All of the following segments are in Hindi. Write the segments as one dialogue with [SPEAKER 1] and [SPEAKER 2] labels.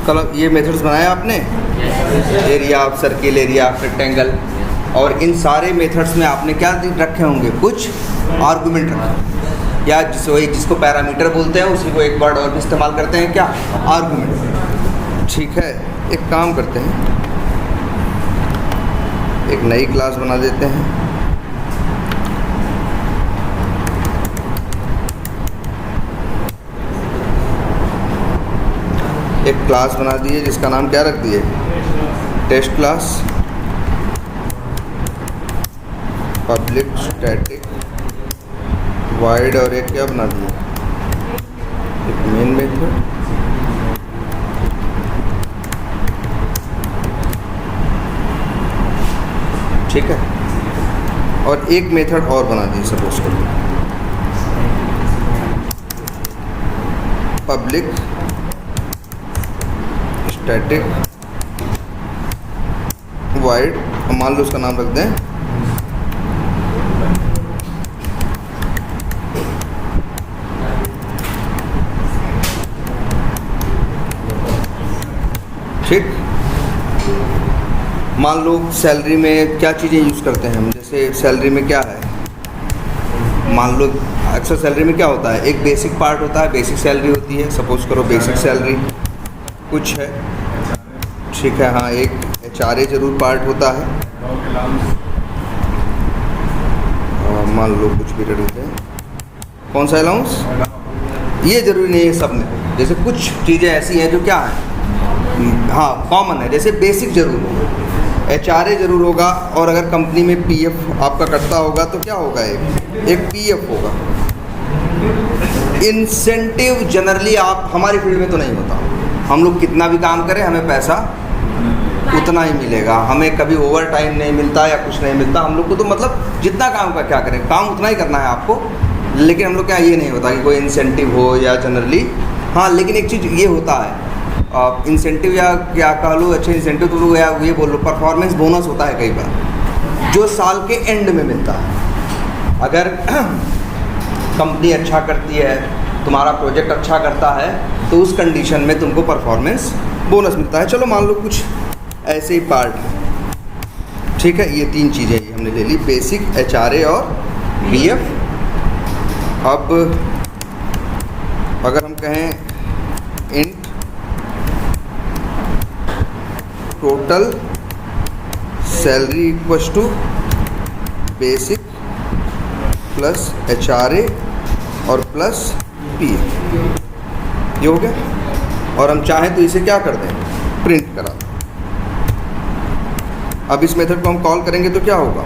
[SPEAKER 1] कल ये मेथड्स बनाया आपने, area of circle, area of rectangle, और इन सारे मेथड्स में आपने क्या रखे होंगे, कुछ आर्गूमेंट रखे, या जिसको पैरामीटर बोलते हैं उसी को एक वर्ड और भी इस्तेमाल करते हैं, क्या, आर्गूमेंट। ठीक है, एक काम करते हैं, एक नई क्लास बना देते हैं। एक क्लास बना दिए जिसका नाम क्या रख दिए, test class, public static void, और एक क्या बना दिया, एक मेन मेथड, ठीक है, और एक मेथड और बना दी सपोज करो, पब्लिक स्टैटिक वाइड, मान लो उसका नाम रख दें ठीक। मान लो सैलरी में क्या चीज़ें यूज़ करते हैं हम, जैसे सैलरी में क्या है, मान लो अक्सर सैलरी में क्या होता है, एक बेसिक पार्ट होता है, बेसिक सैलरी होती है, सपोज करो बेसिक सैलरी कुछ है, ठीक है, हाँ, एक HRA जरूर पार्ट होता है, मान लो कुछ पीरियड होते हैं, कौन सा अलाउंस, ये जरूरी नहीं है सब में, जैसे कुछ चीज़ें ऐसी हैं जो क्या है, हाँ कॉमन है, जैसे बेसिक जरूर होगा, HRA जरूर होगा, और अगर कंपनी में PF आपका कटता होगा तो क्या होगा, एक PF होगा। इंसेंटिव जनरली आप हमारी फील्ड में तो नहीं होता, हम लोग कितना भी काम करें हमें पैसा उतना ही मिलेगा, हमें कभी ओवर टाइम नहीं मिलता या कुछ नहीं मिलता, हम लोग को तो मतलब जितना काम का क्या करें, काम उतना ही करना है आपको, लेकिन हम लोग क्या ये नहीं होता कि कोई इंसेंटिव हो या जनरली, हाँ लेकिन एक चीज़ ये होता है, इंसेंटिव या क्या कह लो, अच्छे इंसेंटिव तो लोग या ये बोल लो, परफॉर्मेंस बोनस होता है कई बार जो साल के एंड में मिलता है। अगर कंपनी अच्छा करती है, तुम्हारा प्रोजेक्ट अच्छा करता है, तो उस कंडीशन में तुमको परफॉर्मेंस बोनस मिलता है। चलो मान लो कुछ ऐसे ही पार्ट है, ठीक है, ये तीन चीज़ें ही हमने ले ली, बेसिक, HRA और PF। अब अगर हम कहें int total salary equals to basic plus HRA और प्लस PF, ये हो गया, और हम चाहें तो इसे क्या कर दें, प्रिंट करा दें। अब इस मेथड को हम कॉल करेंगे तो क्या होगा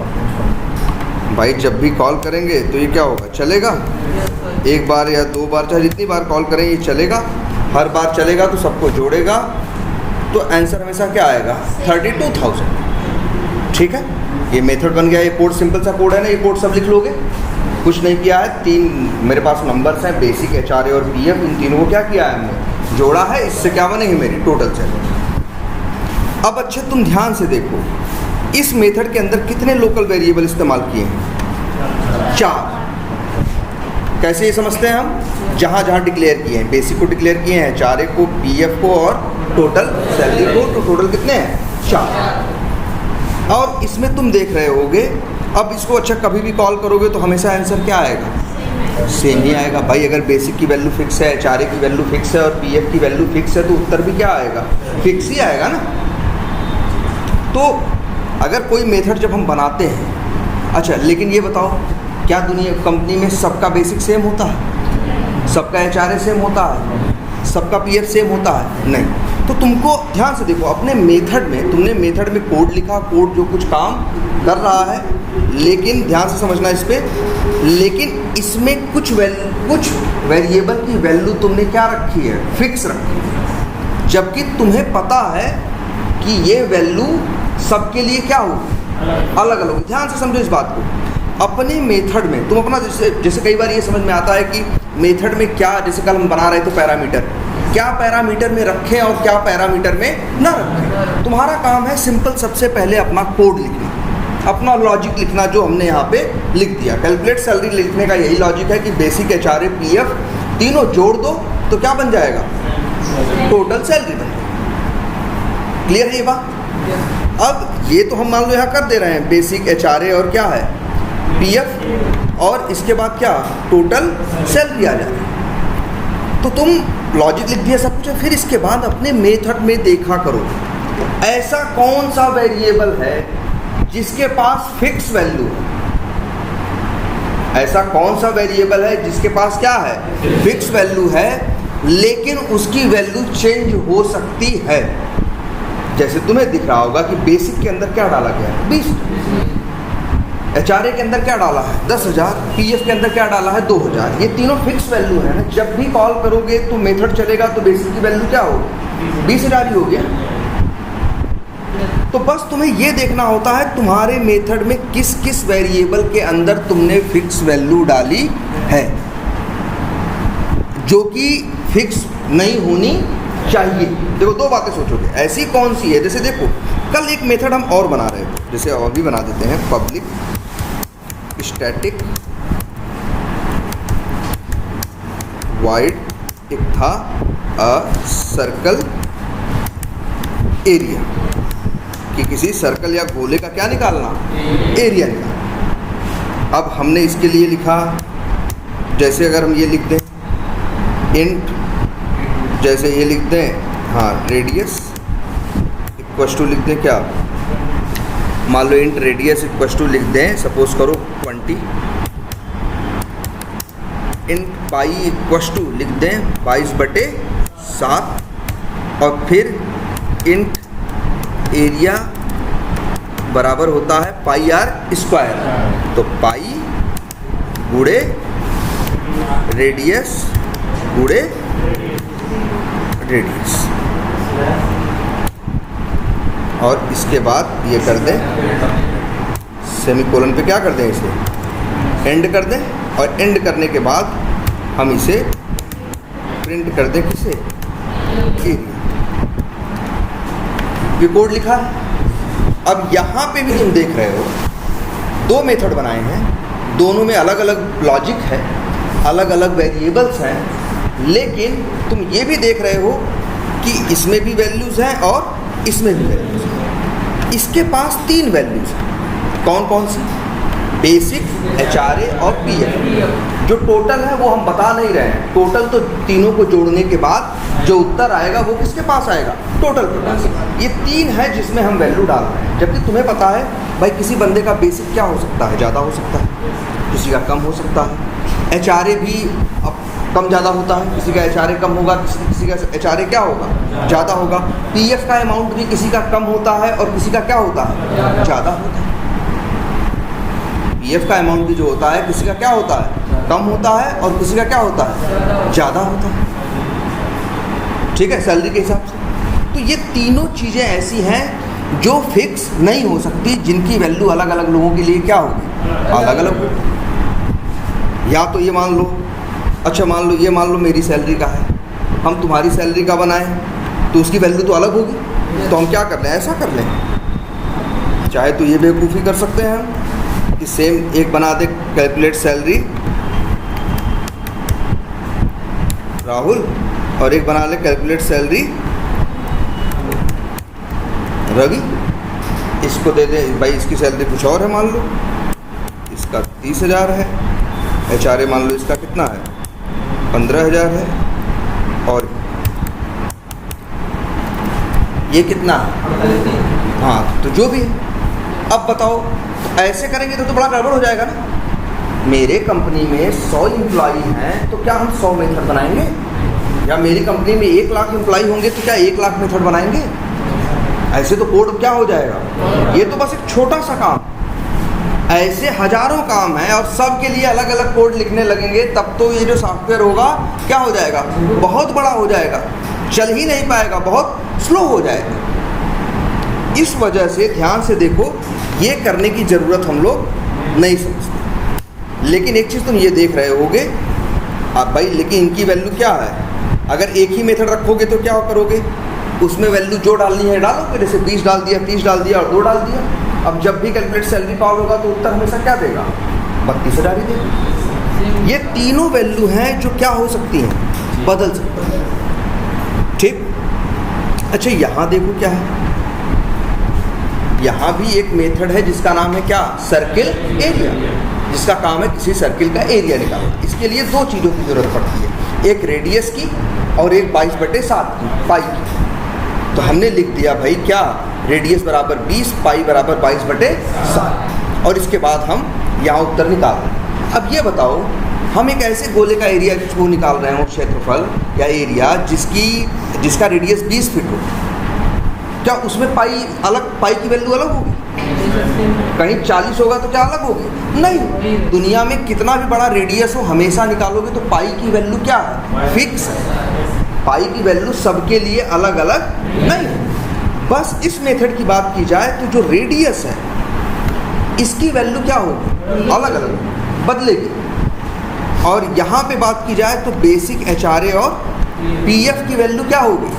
[SPEAKER 1] भाई, जब भी कॉल करेंगे तो ये क्या होगा, चलेगा, एक बार या दो बार, चाहे जितनी बार कॉल करें ये चलेगा, हर बार चलेगा तो सबको जोड़ेगा, तो आंसर हमेशा क्या आएगा, 32,000। ठीक है, ये मेथड बन गया, ये कोड सिंपल सा कोड है ना, ये कोड सब लिख लोगे, कुछ नहीं किया है, तीन मेरे पास नंबर्स हैं, बेसिक, HRA और PF, इन तीनों को क्या किया है हमने, जोड़ा है, इससे क्या बनेगी मेरी टोटल सैलरी। अब अच्छा तुम ध्यान से देखो, इस मेथड के अंदर कितने लोकल वेरिएबल इस्तेमाल किए हैं, 4। कैसे ये समझते हैं हम, जहाँ जहाँ डिक्लेयर किए हैं, बेसिक को डिक्लेयर किए हैं, HRA को, PF को और टोटल सैलरी को, तो टोटल कितने हैं, 4। और इसमें तुम देख रहे होगे, अब इसको अच्छा कभी भी कॉल करोगे तो हमेशा आंसर क्या आएगा, सेम ही आएगा भाई। अगर बेसिक की वैल्यू फिक्स है, HRA की वैल्यू फिक्स है और PF की वैल्यू फिक्स है, तो उत्तर भी क्या आएगा, फिक्स ही आएगा ना। तो अगर कोई मेथड जब हम बनाते हैं, अच्छा लेकिन ये बताओ, क्या दुनिया कंपनी में सबका बेसिक सेम होता है, सबका HRA सेम होता है, सबका PF सेम होता है, नहीं। तो तुमको ध्यान से देखो, अपने मेथड में तुमने मेथड में कोड लिखा, कोड जो कुछ काम कर रहा है, लेकिन ध्यान से समझना इस पर, लेकिन इसमें कुछ वेरिएबल की वैल्यू तुमने क्या रखी है, फिक्स रखी है, जबकि तुम्हें पता है कि ये वैल्यू सबके लिए क्या होगी, अलग अलग। ध्यान से समझो इस बात को, अपने मेथड में तुम अपना, जैसे कई बार ये समझ में आता है कि मेथड में क्या, जैसे कल हम बना रहे थे पैरामीटर, क्या पैरामीटर में रखें और क्या पैरामीटर में ना रखें। तुम्हारा काम है सिंपल, सबसे पहले अपना कोड लिखना, अपना लॉजिक लिखना, जो हमने यहाँ पे लिख दिया। कैलकुलेट सैलरी लिखने का यही लॉजिक है कि बेसिक, HRA, PF तीनों जोड़ दो तो क्या बन जाएगा, टोटल सैलरी बन जाएगी। क्लियर है ये बात? अब ये तो हम मान लो यहाँ कर दे रहे हैं, बेसिक HRA और क्या है PF, और इसके बाद क्या टोटल सैलरी आ जाए। तो तुम लॉजिक लिख दिया सब कुछ, फिर इसके बाद अपने मेथड में देखा करो ऐसा कौन सा वेरिएबल है जिसके पास फिक्स वैल्यू है। ऐसा कौन सा वेरिएबल है जिसके पास क्या है, फिक्स वैल्यू है, लेकिन उसकी वैल्यू चेंज हो सकती है। जैसे तुम्हें दिख रहा होगा कि बेसिक के अंदर क्या डाला गया है 20, HRA के अंदर क्या डाला है 10,000, PF के अंदर क्या डाला है 2,000। ये तीनों फिक्स वैल्यू है ना। जब भी कॉल करोगे तो मेथड चलेगा तो बेसिक की वैल्यू क्या होगी 20,000 ही हो गया। तो बस तुम्हें ये देखना होता है तुम्हारे मेथड में किस किस वेरिएबल के अंदर तुमने फिक्स वैल्यू डाली है, जो कि फिक्स नहीं होनी चाहिए। देखो दो बातें सोचोगे, ऐसी कौन सी है। जैसे देखो कल एक मेथड हम और बना रहे थे, जैसे अभी बना देते हैं पब्लिक स्टैटिक वाइड, एक था सर्कल एरिया, कि किसी सर्कल या गोले का क्या निकालना, एरिया निकालना। अब हमने इसके लिए लिखा, जैसे अगर हम ये लिख दें इंट, जैसे ये लिख दें हाँ रेडियस इक्वल टू लिख दें क्या, मान लो इंट रेडियस इक्वल टू लिख दें सपोज करो 20, इंट पाई इक्वल टू लिख दें 22/7, और फिर इंट एरिया बराबर होता है πr²। तो पाई गुणे रेडियस गुणे रेडियस, और इसके बाद ये कर दें सेमीकोलन पे क्या कर दें, इसे एंड कर दें, और एंड करने के बाद हम इसे प्रिंट कर दें किसे, एरिया। ये कोड लिखा है। अब यहाँ पे भी तुम देख रहे हो दो मेथड बनाए हैं, दोनों में अलग अलग लॉजिक है, अलग अलग वेरिएबल्स हैं, लेकिन तुम ये भी देख रहे हो कि इसमें भी वैल्यूज़ हैं और इसमें भी वैल्यूज़ हैं। इसके पास 3 वैल्यूज़ हैं, कौन कौन सी, बेसिक, HRA और PF। जो टोटल है वो हम बता नहीं रहे हैं, टोटल तो तीनों को जोड़ने के बाद जो उत्तर आएगा वो किसके पास आएगा, टोटल के पास। ये 3 है जिसमें हम वैल्यू डाल रहे हैं, जबकि तुम्हें पता है भाई किसी बंदे का बेसिक क्या हो सकता है, ज़्यादा हो सकता है, किसी का कम हो सकता है। HRA भी अब कम ज़्यादा होता है, किसी का HRA कम होगा, किसी का HRA क्या होगा, ज़्यादा होगा। PF का अमाउंट भी किसी का कम होता है और किसी का क्या होता है, ज़्यादा होता है। PF का अमाउंट भी जो होता है किसी का क्या होता है, कम होता है, और किसी का क्या होता है, ज़्यादा होता है। ठीक है, सैलरी के हिसाब से। तो ये तीनों चीज़ें ऐसी हैं जो फिक्स नहीं हो सकती, जिनकी वैल्यू अलग अलग लोगों के लिए क्या होगी, अलग अलग होगी। या तो ये मान लो, अच्छा मान लो ये मान लो मेरी सैलरी का है, हम तुम्हारी सैलरी का बनाएं तो उसकी वैल्यू तो अलग होगी। तो हम क्या कर लें, ऐसा कर लें, चाहे तो ये बेवकूफ़ी कर सकते हैं हम कि सेम एक बना दे कैलकुलेट सैलरी राहुल, और एक बना ले कैलकुलेट सैलरी रवि। इसको दे दे भाई, इसकी सैलरी कुछ और है, मान लो इसका 30,000 है, HRA मान लो इसका कितना है 15,000 है, और ये कितना है, हाँ तो जो भी है। अब बताओ ऐसे करेंगे तो बड़ा गड़बड़ हो जाएगा ना। मेरे कंपनी में 100 एम्प्लॉई हैं तो क्या हम 100 मेथड बनाएंगे, या मेरी कंपनी में 1 लाख एम्प्लॉई होंगे तो क्या 1 लाख मेथड बनाएंगे। ऐसे तो कोड क्या हो जाएगा। ये तो बस एक छोटा सा काम, ऐसे हजारों काम हैं और सब के लिए अलग अलग कोड लिखने लगेंगे तब तो ये जो सॉफ्टवेयर होगा क्या हो जाएगा, बहुत बड़ा हो जाएगा, चल ही नहीं पाएगा, बहुत स्लो हो जाएगा। इस वजह से ध्यान से देखो, ये करने की ज़रूरत हम लोग नहीं समझते। लेकिन एक चीज़ तुम ये देख रहे होगे अब भाई, लेकिन इनकी वैल्यू क्या है। अगर एक ही मेथड रखोगे तो क्या करोगे, उसमें वैल्यू जो डालनी है डालोगे, जैसे 20 डाल दिया, 30 डाल दिया और 2 डाल दिया। अब जब भी कैलकुलेट सैलरी कॉल होगा तो उत्तर हमेशा क्या देगा, 32,000 ही देगा। ये तीनों वैल्यू हैं जो क्या हो सकती हैं, बदल सकती हैं। ठीक, अच्छा यहाँ देखो क्या है, यहाँ भी एक मेथड है जिसका नाम है क्या, सर्किल एरिया, जिसका काम है किसी सर्किल का एरिया निकालना। इसके लिए दो चीज़ों की ज़रूरत पड़ती है, एक रेडियस की और एक 22/7 की, पाई की। तो हमने लिख दिया भाई क्या, रेडियस बराबर 20, पाई बराबर 22/7, और इसके बाद हम यहाँ उत्तर निकाल रहे हैं। अब ये बताओ, हम एक ऐसे गोले का एरिया को निकाल रहे हो, क्षेत्रफल या एरिया जिसका रेडियस 20 फीट हो, क्या उसमें पाई की वैल्यू अलग होगी? कहीं 40 होगा तो क्या अलग होगी? नहीं। दुनिया में कितना भी बड़ा रेडियस हो, हमेशा निकालोगे तो पाई की वैल्यू क्या है, फिक्स है। पाई की वैल्यू सबके लिए अलग अलग नहीं। बस इस मेथड की बात की जाए तो जो रेडियस है इसकी वैल्यू क्या होगी, अलग अलग बदलेगी। और यहाँ पे बात की जाए तो बेसिक HRA और PF की वैल्यू क्या होगी,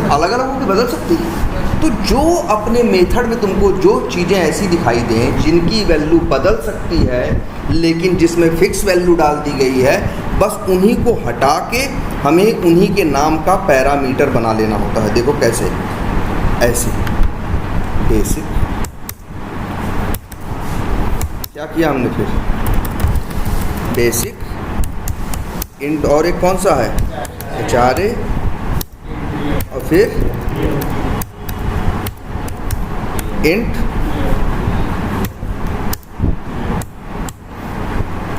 [SPEAKER 1] अलग अलग होगी, बदल सकती है। तो जो अपने मेथड में तुमको जो चीज़ें ऐसी दिखाई दें जिनकी वैल्यू बदल सकती है लेकिन जिसमें फिक्स वैल्यू डाल दी गई है, बस उन्हीं को हटा के हमें उन्हीं के नाम का पैरामीटर बना लेना होता है। देखो कैसे, ऐसे बेसिक, क्या किया हमने फिर, बेसिक इंट और एक कौन सा है, HRA, और फिर इंट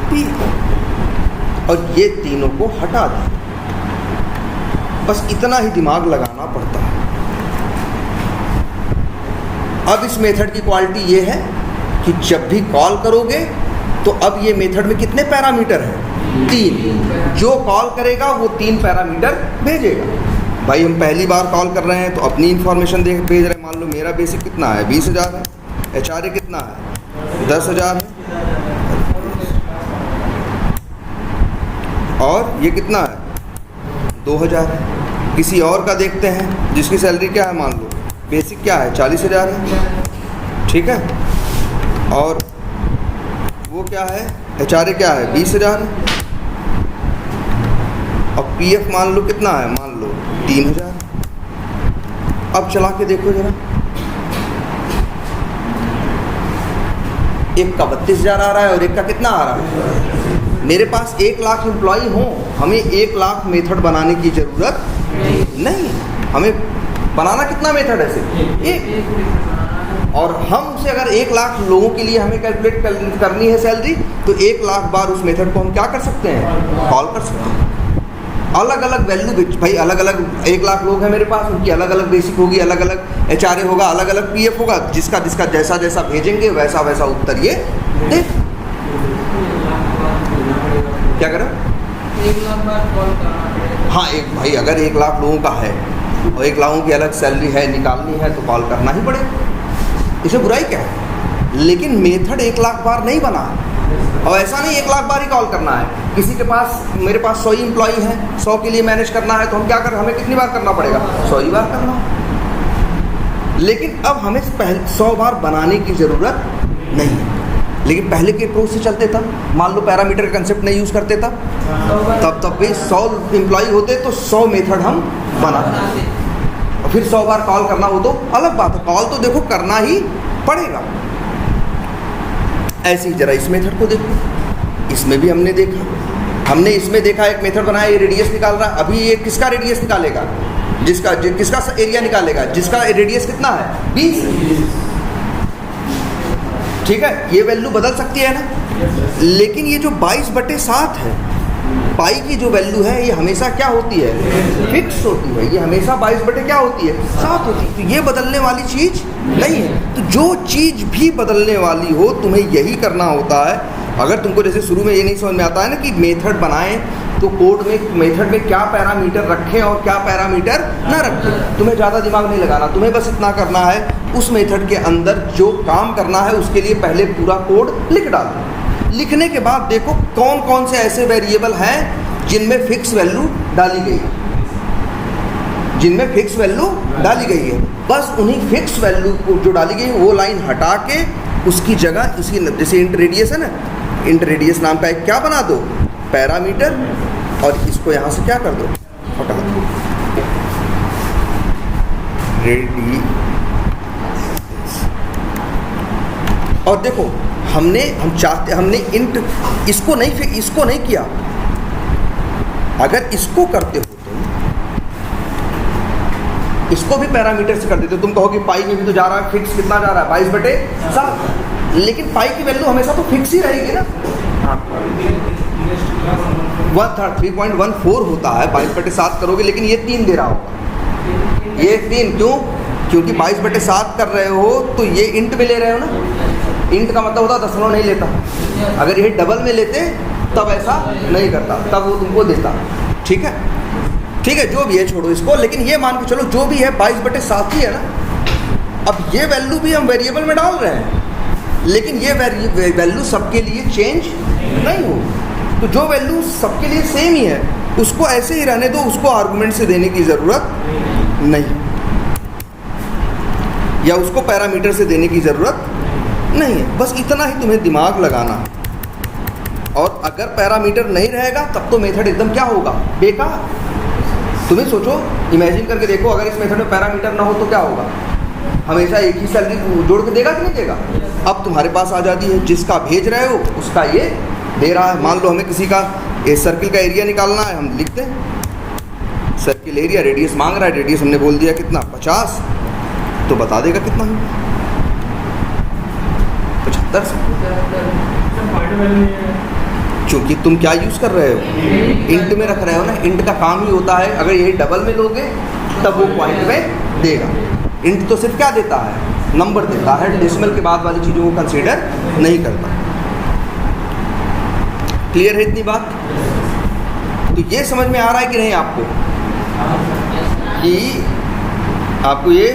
[SPEAKER 1] P, और ये तीनों को हटा दें। बस इतना ही दिमाग लगाना पड़ता है। अब इस मेथड की क्वालिटी ये है कि जब भी कॉल करोगे तो अब ये मेथड में कितने पैरामीटर हैं, 3। जो कॉल करेगा वो 3 पैरामीटर भेजेगा। भाई हम पहली बार कॉल कर रहे हैं तो अपनी इन्फॉर्मेशन भेज रहे हैं। मान लो मेरा बेसिक कितना है, 20,000 है, HRA कितना है, 10,000 है, और ये कितना है, 2,000 है। किसी और का देखते हैं जिसकी सैलरी क्या है, मान लो बेसिक क्या है, 40,000 है, ठीक है, और वो क्या है, HRA क्या है, 20,000 है, और PF मान लो कितना है, मान लो 3,000। अब चला के देखो जरा, एक का 32,000 आ रहा है और एक का कितना आ रहा है। मेरे पास 1 लाख एम्प्लॉई हो, हमें 1 लाख मेथड बनाने की ज़रूरत नहीं। हमें बनाना कितना मेथड है, सिर्फ एक। और हम से अगर 1 लाख लोगों के लिए हमें कैलकुलेट करनी है सैलरी, तो 1 लाख बार उस मेथड को हम क्या कर सकते हैं, कॉल कर सकते हैं। अलग अलग वैल्यू भाई, अलग अलग 1 लाख लोग हैं मेरे पास, उनकी अलग अलग बेसिक होगी, अलग अलग HRA होगा, अलग अलग PF होगा, जिसका जैसा जैसा भेजेंगे वैसा वैसा उत्तर ये दे। क्या करें,
[SPEAKER 2] 1 लाख बार कॉल करना पड़ेगा।
[SPEAKER 1] हाँ, एक भाई अगर 1 लाख लोगों का है और 1 लाखों की अलग सैलरी है, निकालनी है, तो कॉल करना ही पड़ेगा। इसे बुराई क्या है। लेकिन मेथड 1 लाख बार नहीं बना, और ऐसा नहीं 1 लाख बार ही कॉल करना है। किसी के पास, मेरे पास 100 ही एम्प्लॉई हैं, 100 के लिए मैनेज करना है, तो हम क्या हमें कितनी बार करना पड़ेगा, 100 ही बार करना। लेकिन अब हमें 100 बार बनाने की ज़रूरत नहीं है। लेकिन पहले के अप्रोच से चलते तब, मान लो पैरामीटर का कंसेप्ट नहीं यूज़ करते तब भी 100 एम्प्लॉई होते तो 100 मेथड हम बनाते, और फिर 100 बार कॉल करना हो तो अलग बात है। कॉल तो देखो करना ही पड़ेगा। ऐसे ही जरा इस मेथड को देखो, इसमें भी हमने इसमें देखा एक मेथड बनाया, ये रेडियस निकाल रहा है। अभी ये किसका रेडियस निकालेगा, किसका एरिया निकालेगा, जिसका रेडियस कितना है, 20। ठीक है, ये वैल्यू बदल सकती है ना। लेकिन ये जो 22/7 है, पाई की जो वैल्यू है, ये हमेशा क्या होती है, फिक्स होती है। ये हमेशा 22 क्या होती है, 7 होती है। तो ये बदलने वाली चीज़ नहीं है। तो जो चीज़ भी बदलने वाली हो तुम्हें यही करना होता है। अगर तुमको जैसे शुरू में ये नहीं समझ में आता है ना कि मेथड बनाएं तो कोड में मेथड में क्या पैरामीटर रखें और क्या पैरामीटर ना रखें, तुम्हें ज़्यादा दिमाग नहीं लगाना। तुम्हें बस इतना करना है, उस मेथड के अंदर जो काम करना है उसके लिए पहले पूरा कोड लिख डालो। लिखने के बाद देखो कौन कौन से ऐसे वेरिएबल हैं जिनमें फिक्स वैल्यू डाली गई है, बस उन्हीं फिक्स वैल्यू को जो डाली गई वो लाइन हटा के उसकी जगह उसकी, जैसे इंट रेडियस है ना, इंट रेडियस नाम का एक क्या बना दो, पैरामीटर, और इसको यहाँ से क्या कर दो, हटा दो, रेडियस। और देखो हमने इंट इसको नहीं किया। अगर इसको करते हो तुम, इसको भी पैरामीटर से कर देते हो, तुम कहोगे पाई में भी तो जा रहा है फिक्स, कितना जा रहा है 22/7, लेकिन पाई की वैल्यू हमेशा तो फिक्स ही रहेगी ना। 3.14 होता है, 22/7 करोगे, लेकिन ये 3 दे रहा होगा। ये 3 क्यों? क्योंकि 22/7 कर रहे हो तो ये इंट में ले रहे हो ना। इंट का मतलब होता दशमलव नहीं लेता। अगर ये डबल में लेते तब ऐसा नहीं करता, तब वो तुमको देता। ठीक है, ठीक है, जो भी है छोड़ो इसको, लेकिन ये मान के चलो जो भी है 22/7 ही है ना। अब ये वैल्यू भी हम वेरिएबल में डाल रहे हैं, लेकिन ये वैल्यू सबके लिए चेंज नहीं हो। तो जो वैल्यू सबके लिए सेम ही है उसको ऐसे ही रहने दो, उसको आर्गुमेंट से देने की ज़रूरत नहीं, या उसको पैरामीटर से देने की ज़रूरत नहीं है। बस इतना ही तुम्हें दिमाग लगाना है। और अगर पैरामीटर नहीं रहेगा तब तो मेथड एकदम क्या होगा, बेकार। तुम्हें सोचो, इमेजिन करके देखो, अगर इस मेथड में पैरामीटर ना हो तो क्या होगा, हमेशा एक ही सैलरी जोड़ के देगा कि नहीं देगा। अब तुम्हारे पास आ जाती है, जिसका भेज रहे हो उसका ये दे रहा है। मान लो हमें किसी का सर्किल का एरिया निकालना है, हम लिखते हैं सर्किल एरिया, रेडियस मांग रहा है, रेडियस हमने बोल दिया कितना 50, तो बता देगा कितना होगा 75। क्योंकि तुम क्या यूज़ कर रहे हो, इंट में रख रहे हो ना। इंट का काम ही होता है, अगर ये डबल में लोगे तब वो पॉइंट में देगा। इंट तो सिर्फ क्या देता है, नंबर देता है, डेसिमल के बाद वाली चीज़ों को कंसीडर नहीं करता। क्लियर है इतनी बात? तो ये समझ में आ रहा है कि नहीं आपको, कि आपको ये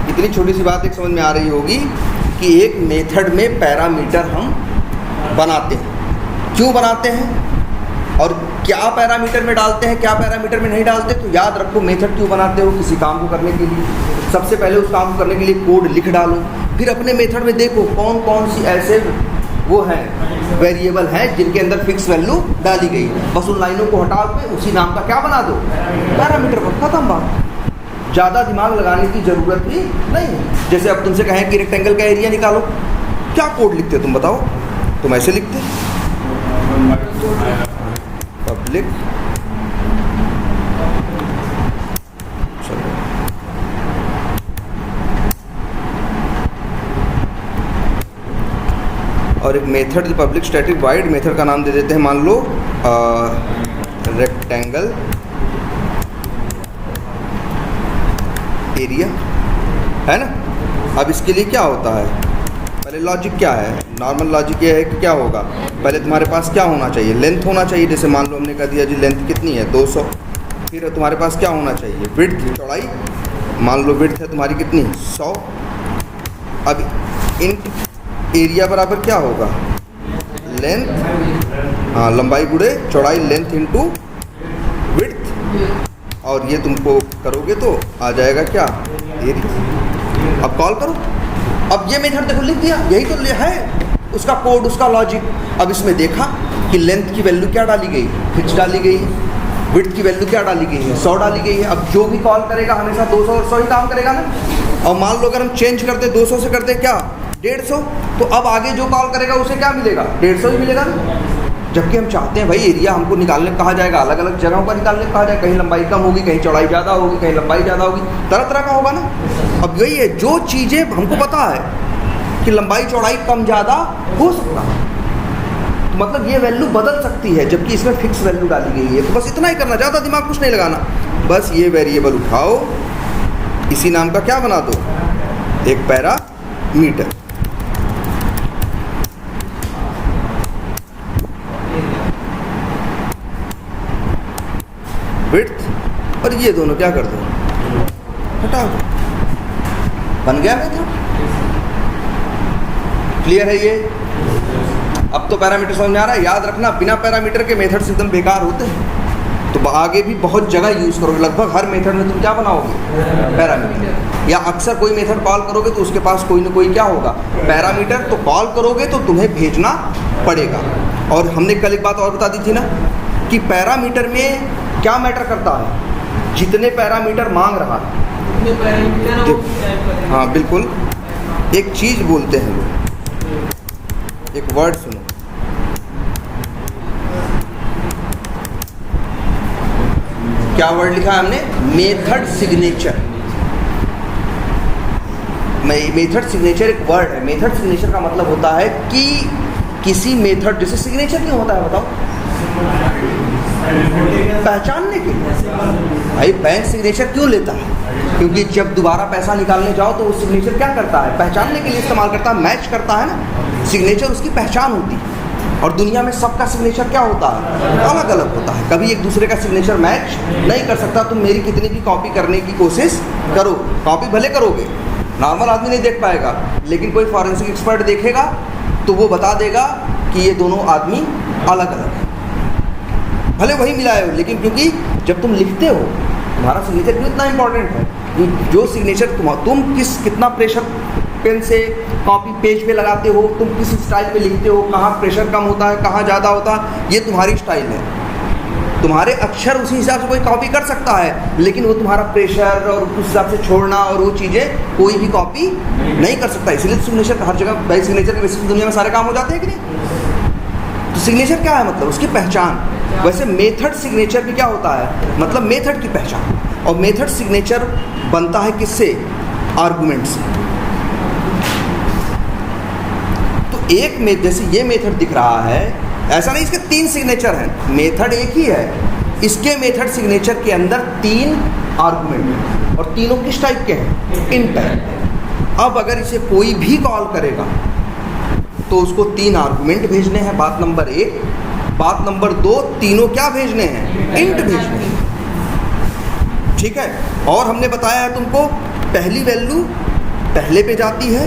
[SPEAKER 1] इतनी छोटी सी बात एक समझ में आ रही होगी कि एक मेथड में पैरामीटर हम बनाते हैं, क्यों बनाते हैं और क्या पैरामीटर में डालते हैं, क्या पैरामीटर में नहीं डालते। तो याद रखो, मेथड क्यों बनाते हो, किसी काम को करने के लिए। सबसे पहले उस काम को करने के लिए कोड लिख डालो, फिर अपने मेथड में देखो कौन कौन सी ऐसे वो हैं वेरिएबल हैं जिनके अंदर फिक्स वैल्यू डाली गई। बस उन लाइनों को हटा के उसी नाम का क्या बना दो, पैरामीटर को, खत्म बात। ज़्यादा दिमाग लगाने की ज़रूरत ही नहीं है। जैसे अब तुमसे कहें कि रेक्टेंगल का एरिया निकालो, क्या कोड लिखते हो तुम बताओ? तुम ऐसे लिखते पब्लिक और एक method public static wide method का नाम दे देते हैं, मान लो रेक्टेंगल एरिया, है ना। अब इसके लिए क्या होता है, पहले लॉजिक क्या है, नॉर्मल लॉजिक ये है कि क्या होगा, पहले तुम्हारे पास क्या होना चाहिए, लेंथ होना चाहिए। जैसे मान लो हमने कह दिया जी लेंथ कितनी है 200, फिर तुम्हारे पास क्या होना चाहिए, विड्थ चौड़ाई, मान लो विड्थ है तुम्हारी कितनी 100। अब इंट एरिया बराबर क्या होगा, लेंथ, हाँ लंबाई गुणे चौड़ाई, लेंथ इंटू विड्थ, और ये तुमको करोगे तो आ जाएगा क्या, एरिया। अब कॉल करो, अब ये मेथड देखो लिख दिया, यही तो है उसका कोड, उसका लॉजिक। अब इसमें देखा कि लेंथ की वैल्यू क्या डाली गई, फिक्स डाली गई है, विड्थ की वैल्यू क्या डाली गई है 100 डाली गई है। अब जो भी कॉल करेगा हमेशा 200 और 100 ही काम करेगा ना। और मान लो अगर हम चेंज करते 200 से करते क्या 150, तो अब आगे जो कॉल करेगा उसे क्या मिलेगा, 150 ही मिलेगा ना। जबकि हम चाहते हैं भाई एरिया हमको निकालने कहा जाएगा, अलग अलग जगहों का निकालने कहा जाएगा, कहीं लंबाई कम होगी, कहीं चौड़ाई ज़्यादा होगी, कहीं लंबाई ज़्यादा होगी, तरह तरह का होगा ना। अब यही है, जो चीज़ें हमको पता है कि लंबाई चौड़ाई कम ज़्यादा हो सकता है, तो मतलब ये वैल्यू बदल सकती है, जबकि इसमें फिक्स वैल्यू डाली गई है। तो बस इतना ही करना, ज़्यादा दिमाग कुछ नहीं लगाना। बस ये वेरिएबल उठाओ, इसी नाम का क्या बना दो, एक पैरामीटर। विड्थ और ये दोनों क्या कर दो, हटा दो, बन गया मेथड। क्लियर है ये? अब तो पैरामीटर समझ में आ रहा है। याद रखना, बिना पैरामीटर के मेथड एकदम बेकार होते हैं। तो आगे भी बहुत जगह यूज़ करोगे, लगभग हर मेथड में तुम क्या बनाओगे, पैरामीटर। या अक्सर कोई मेथड कॉल करोगे तो उसके पास कोई ना कोई क्या होगा, पैरामीटर। तो कॉल करोगे तो तुम्हें भेजना पड़ेगा। और हमने कल एक बात और बता दी थी ना कि पैरामीटर में क्या मैटर करता है, जितने पैरामीटर मांग रहा है। हाँ बिल्कुल, एक चीज़ बोलते हैं लोग, एक वर्ड सुनो, क्या वर्ड लिखा है हमने? Method signature. मेथड सिग्नेचर एक वर्ड है। मेथड सिग्नेचर का मतलब होता है कि किसी मेथड, जैसे सिग्नेचर क्यों होता है बताओ? पहचानने के लिए। भाई बैंक सिग्नेचर क्यों लेता है? क्योंकि जब दोबारा पैसा निकालने जाओ तो वो सिग्नेचर क्या करता है? पहचानने के लिए इस्तेमाल करता है, मैच करता है ना। सिग्नेचर उसकी पहचान होती है। और दुनिया में सबका सिग्नेचर क्या होता है? अलग अलग होता है। कभी एक दूसरे का सिग्नेचर मैच नहीं कर सकता। तुम मेरी कितनी भी कॉपी करने की कोशिश करो, कॉपी भले करोगे, नॉर्मल आदमी नहीं देख पाएगा, लेकिन कोई फॉरेंसिक एक्सपर्ट देखेगा तो वो बता देगा कि ये दोनों आदमी अलग अलग हैं। भले वही मिलाए हो, लेकिन क्योंकि जब तुम लिखते हो, तुम्हारा सिग्नेचर क्यों इतना इंपॉर्टेंट है? जो सिग्नेचर तुम कितना प्रेशर पेन से कॉपी पेज पे लगाते हो, तुम किस स्टाइल में लिखते हो, कहाँ प्रेशर कम होता है, कहाँ ज़्यादा होता है, ये तुम्हारी स्टाइल है। तुम्हारे अक्षर उसी हिसाब से कोई कॉपी कर सकता है, लेकिन वो तुम्हारा प्रेशर और उस हिसाब से छोड़ना और वो चीज़ें कोई भी कॉपी नहीं कर सकता। इसलिए सिग्नेचर हर जगह, भाई सिग्नेचर के बेसिस पे दुनिया में सारे काम हो जाते हैं कि नहीं? तो सिग्नेचर क्या है? मतलब उसकी पहचान। वैसे मेथड सिग्नेचर भी क्या होता है? मतलब मेथड की पहचान। और मेथड सिग्नेचर बनता है किससे? आर्गुमेंट से। तो एक में जैसे ये मेथड दिख रहा है, ऐसा नहीं इसके 3 सिग्नेचर हैं, मेथड एक ही है। इसके मेथड सिग्नेचर के अंदर 3 आर्गुमेंट हैं और तीनों किस टाइप के हैं? Int type. अब अगर इसे कोई भी कॉल करेगा तो उसको 3 आर्गुमेंट भेजने हैं, बात नंबर 1। बात नंबर 2, तीनों क्या भेजने हैं? इंट भेजने हैं। ठीक है। और हमने बताया है तुमको, पहली वैल्यू पहले पे जाती है,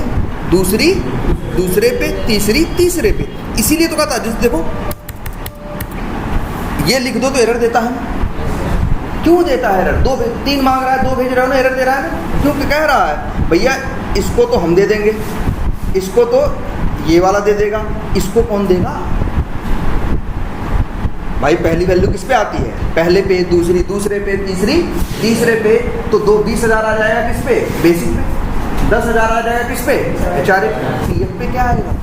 [SPEAKER 1] दूसरी दूसरे पे, तीसरी तीसरे पे। इसीलिए तो कहता है, जिस देखो ये लिख दो तो एरर देता है। क्यों देता है एरर? 3 मांग रहा है, 2 भेज रहे हो ना, एरर दे रहा है ना। क्योंकि कह रहा है भैया इसको तो हम दे देंगे, इसको तो ये वाला दे देगा, इसको कौन देगा? भाई पहली वैल्यू किस पे आती है? पहले पे, दूसरी दूसरे पे, तीसरी तीसरे पे। तो 20,000 आ जाएगा किस पे? बेसिक पे। 10,000 आ जाएगा किस पे? HRA PF पे। क्या आएगा?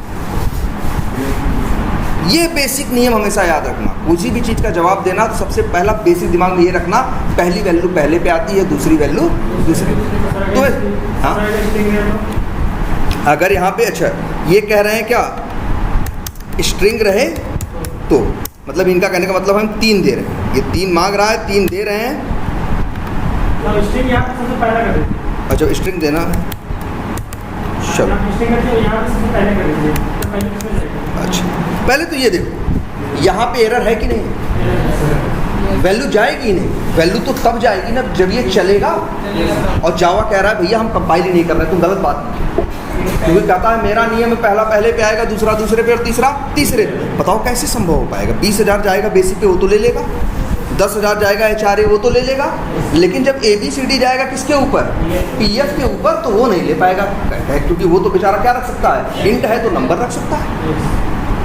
[SPEAKER 1] ये बेसिक नियम हमेशा याद रखना। किसी भी चीज़ का जवाब देना तो सबसे पहला बेसिक दिमाग में ये रखना, पहली वैल्यू पहले पे आती है, दूसरी वैल्यू दूसरे पे। तो हाँ, अगर यहाँ पे अच्छा ये कह रहे हैं क्या, स्ट्रिंग रहे तो मतलब इनका कहने का मतलब हम 3 दे रहे हैं। ये 3 मांग रहा है, 3 दे रहे हैं।
[SPEAKER 2] स्ट्रिंग यहाँ पे सबसे पहला कर दीजिए।
[SPEAKER 1] अच्छा स्ट्रिंग देना है, चलो अच्छा। पहले तो ये देखो यहाँ पे एरर है कि नहीं? वैल्यू जाएगी ही नहीं। वैल्यू तो तब जाएगी ना जब ये चलेगा। और जावा कह रहा है भैया हम कंपाइल ही नहीं कर रहे, तुम गलत बात की। क्योंकि कहता है मेरा नियम है पहला पहले पे आएगा, दूसरा दूसरे पे और तीसरा तीसरे पे। बताओ कैसे संभव हो पाएगा? 20,000 जाएगा बेसिक पे, वो तो ले लेगा। 10,000 जाएगा HRA, वो तो ले लेगा। लेकिन जब ABCD जाएगा किसके ऊपर? PF के ऊपर, तो वो नहीं ले पाएगा। क्योंकि वो तो बेचारा क्या रख सकता है? इंट है तो नंबर रख सकता है।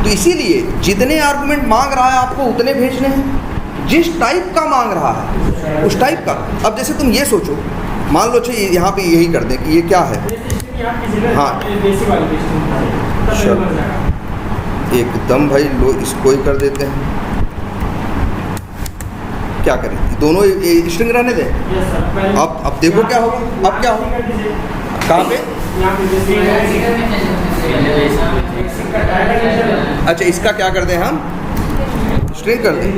[SPEAKER 1] तो इसीलिए जितने आर्गुमेंट मांग रहा है आपको उतने भेजने हैं, जिस टाइप का मांग रहा है उस टाइप का। अब जैसे तुम ये सोचो, मान लो चाहिए यहाँ पे यही कर दें कि ये क्या है। हाँ चलो एकदम भाई लो, इसको ही कर देते हैं। क्या करें, दोनों स्ट्रिंग रहने दें। अब देखो क्या होगा। अब क्या होगा? कहाँ पे? अच्छा इसका क्या कर दें हम? स्ट्रिंग कर दें।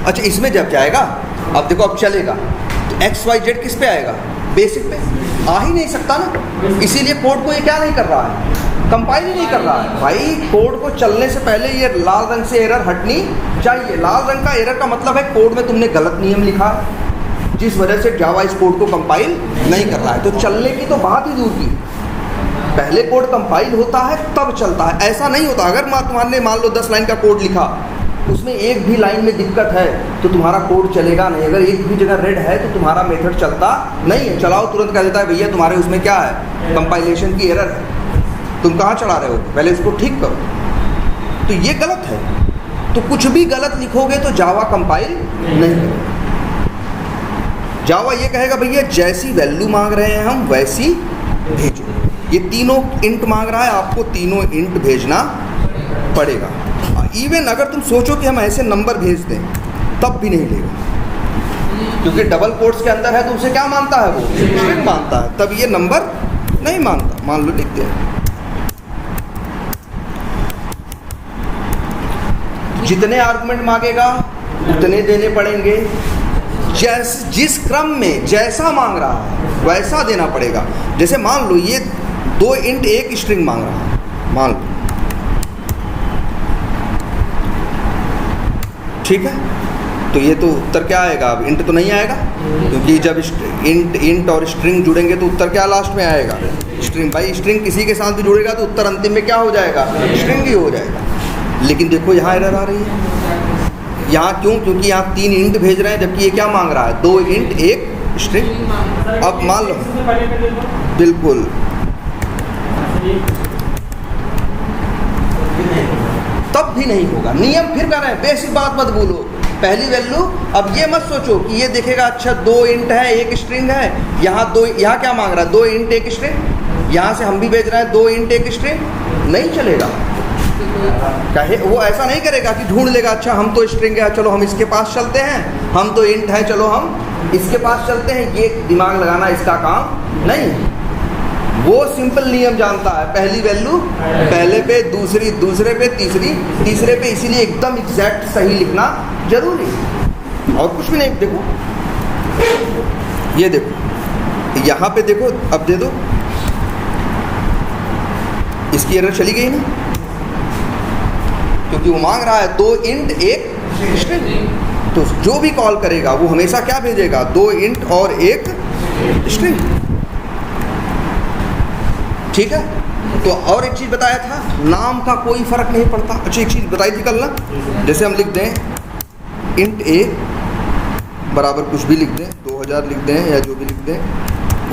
[SPEAKER 1] अच्छा इसमें जब जाएगा, अब देखो अब चलेगा तो XYZ किस पे आएगा? बेसिक पे। आ ही नहीं सकता ना, इसीलिए कोड को ये क्या नहीं कर रहा है? कंपाइल ही नहीं कर रहा है। भाई कोड को चलने से पहले ये लाल रंग से एरर हटनी चाहिए। लाल रंग का एरर का मतलब है कोड में तुमने गलत नियम लिखा है, जिस वजह से जावा इस कोड को कंपाइल नहीं कर रहा है। तो चलने की तो बात ही दूर की, पहले कोड कंपाइल होता है तब चलता है। ऐसा नहीं होता अगर तुम्हारे मान लो 10 लाइन का कोड लिखा, उसमें एक भी लाइन में दिक्कत है तो तुम्हारा कोड चलेगा नहीं। अगर एक भी जगह रेड है तो तुम्हारा मेथड चलता नहीं है। चलाओ तुरंत कह देता है भैया तुम्हारे उसमें क्या है? कंपाइलेशन की एरर है, तुम कहाँ चला रहे हो, पहले इसको ठीक करो। तो ये गलत है। तो कुछ भी गलत लिखोगे तो जावा कंपाइल नहीं करेगा। जावा ये कहेगा भैया जैसी वैल्यू मांग रहे हैं हम वैसी भेजो। ये तीनों इंट मांग रहा है, आपको तीनों इंट भेजना पड़ेगा। इवन अगर तुम सोचो कि हम ऐसे नंबर भेज दें तब भी नहीं लेगा, क्योंकि डबल कोट्स के अंदर है तो उसे क्या मानता है, वो स्ट्रिंग मानता है, तब ये नंबर नहीं मानता। मान लो लिखते हैं, जितने आर्गुमेंट मांगेगा उतने देने पड़ेंगे, जिस क्रम में जैसा मांग रहा है वैसा देना पड़ेगा। जैसे मान लो ये 2 इंट एक स्ट्रिंग मांग रहा है, मान लो, ठीक है, तो ये तो उत्तर क्या आएगा, अब इंट तो नहीं आएगा, क्योंकि जब इंट और स्ट्रिंग जुड़ेंगे तो उत्तर क्या लास्ट में आएगा, स्ट्रिंग। भाई स्ट्रिंग किसी के साथ भी जुड़ेगा तो उत्तर अंतिम में क्या हो जाएगा, स्ट्रिंग ही हो जाएगा। लेकिन देखो यहाँ एरर आ रही है, यहाँ क्यों, क्योंकि यहाँ 3 इंट भेज रहे हैं, जबकि ये क्या मांग रहा है, 2 इंट एक स्ट्रिंग। अब मान लो, बिल्कुल तब भी नहीं होगा, नियम फिर कर रहे हैं, बेसिक बात मत भूलो, पहली वैल्यू। अब ये मत सोचो कि ये देखेगा अच्छा 2 इंट है एक स्ट्रिंग है, यहाँ क्या मांग रहा है, 2 इंट एक स्ट्रिंग, यहाँ से हम भी भेज रहे हैं 2 इंट एक स्ट्रिंग, नहीं चलेगा। कहे वो ऐसा नहीं करेगा कि ढूंढ लेगा, अच्छा हम तो स्ट्रिंग है चलो हम इसके पास चलते हैं, हम तो इंट है चलो हम इसके पास चलते हैं, ये दिमाग लगाना इसका काम नहीं। वो सिंपल नियम जानता है, पहली वैल्यू पहले पे, दूसरी दूसरे पे, तीसरी तीसरे पे, इसीलिए एकदम एग्जैक्ट सही लिखना जरूरी है और कुछ भी नहीं। देखो ये देखो यहाँ पे देखो, अब दे दो, इसकी एरर चली गई ना, क्योंकि वो मांग रहा है 2 इंट एक स्ट्रिंग, तो जो भी कॉल करेगा वो हमेशा क्या भेजेगा, 2 इंट और एक स्ट्रिंग, ठीक है। तो और एक चीज़ बताया था, नाम का कोई फर्क नहीं पड़ता। अच्छा एक चीज़ बताई थी कल ना, जैसे हम लिख दें इंट ए बराबर कुछ भी लिख दें, 2000 लिख दें या जो भी लिख दें,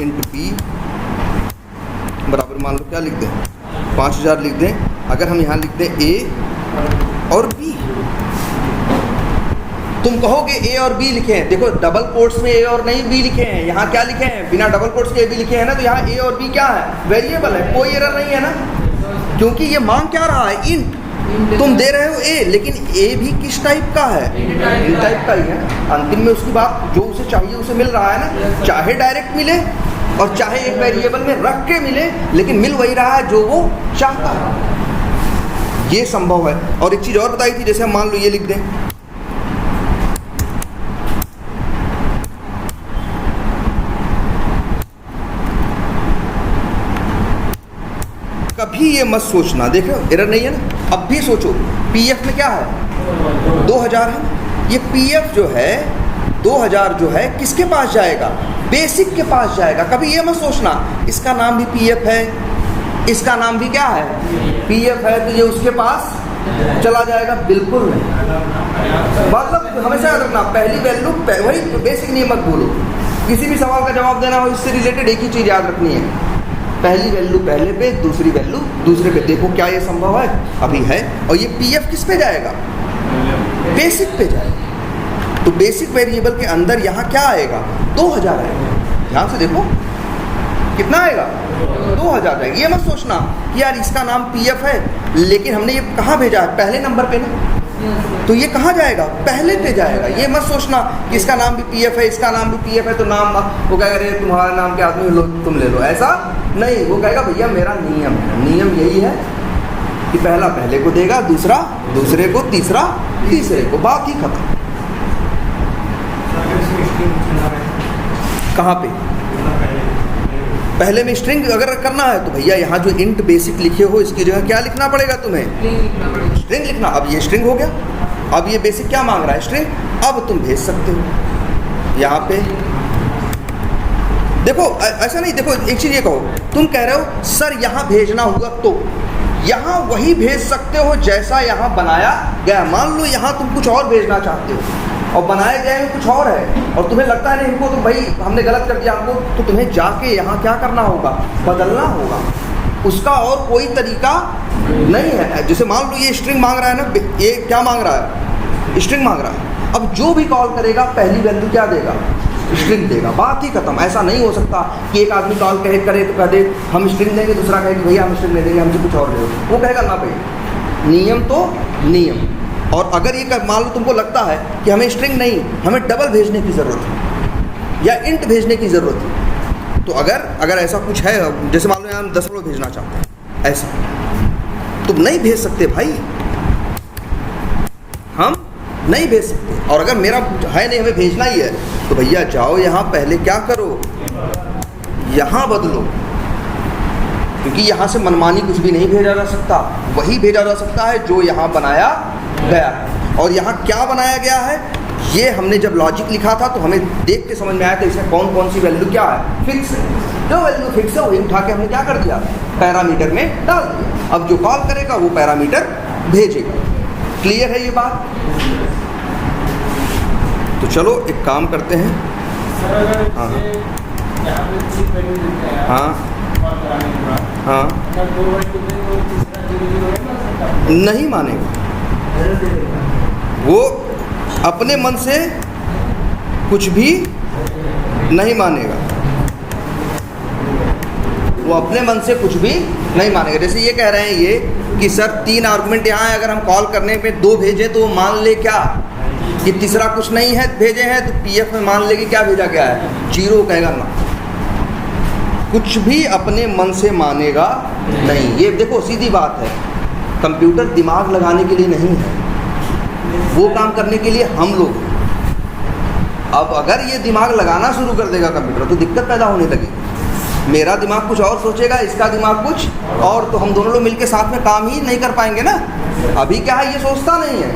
[SPEAKER 1] इंट बी बराबर मान लो क्या लिख दें, 5000 लिख दें। अगर हम यहाँ लिख दें ए और बी, तुम कहोगे ए और बी लिखे हैं, देखो डबल कोट्स में ए और नहीं बी लिखे हैं, यहाँ क्या लिखे हैं, बिना डबल कोट्स के ए बी लिखे हैं ना, तो यहाँ ए और बी क्या है, वेरिएबल है, कोई एरर नहीं है ना, क्योंकि ये मांग क्या रहा है, इंट। तुम दे रहे हो ए, लेकिन ए भी किस टाइप का है, इंट टाइप का ही है। अंतिम में उसकी बात जो उसे चाहिए उसे मिल रहा है ना, चाहे डायरेक्ट मिले और चाहे एक वेरिएबल में रख के मिले, लेकिन मिल वही रहा है जो वो चाहता है, ये संभव है। और एक चीज़ और बताई थी, जैसे हम मान लो ये लिख दें, कभी ये मत सोचना, देखो एरर नहीं है ना, अब भी सोचो पीएफ में क्या है, 2000 है, ये पीएफ जो है 2000 जो है किसके पास जाएगा, बेसिक के पास जाएगा। कभी ये मत सोचना इसका नाम भी पीएफ है, इसका नाम भी क्या है, पीएफ है, तो ये उसके पास चला जाएगा, बिल्कुल नहीं। मतलब हमेशा याद रखना, पहली वैल्यू वही बेसिक नियम मत भूलो, किसी भी सवाल का जवाब देना हो इससे रिलेटेड एक ही चीज़ याद रखनी है, पहली वैल्यू पहले पे, दूसरी वैल्यू दूसरे पे। देखो क्या ये संभव है, अभी है। और ये पीएफ किस पे जाएगा, बेसिक पे जाएगा, तो बेसिक वेरिएबल के अंदर यहाँ क्या आएगा, 2000 आएगा। ध्यान से देखो कितना आएगा, 2000 आएगा। ये मत सोचना कि यार इसका नाम पीएफ है, लेकिन हमने ये कहाँ भेजा है, पहले नंबर पे ना, तो ये कहाँ जाएगा, पहले पे जाएगा। ये मत सोचना कि इसका नाम भी पीएफ है, इसका नाम भी पीएफ है, तो नाम वो कहेगा अरे तुम्हारा नाम के आदमी लो तुम ले लो, ऐसा नहीं। वो कहेगा भैया मेरा नियम है, नियम यही है कि पहला पहले को देगा, दूसरा दूसरे को, तीसरा तीसरे को, बाकी खत्म। कहाँ पे, पहले में स्ट्रिंग अगर करना है तो भैया यहाँ जो इंट बेसिक लिखे हो इसकी जगह क्या लिखना पड़ेगा तुम्हें, स्ट्रिंग लिखना। अब ये स्ट्रिंग हो गया, अब ये बेसिक क्या मांग रहा है, स्ट्रिंग। अब तुम भेज सकते हो यहाँ पे, देखो ऐसा नहीं, देखो एक चीज़ ये कहो, तुम कह रहे हो सर यहाँ भेजना हुआ तो यहाँ वही भेज सकते हो जैसा यहाँ बनाया गया। मान लो यहाँ तुम कुछ और भेजना चाहते हो और बनाए गए में कुछ और है और तुम्हें लगता है नहीं इनको तो भाई हमने गलत कर दिया आपको, तो तुम्हें जाके यहाँ क्या करना होगा, बदलना होगा, उसका और कोई तरीका नहीं है। जैसे मान लो ये स्ट्रिंग मांग रहा है ना, ये क्या मांग रहा है, स्ट्रिंग मांग रहा है। अब जो भी कॉल करेगा पहली वैल्यू क्या देगा, स्ट्रिंग देगा, बात ही खत्म। ऐसा नहीं हो सकता कि एक आदमी कॉल करे तो कह दे हम स्ट्रिंग देंगे, दूसरा कहे कि भैया हम स्ट्रिंग नहीं देंगे, हमसे कुछ और ले लो। वो कहेगा ना भाई, नियम तो नियम। और अगर ये मान लो तुमको लगता है कि हमें स्ट्रिंग नहीं, हमें डबल भेजने की ज़रूरत है या इंट भेजने की ज़रूरत है, तो अगर ऐसा कुछ है, जैसे मान लो हम दशमलव भेजना चाहते हैं, ऐसा तुम नहीं भेज सकते भाई, हम नहीं भेज सकते। और अगर मेरा है नहीं, हमें भेजना ही है, तो भैया जाओ यहाँ पहले क्या करो, यहाँ बदलो, क्योंकि यहाँ से मनमानी कुछ भी नहीं भेजा जा सकता, वही भेजा जा सकता है जो यहाँ बनाया गया है। और यहाँ क्या बनाया गया है, ये हमने जब लॉजिक लिखा था तो हमें देख के समझ में आया था इसमें कौन कौन सी वैल्यू क्या है, फिक्स है। जो वैल्यू फिक्स है वही उठा के हमने क्या कर दिया, पैरामीटर में डाल दिया। अब जो कॉल करेगा वो पैरामीटर भेजेगा। क्लियर है ये बात? तो चलो एक काम करते हैं। हाँ हाँ हाँ, नहीं मानेगा वो, अपने मन से कुछ भी नहीं मानेगा, वो अपने मन से कुछ भी नहीं मानेगा। जैसे ये कह रहे हैं ये कि सर 3 आर्गुमेंट यहाँ है, अगर हम कॉल करने पे 2 भेजें तो वो मान ले क्या कि तीसरा कुछ नहीं है भेजे हैं, तो पीएफ में मान ले कि क्या भेजा गया है, 0। कहेगा ना, कुछ भी अपने मन से मानेगा नहीं। ये देखो सीधी बात है, कंप्यूटर दिमाग लगाने के लिए नहीं है, वो काम करने के लिए हम लोग हैं। अब अगर ये दिमाग लगाना शुरू कर देगा कंप्यूटर तो दिक्कत पैदा होने लगेगी। मेरा दिमाग कुछ और सोचेगा, इसका दिमाग कुछ और, तो हम दोनों लोग मिलकर साथ में काम ही नहीं कर पाएंगे ना। अभी क्या है, ये सोचता नहीं है,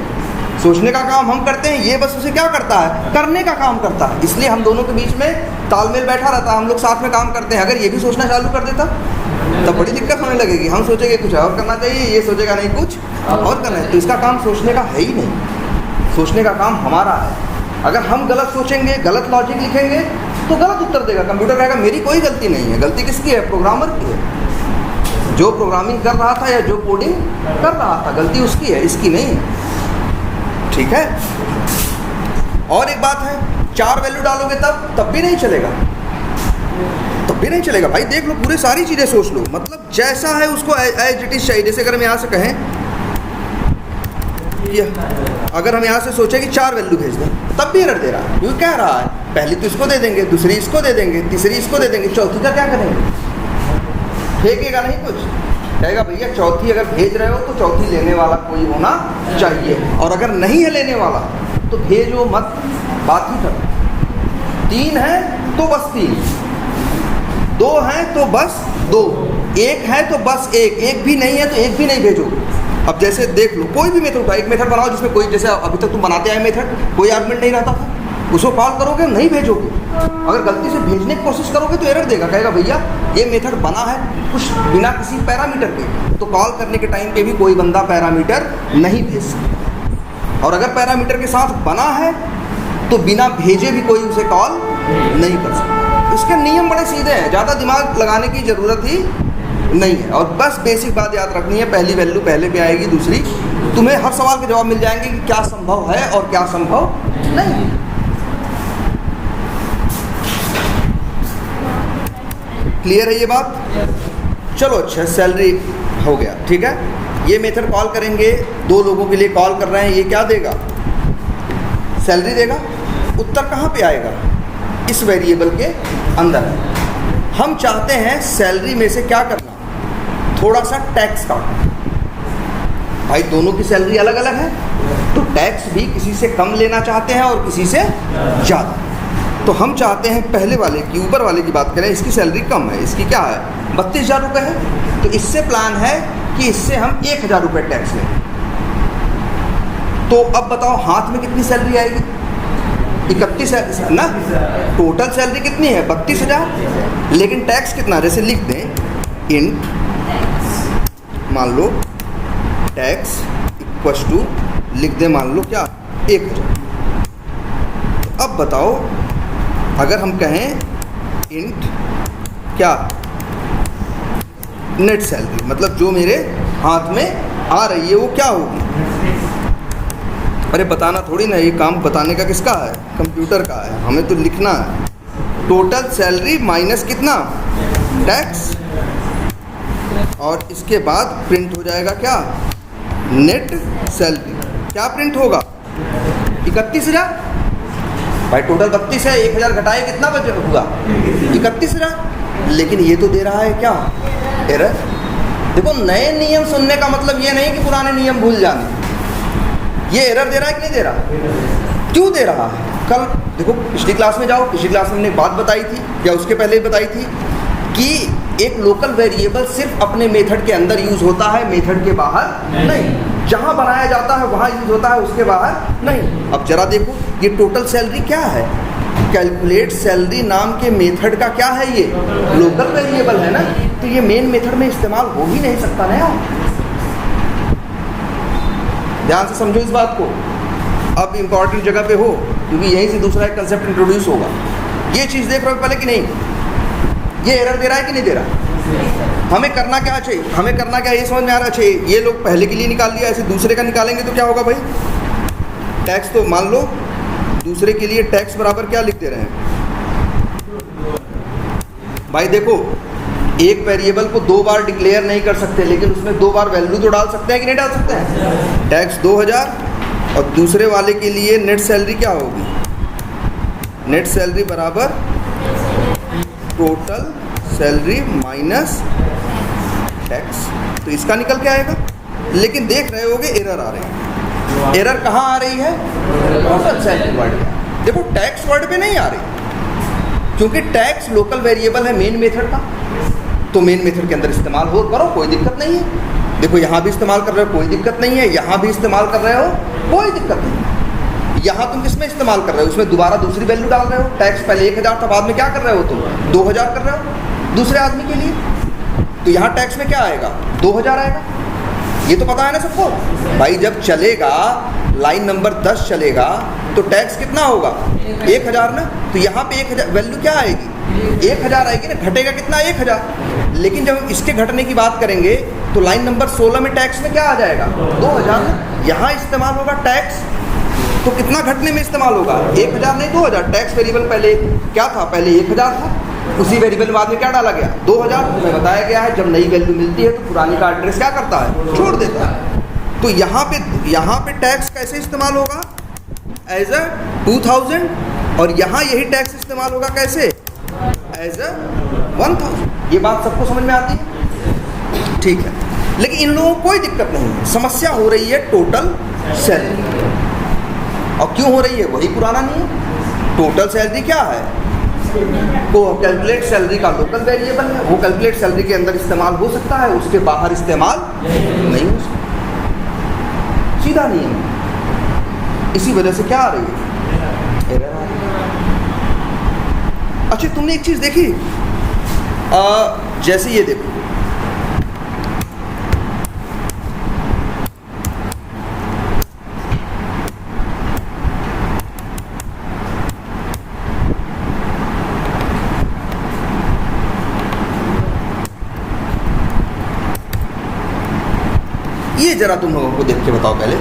[SPEAKER 1] सोचने का काम हम करते हैं, ये बस उसे क्या करता है, करने का काम करता है। इसलिए हम दोनों के बीच में तालमेल बैठा रहता है, हम लोग साथ में काम करते हैं। अगर ये भी सोचना चालू कर देता तब बड़ी दिक्कत होने लगेगी। हम सोचेंगे कुछ और करना चाहिए, ये सोचेगा नहीं कुछ और करना है। तो इसका काम सोचने का है ही नहीं, सोचने का काम हमारा है। अगर हम गलत सोचेंगे, गलत लॉजिक लिखेंगे तो गलत उत्तर देगा कंप्यूटर, कहेगा मेरी कोई गलती नहीं है। गलती किसकी है, प्रोग्रामर की है। जो प्रोग्रामिंग कर रहा था या जो कोडिंग कर रहा था, गलती उसकी है, इसकी नहीं है। ठीक है। और एक बात है, 4 वैल्यू डालोगे तब भी नहीं चलेगा, तब भी नहीं चलेगा भाई। देख लो, पूरे सारी चीज़ें सोच लो, मतलब जैसा है उसको एज इट इज चाहिए। जैसे अगर हम यहाँ से कहें, अगर हम यहाँ से सोचें कि 4 वैल्यू भेज दें, तब भी एरर दे रहा है। क्योंकि कह रहा है पहली तो इसको दे देंगे, दूसरी इसको दे देंगे, तीसरी इसको दे देंगे, चौथी का क्या करेंगे, फेंकेगा नहीं कुछ। कहेगा भैया चौथी अगर भेज रहे हो तो चौथी लेने वाला कोई होना चाहिए, और अगर नहीं है लेने वाला तो भेजो मत, बात ही करो। 3 है तो बस 3, 2 है तो बस 2, 1 है तो बस 1, 1 भी नहीं है तो 1 भी नहीं भेजो। अब जैसे देख लो, कोई भी मेथड उठाओ, एक मेथड बनाओ जिसमें कोई, जैसे अभी तक तुम बनाते आए मेथड, कोई आर्गुमेंट नहीं रहता था, उसको कॉल करोगे नहीं भेजोगे। अगर गलती से भेजने की कोशिश करोगे तो एरर देगा, कहेगा भैया ये मेथड बना है कुछ बिना किसी पैरामीटर के, तो कॉल करने के टाइम पे भी कोई बंदा पैरामीटर नहीं भेज सकता। और अगर पैरामीटर के साथ बना है तो बिना भेजे भी कोई उसे कॉल नहीं कर सकता। इसके नियम बड़े सीधे हैं, ज़्यादा दिमाग लगाने की ज़रूरत ही नहीं है। और बस बेसिक बात याद रखनी है, पहली वैल्यू पहले पे आएगी, दूसरी तुम्हें हर सवाल के जवाब मिल जाएंगे कि क्या संभव है और क्या संभव नहीं है। क्लियर है ये बात? चलो अच्छा, सैलरी हो गया, ठीक है। ये मेथड कॉल करेंगे, 2 लोगों के लिए कॉल कर रहे हैं, ये क्या देगा, सैलरी देगा। उत्तर कहाँ पे आएगा, इस वेरिएबल के अंदर है। हम चाहते हैं सैलरी में से क्या करना, थोड़ा सा टैक्स काटना। भाई दोनों की सैलरी अलग अलग है, तो टैक्स भी किसी से कम लेना चाहते हैं और किसी से ज़्यादा। तो हम चाहते हैं पहले वाले की, ऊपर वाले की बात करें, इसकी सैलरी कम है, इसकी क्या है 32,000 रुपये है, तो इससे प्लान है कि इससे हम 1,000 रुपये टैक्स लेंगे। तो अब बताओ हाथ में कितनी सैलरी आएगी, 31 ना, टोटल सैलरी कितनी है 32,000, लेकिन टैक्स कितना, जैसे लिख दें इंट, मान लो टैक्स इक्वल्स टू, लिख दें मान लो क्या 1,000। अब बताओ अगर हम कहें इंट क्या, नेट सैलरी, मतलब जो मेरे हाथ में आ रही है वो क्या होगी। अरे बताना थोड़ी ना, ये काम बताने का किसका है, कंप्यूटर का है, हमें तो लिखना है। टोटल सैलरी माइनस कितना, टैक्स, और इसके बाद प्रिंट हो जाएगा क्या, नेट सैलरी। क्या प्रिंट होगा, 31,000। भाई टोटल 32 है, 1,000 घटाए कितना बच हुआ, 31,000। लेकिन ये तो दे रहा है क्या, एरर। देखो नए नियम सुनने का मतलब ये नहीं कि पुराने नियम भूल जाने। ये एरर दे रहा है कि नहीं दे रहा, क्यों दे रहा है। कल देखो पिछली क्लास में जाओ, पिछली क्लास में हमने बात बताई थी या उसके पहले ही बताई थी कि एक लोकल वेरिएबल सिर्फ अपने मेथड के अंदर यूज होता है, मेथड के बाहर नहीं। जहां बनाया जाता है वहां यूज होता है, उसके बाहर नहीं। अब जरा देखो ये टोटल सैलरी क्या है, कैलकुलेट सैलरी नाम के मेथड का क्या है, ये लोकल वेरिएबल है ना, तो ये मेन मेथड में इस्तेमाल हो ही नहीं सकता ना यार। ध्यान से समझो इस बात को। अब इंपॉर्टेंट जगह पे हो, क्योंकि यहीं से दूसरा एक कंसेप्ट इंट्रोड्यूस होगा। ये चीज़ देख रहे हो पहले कि नहीं, ये एरर दे रहा है कि नहीं दे रहा। हमें करना क्या चाहिए, हमें करना क्या ये समझ में आ रहा चाहिए। ये लोग पहले के लिए निकाल लिया, ऐसे दूसरे का निकालेंगे तो क्या होगा भाई, टैक्स तो मान लो दूसरे के लिए टैक्स बराबर क्या लिख दे रहे हैं भाई। देखो एक वेरिएबल को 2 बार डिक्लेयर नहीं कर सकते, लेकिन उसमें 2 बार वैल्यू तो डाल सकते हैं कि नहीं डाल सकते हैं। टैक्स 2000 और दूसरे वाले के लिए नेट सैलरी क्या होगी, नेट सैलरी बराबर टोटल सैलरी माइनस टैक्स। तो इसका निकल के आएगा। लेकिन देख रहे होगे एरर आ रहे हैं। एरर कहाँ आ रही है, टोटल सैलरी वर्ड पे। देखो टैक्स वर्ड पे नहीं आ रही, क्योंकि टैक्स लोकल वेरिएबल है मेन मेथड का, तो मेन मेथड के अंदर इस्तेमाल हो करो, कोई दिक्कत नहीं है। देखो यहाँ भी इस्तेमाल कर रहे हो, कोई दिक्कत नहीं है, यहाँ भी इस्तेमाल कर रहे हो, कोई दिक्कत नहीं। यहाँ तुम किसमें इस्तेमाल कर रहे हो, उसमें दोबारा दूसरी वैल्यू डाल रहे हो। टैक्स पहले 1,000 था, बाद में क्या कर रहे हो तुम, 2,000 कर रहे हो दूसरे आदमी के लिए। तो यहाँ टैक्स में क्या आएगा, 2,000 आएगा। ये तो पता है ना सबको भाई। जब चलेगा लाइन नंबर 10 चलेगा तो टैक्स कितना होगा, 1,000 ना। तो यहाँ पे 1,000 वैल्यू क्या आएगी, 1,000 आएगी ना। घटेगा कितना, 1,000। लेकिन जब इसके घटने की बात करेंगे तो लाइन नंबर 16 में टैक्स में क्या आ जाएगा, 2,000। यहाँ इस्तेमाल होगा टैक्स, तो कितना घटने में इस्तेमाल होगा, 1,000 नहीं 2,000। टैक्स वेरिएबल पहले क्या था, पहले 1,000 था, उसी वेरिएबल बाद में क्या डाला गया, 2,000। तुम्हें बताया गया है जब नई वैल्यू मिलती है तो पुरानी का एड्रेस क्या करता है, छोड़ देता है। तो यहाँ पे टैक्स कैसे इस्तेमाल होगा, एज अ 2,000, और यहाँ यही टैक्स इस्तेमाल होगा कैसे, एज अ 1,000। ये बात सबको समझ में आती है, ठीक है। लेकिन इन लोगों को कोई दिक्कत नहीं है। समस्या हो रही है टोटल सैलरी, और क्यों हो रही है, वही पुराना नियम। टोटल सैलरी क्या है, वो कैलकुलेट सैलरी का लोकल वेरिएबल है, वो कैलकुलेट सैलरी के अंदर इस्तेमाल हो सकता है, उसके बाहर इस्तेमाल नहीं हो सकता। सीधा नियम। इसी वजह से क्या आ रही है, एरर आ रही है। अच्छा तुमने एक चीज़ देखी, जैसे ये देखो, ये जरा तुम लोगों को देख के बताओ पहले।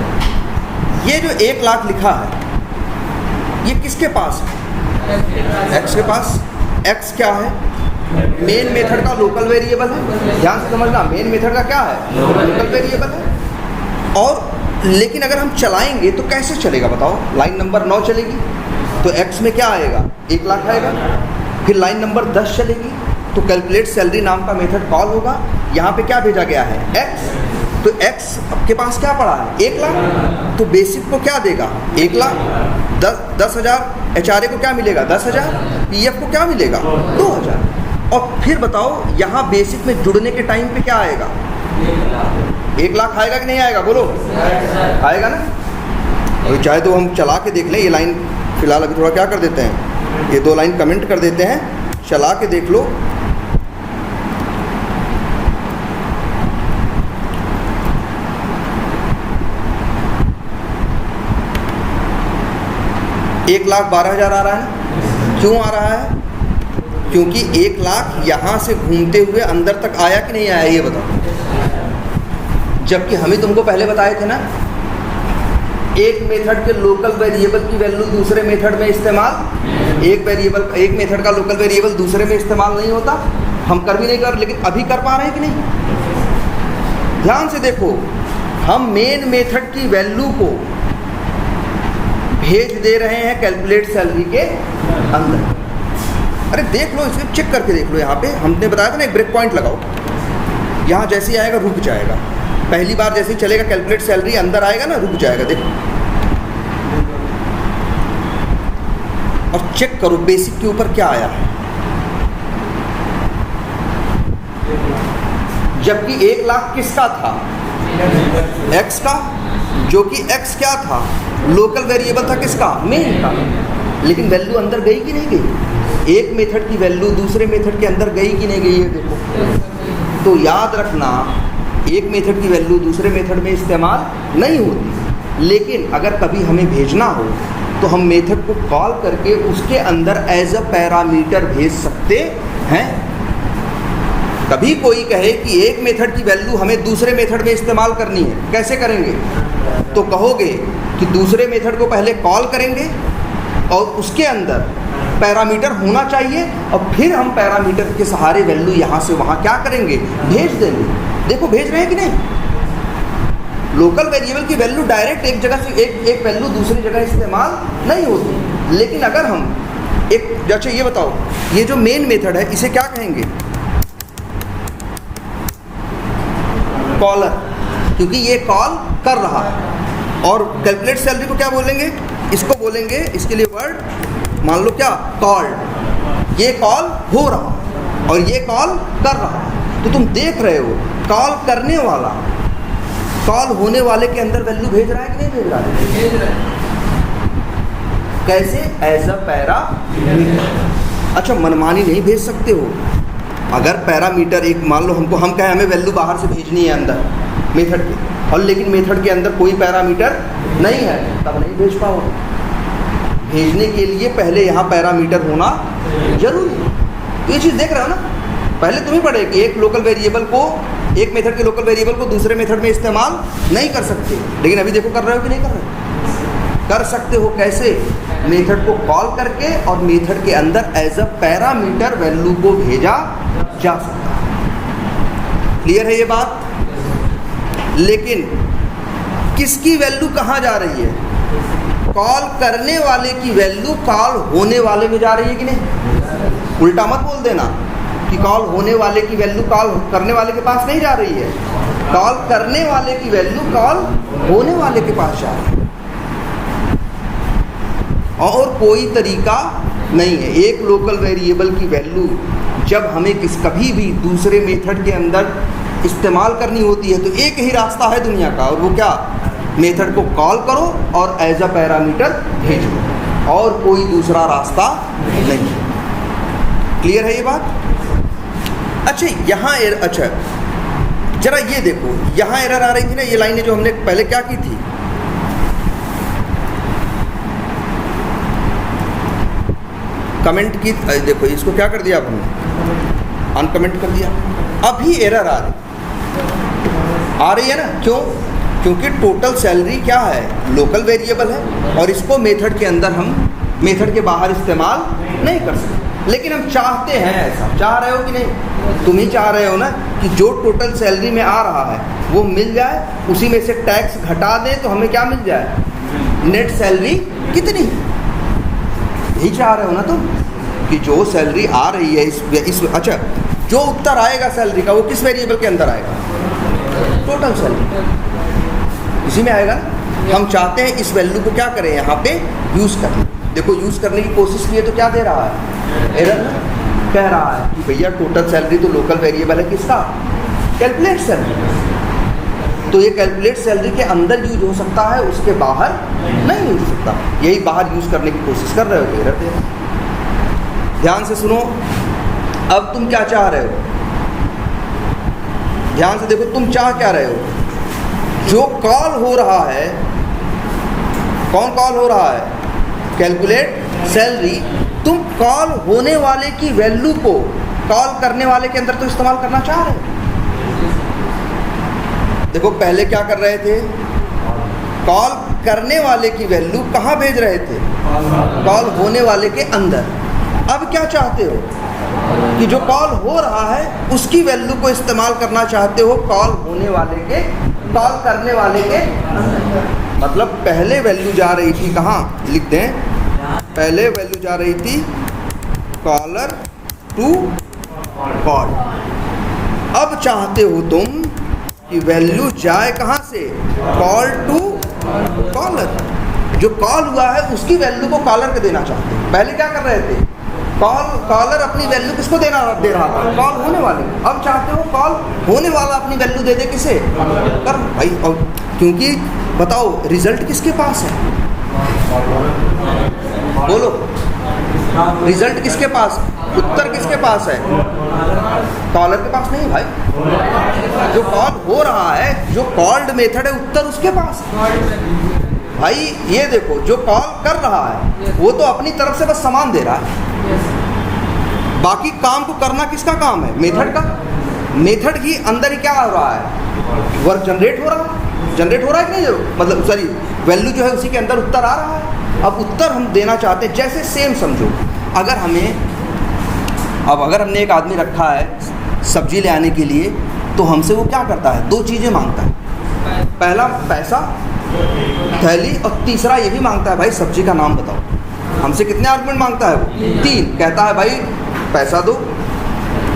[SPEAKER 1] ये जो 1 लाख लिखा है ये किसके पास है, एक्स के पास। एक्स क्या है, मेन मेथड का लोकल वेरिएबल है। ध्यान से समझना, मेन मेथड का क्या है, लोकल वेरिएबल है। और लेकिन अगर हम चलाएंगे तो कैसे चलेगा बताओ। लाइन नंबर 9 चलेगी तो एक्स में क्या आएगा, 1 लाख आएगा। फिर लाइन नंबर 10 चलेगी तो कैलकुलेट सैलरी नाम का मेथड कॉल होगा। यहाँ पे क्या भेजा गया है, एक्स। तो एक्स आपके पास क्या पड़ा है, 1 लाख। तो बेसिक को क्या देगा, 1 लाख। 10,000 HRA को क्या मिलेगा, 10,000। PF को क्या मिलेगा, 2,000। और फिर बताओ यहाँ बेसिक में जुड़ने के टाइम पे क्या आएगा, 1 लाख आएगा कि नहीं आएगा, बोलो आएगा ना। और चाहे तो हम चला के देख लें। ये लाइन फिलहाल अभी थोड़ा क्या कर देते हैं, ये 2 लाइन कमेंट कर देते हैं, चला के देख लो। एक 1,12,000 आ रहा है। क्यों आ रहा है, क्योंकि 1 लाख यहाँ से घूमते हुए अंदर तक आया कि नहीं आया, ये बताओ। जबकि हमें तुमको पहले बताए थे ना एक मेथड के लोकल वेरिएबल की वैल्यू दूसरे मेथड में इस्तेमाल, एक मेथड का लोकल वेरिएबल दूसरे में इस्तेमाल नहीं होता। हम कर भी नहीं कर, लेकिन अभी कर पा रहे हैं कि नहीं? ध्यान से देखो, हम मेन मेथड की वैल्यू को भेज दे रहे हैं कैलकुलेट सैलरी के अंदर। अरे देख लो, इसे चेक करके देख लो। यहाँ पे हमने बताया था ना, एक ब्रेक पॉइंट लगाओ। यहाँ जैसे ही आएगा रुक जाएगा, पहली बार जैसे ही चलेगा कैलकुलेट सैलरी अंदर आएगा ना, रुक जाएगा। देखो और चेक करो बेसिक के ऊपर क्या आया है। जबकि 1 लाख किसका था? एक्स का, जो कि एक्स क्या था? लोकल वेरिएबल था किसका? मेन का। लेकिन वैल्यू अंदर गई कि नहीं गई? एक मेथड की वैल्यू दूसरे मेथड के अंदर गई कि नहीं गई है? देखो, तो याद रखना, एक मेथड की वैल्यू दूसरे मेथड में इस्तेमाल नहीं होती। लेकिन अगर कभी हमें भेजना हो तो हम मेथड को कॉल करके उसके अंदर एज अ पैरामीटर भेज सकते हैं। कभी कोई कहे कि एक मेथड की वैल्यू हमें दूसरे मेथड में इस्तेमाल करनी है, कैसे करेंगे? तो कहोगे कि दूसरे मेथड को पहले कॉल करेंगे और उसके अंदर पैरामीटर होना चाहिए, और फिर हम पैरामीटर के सहारे वैल्यू यहाँ से वहाँ क्या करेंगे? भेज देंगे। देखो भेज रहे हैं कि नहीं? लोकल वेरिएबल की वैल्यू डायरेक्ट एक जगह से एक वैल्यू दूसरी जगह इस्तेमाल नहीं होती। लेकिन अगर हम एक, अच्छा ये बताओ, ये जो मेन मेथड है इसे क्या कहेंगे? कॉलर, क्योंकि ये कॉल कर रहा है। और कैलकुलेट सैलरी को क्या बोलेंगे? इसको बोलेंगे, इसके लिए वर्ड मान लो क्या? कॉल्ड। ये कॉल हो रहा और ये कॉल कर रहा। तो तुम देख रहे हो कॉल करने वाला कॉल होने वाले के अंदर वैल्यू भेज रहा है कि नहीं भेज रहा है? भेज रहा है। कैसे? As a parameter. अच्छा, मनमानी नहीं भेज सकते हो। अगर पैरामीटर एक मान लो हमको, हम कहें हमें वैल्यू बाहर से भेजनी है अंदर मेथड के, और लेकिन मेथड के अंदर कोई पैरामीटर नहीं है, तब नहीं भेज पाओगे। भेजने के लिए पहले यहाँ पैरामीटर होना जरूरी है। तो ये चीज़ देख रहे हो ना, पहले तुम ही पढ़े कि एक लोकल वेरिएबल को, एक मेथड के लोकल वेरिएबल को दूसरे मेथड में इस्तेमाल नहीं कर सकते। लेकिन अभी देखो कर रहे हो कि नहीं कर रहे हो? कर सकते हो। कैसे? मेथड को कॉल करके और मेथड के अंदर एज अ पैरामीटर वैल्यू को भेजा जा सकता है। क्लियर है ये बात? लेकिन किसकी वैल्यू कहाँ जा रही है? कॉल करने वाले की वैल्यू कॉल होने वाले में जा रही है कि नहीं? उल्टा मत बोल देना कि कॉल होने वाले की वैल्यू कॉल करने वाले के पास नहीं जा रही है। कॉल करने वाले की वैल्यू कॉल होने वाले के पास जा रही है। और कोई तरीका नहीं है। एक लोकल वेरिएबल की वैल्यू जब हमें कभी भी दूसरे मेथड के अंदर इस्तेमाल करनी होती है तो एक ही रास्ता है दुनिया का, और वो क्या? मेथड को कॉल करो और एज अ पैरामीटर भेजो, और कोई दूसरा रास्ता नहीं। क्लियर है ये बात? अच्छा यहाँ अच्छा जरा ये देखो, यहाँ एरर आ रही थी ना, ये लाइनें जो हमने पहले क्या की थी, कमेंट की। देखो इसको क्या कर दिया आपने? अनकमेंट कर दिया। अभी एरर आ रही है ना? क्यों? क्योंकि टोटल सैलरी क्या है? लोकल वेरिएबल है, और इसको मेथड के अंदर हम मेथड के बाहर इस्तेमाल नहीं कर सकते। लेकिन हम चाहते हैं ऐसा। चाह रहे हो कि नहीं? तुम ही चाह रहे हो ना कि जो टोटल सैलरी में आ रहा है वो मिल जाए, उसी में से टैक्स घटा दें तो हमें क्या मिल जाए? नेट सैलरी कितनी? यही चाह रहे हो ना तुम कि जो सैलरी आ रही है इस अच्छा, जो उत्तर आएगा सैलरी का वो किस वेरिएबल के अंदर आएगा? टोटल सैलरी इसी में आएगा। हम चाहते हैं इस वैल्यू को क्या करें? यहाँ पे यूज़ करें। देखो यूज़ करने की कोशिश की है तो क्या दे रहा है? एरर कह रहा है कि भैया टोटल सैलरी तो लोकल वेरिएबल है किसका? Calculate salary. तो ये कैलकुलेट सैलरी के अंदर यूज हो सकता है, उसके बाहर नहीं यूज हो सकता। यही बाहर यूज करने की कोशिश कर रहे हो, एरर दे रहे हो। ध्यान से सुनो, अब तुम क्या चाह रहे हो? ध्यान से देखो, तुम चाह क्या रहे हो? जो कॉल हो रहा है, कौन कॉल हो रहा है? Calculate salary. तुम कॉल होने वाले की वैल्यू को कॉल करने वाले के अंदर तो इस्तेमाल करना चाह रहे हो। देखो पहले क्या कर रहे थे? कॉल करने वाले की वैल्यू कहाँ भेज रहे थे? कॉल होने वाले के अंदर। अब क्या चाहते हो कि जो कॉल हो रहा है उसकी वैल्यू को इस्तेमाल करना चाहते हो कॉल होने वाले के, कॉल करने वाले के अंदर। मतलब पहले वैल्यू जा रही थी कहाँ, लिख दें, पहले वैल्यू जा रही थी कॉलर टू कॉल। अब चाहते हो तुम कि वैल्यू जाए कहाँ से, कॉल टू कॉलर। जो कॉल हुआ है उसकी वैल्यू को कॉलर को देना चाहते हो। पहले क्या कर रहे थे, कॉलर अपनी वैल्यू किसको दे रहा था, कॉल होने वाले। अब चाहते हो कॉल होने वाला अपनी वैल्यू दे दे किसे, कर भाई। और क्योंकि बताओ रिजल्ट किसके पास है, बोलो, रिजल्ट किसके पास, उत्तर किसके पास है, कॉलर के पास नहीं भाई। जो कॉल हो रहा है, जो कॉल्ड मेथड है, उत्तर उसके पास है भाई। ये देखो, जो कॉल कर रहा है वो तो अपनी तरफ से बस सामान दे रहा है, बाकी काम को करना किसका काम है, मेथड का। मेथड ही अंदर ही क्या हो रहा है, वर्क जनरेट हो रहा है, जनरेट हो रहा है कि नहीं, मतलब सॉरी वैल्यू जो है उसी के अंदर उत्तर आ रहा है। अब उत्तर हम देना चाहते हैं, जैसे सेम समझो, अगर हमने एक आदमी रखा है सब्जी ले आने के लिए, तो हमसे वो क्या करता है, दो चीज़ें मांगता है, पहला पैसा, थैली, और तीसरा ये भी मांगता है भाई सब्जी का नाम बताओ। हमसे कितने आर्गुमेंट मांगता है वो, 3। कहता है भाई पैसा दो,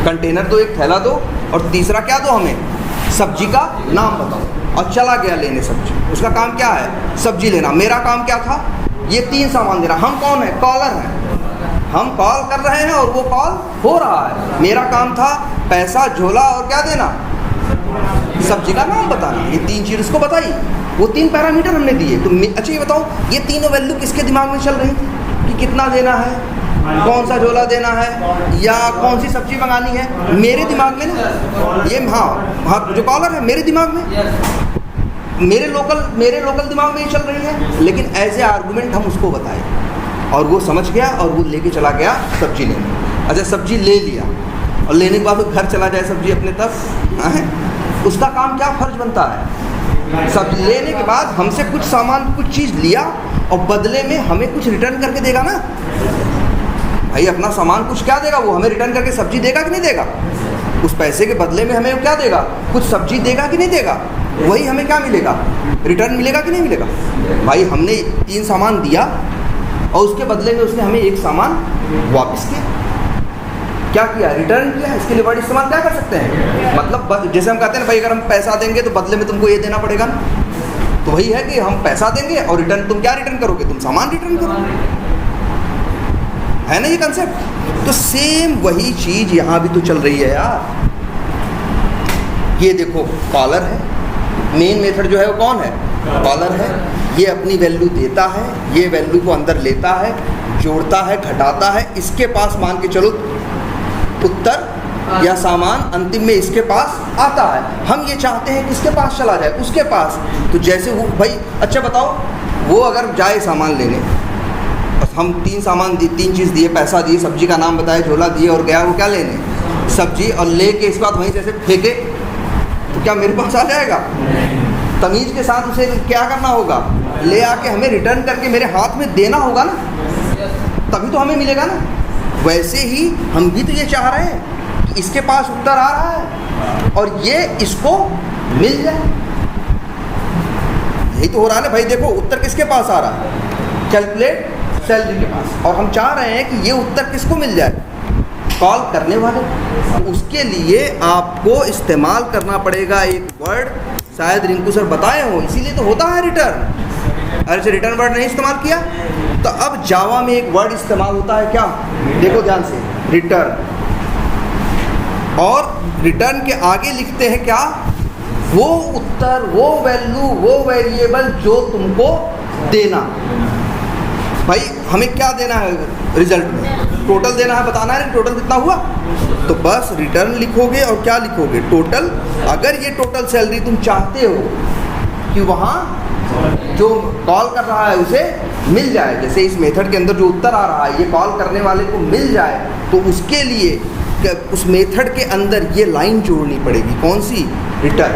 [SPEAKER 1] कंटेनर दो, एक थैला दो, और तीसरा क्या दो हमें, सब्जी का नाम बताओ। और चला गया लेने सब्जी, उसका काम क्या है, सब्जी लेना। मेरा काम क्या था, ये 3 सामान देना। हम कौन है, कॉलर हैं, हम कॉल कर रहे हैं और वो कॉल हो रहा है। मेरा काम था पैसा, झोला और क्या देना, सब्जी का नाम बताना। ये 3 चीज़ उसको बताई, वो 3 पैरामीटर हमने दिए। तो अच्छा ये बताओ, ये तीनों वैल्यू किसके दिमाग में चल रही थी कि कितना देना है, कौन सा झोला देना है, या कौन सी सब्जी मंगानी है, मेरे दिमाग में ना। ये हाँ जो कॉलर है मेरे दिमाग में, मेरे लोकल दिमाग में ही चल रही है। लेकिन एज ए आर्गूमेंट हम उसको बताए और वो समझ गया और वो लेके चला गया सब्जी लेने। अच्छा सब्जी ले लिया और लेने के बाद वो घर चला जाए सब्जी अपने तक, उसका काम क्या फर्ज बनता है, सब्जी लेने के बाद हमसे कुछ सामान, कुछ चीज़ लिया और बदले में हमें कुछ रिटर्न करके देगा ना भाई। अपना सामान कुछ क्या देगा, वो हमें रिटर्न करके सब्जी देगा कि नहीं देगा। उस पैसे के बदले में हमें क्या देगा, कुछ सब्जी देगा कि नहीं देगा। वही हमें क्या मिलेगा, रिटर्न मिलेगा कि नहीं मिलेगा। भाई हमने 3 सामान दिया और उसके बदले में उसने हमें 1 सामान वापस किया। क्या किया, रिटर्न किया। इसके लिए वर्ड इस्तेमाल क्या कर सकते हैं, मतलब जैसे हम कहते हैं ना भाई, अगर हम पैसा देंगे तो बदले में तुमको ये देना पड़ेगा ना। तो वही है कि हम पैसा देंगे और रिटर्न, तुम क्या रिटर्न करोगे, तुम सामान रिटर्न करोगे, है ना ये कंसेप्ट। तो सेम वही चीज़ यहाँ भी तो चल रही है यार। ये देखो कॉलर है, मेन मेथड जो है वो कौन है, कॉलर है। ये अपनी वैल्यू देता है, ये वैल्यू को अंदर लेता है, जोड़ता है, घटाता है। इसके पास मान के चलो उत्तर या सामान अंतिम में इसके पास आता है। हम ये चाहते हैं कि इसके पास चला जाए, उसके पास। तो जैसे वो भाई, अच्छा बताओ, वो अगर जाए सामान लेने, हम 3 सामान 3 चीज़ दिए, पैसा दिए, सब्जी का नाम बताया, झोला दिए, और गया वो क्या लेने, सब्जी, और ले के इस बात वहीं जैसे फेंके, तो क्या मेरे पास आ जाएगा। तमीज़ के साथ उसे क्या करना होगा, ले आके हमें रिटर्न करके मेरे हाथ में देना होगा ना, तभी तो हमें मिलेगा ना। वैसे ही हम भी तो ये चाह रहे हैं कि इसके पास उत्तर आ रहा है और ये इसको मिल जाए। यही तो हो रहा है ना भाई। देखो उत्तर किसके पास आ रहा है, कैलकुलेट सैलरी के पास, और हम चाह रहे हैं कि ये उत्तर किसको मिल जाए, कॉल करने वाले। उसके लिए आपको इस्तेमाल करना पड़ेगा एक वर्ड, शायद रिंकू सर बताए हो, इसीलिए तो होता है रिटर्न। अरे रिटर्न वर्ड नहीं इस्तेमाल किया तो अब जावा में एक वर्ड इस्तेमाल होता है क्या, देखो ध्यान से, रिटर्न। और रिटर्न के आगे लिखते हैं क्या, वो उत्तर, वो वैल्यू, वो वेरिएबल जो तुमको देना। भाई हमें क्या देना है रिजल्ट में, टोटल देना है, बताना है टोटल कितना हुआ। तो बस रिटर्न लिखोगे और क्या लिखोगे, टोटल। अगर ये टोटल सैलरी तुम चाहते हो कि वहाँ जो कॉल कर रहा है उसे मिल जाए, जैसे इस मेथड के अंदर जो उत्तर आ रहा है ये कॉल करने वाले को मिल जाए, तो उसके लिए उस मेथड के अंदर ये लाइन जोड़नी पड़ेगी, कौन सी, रिटर्न।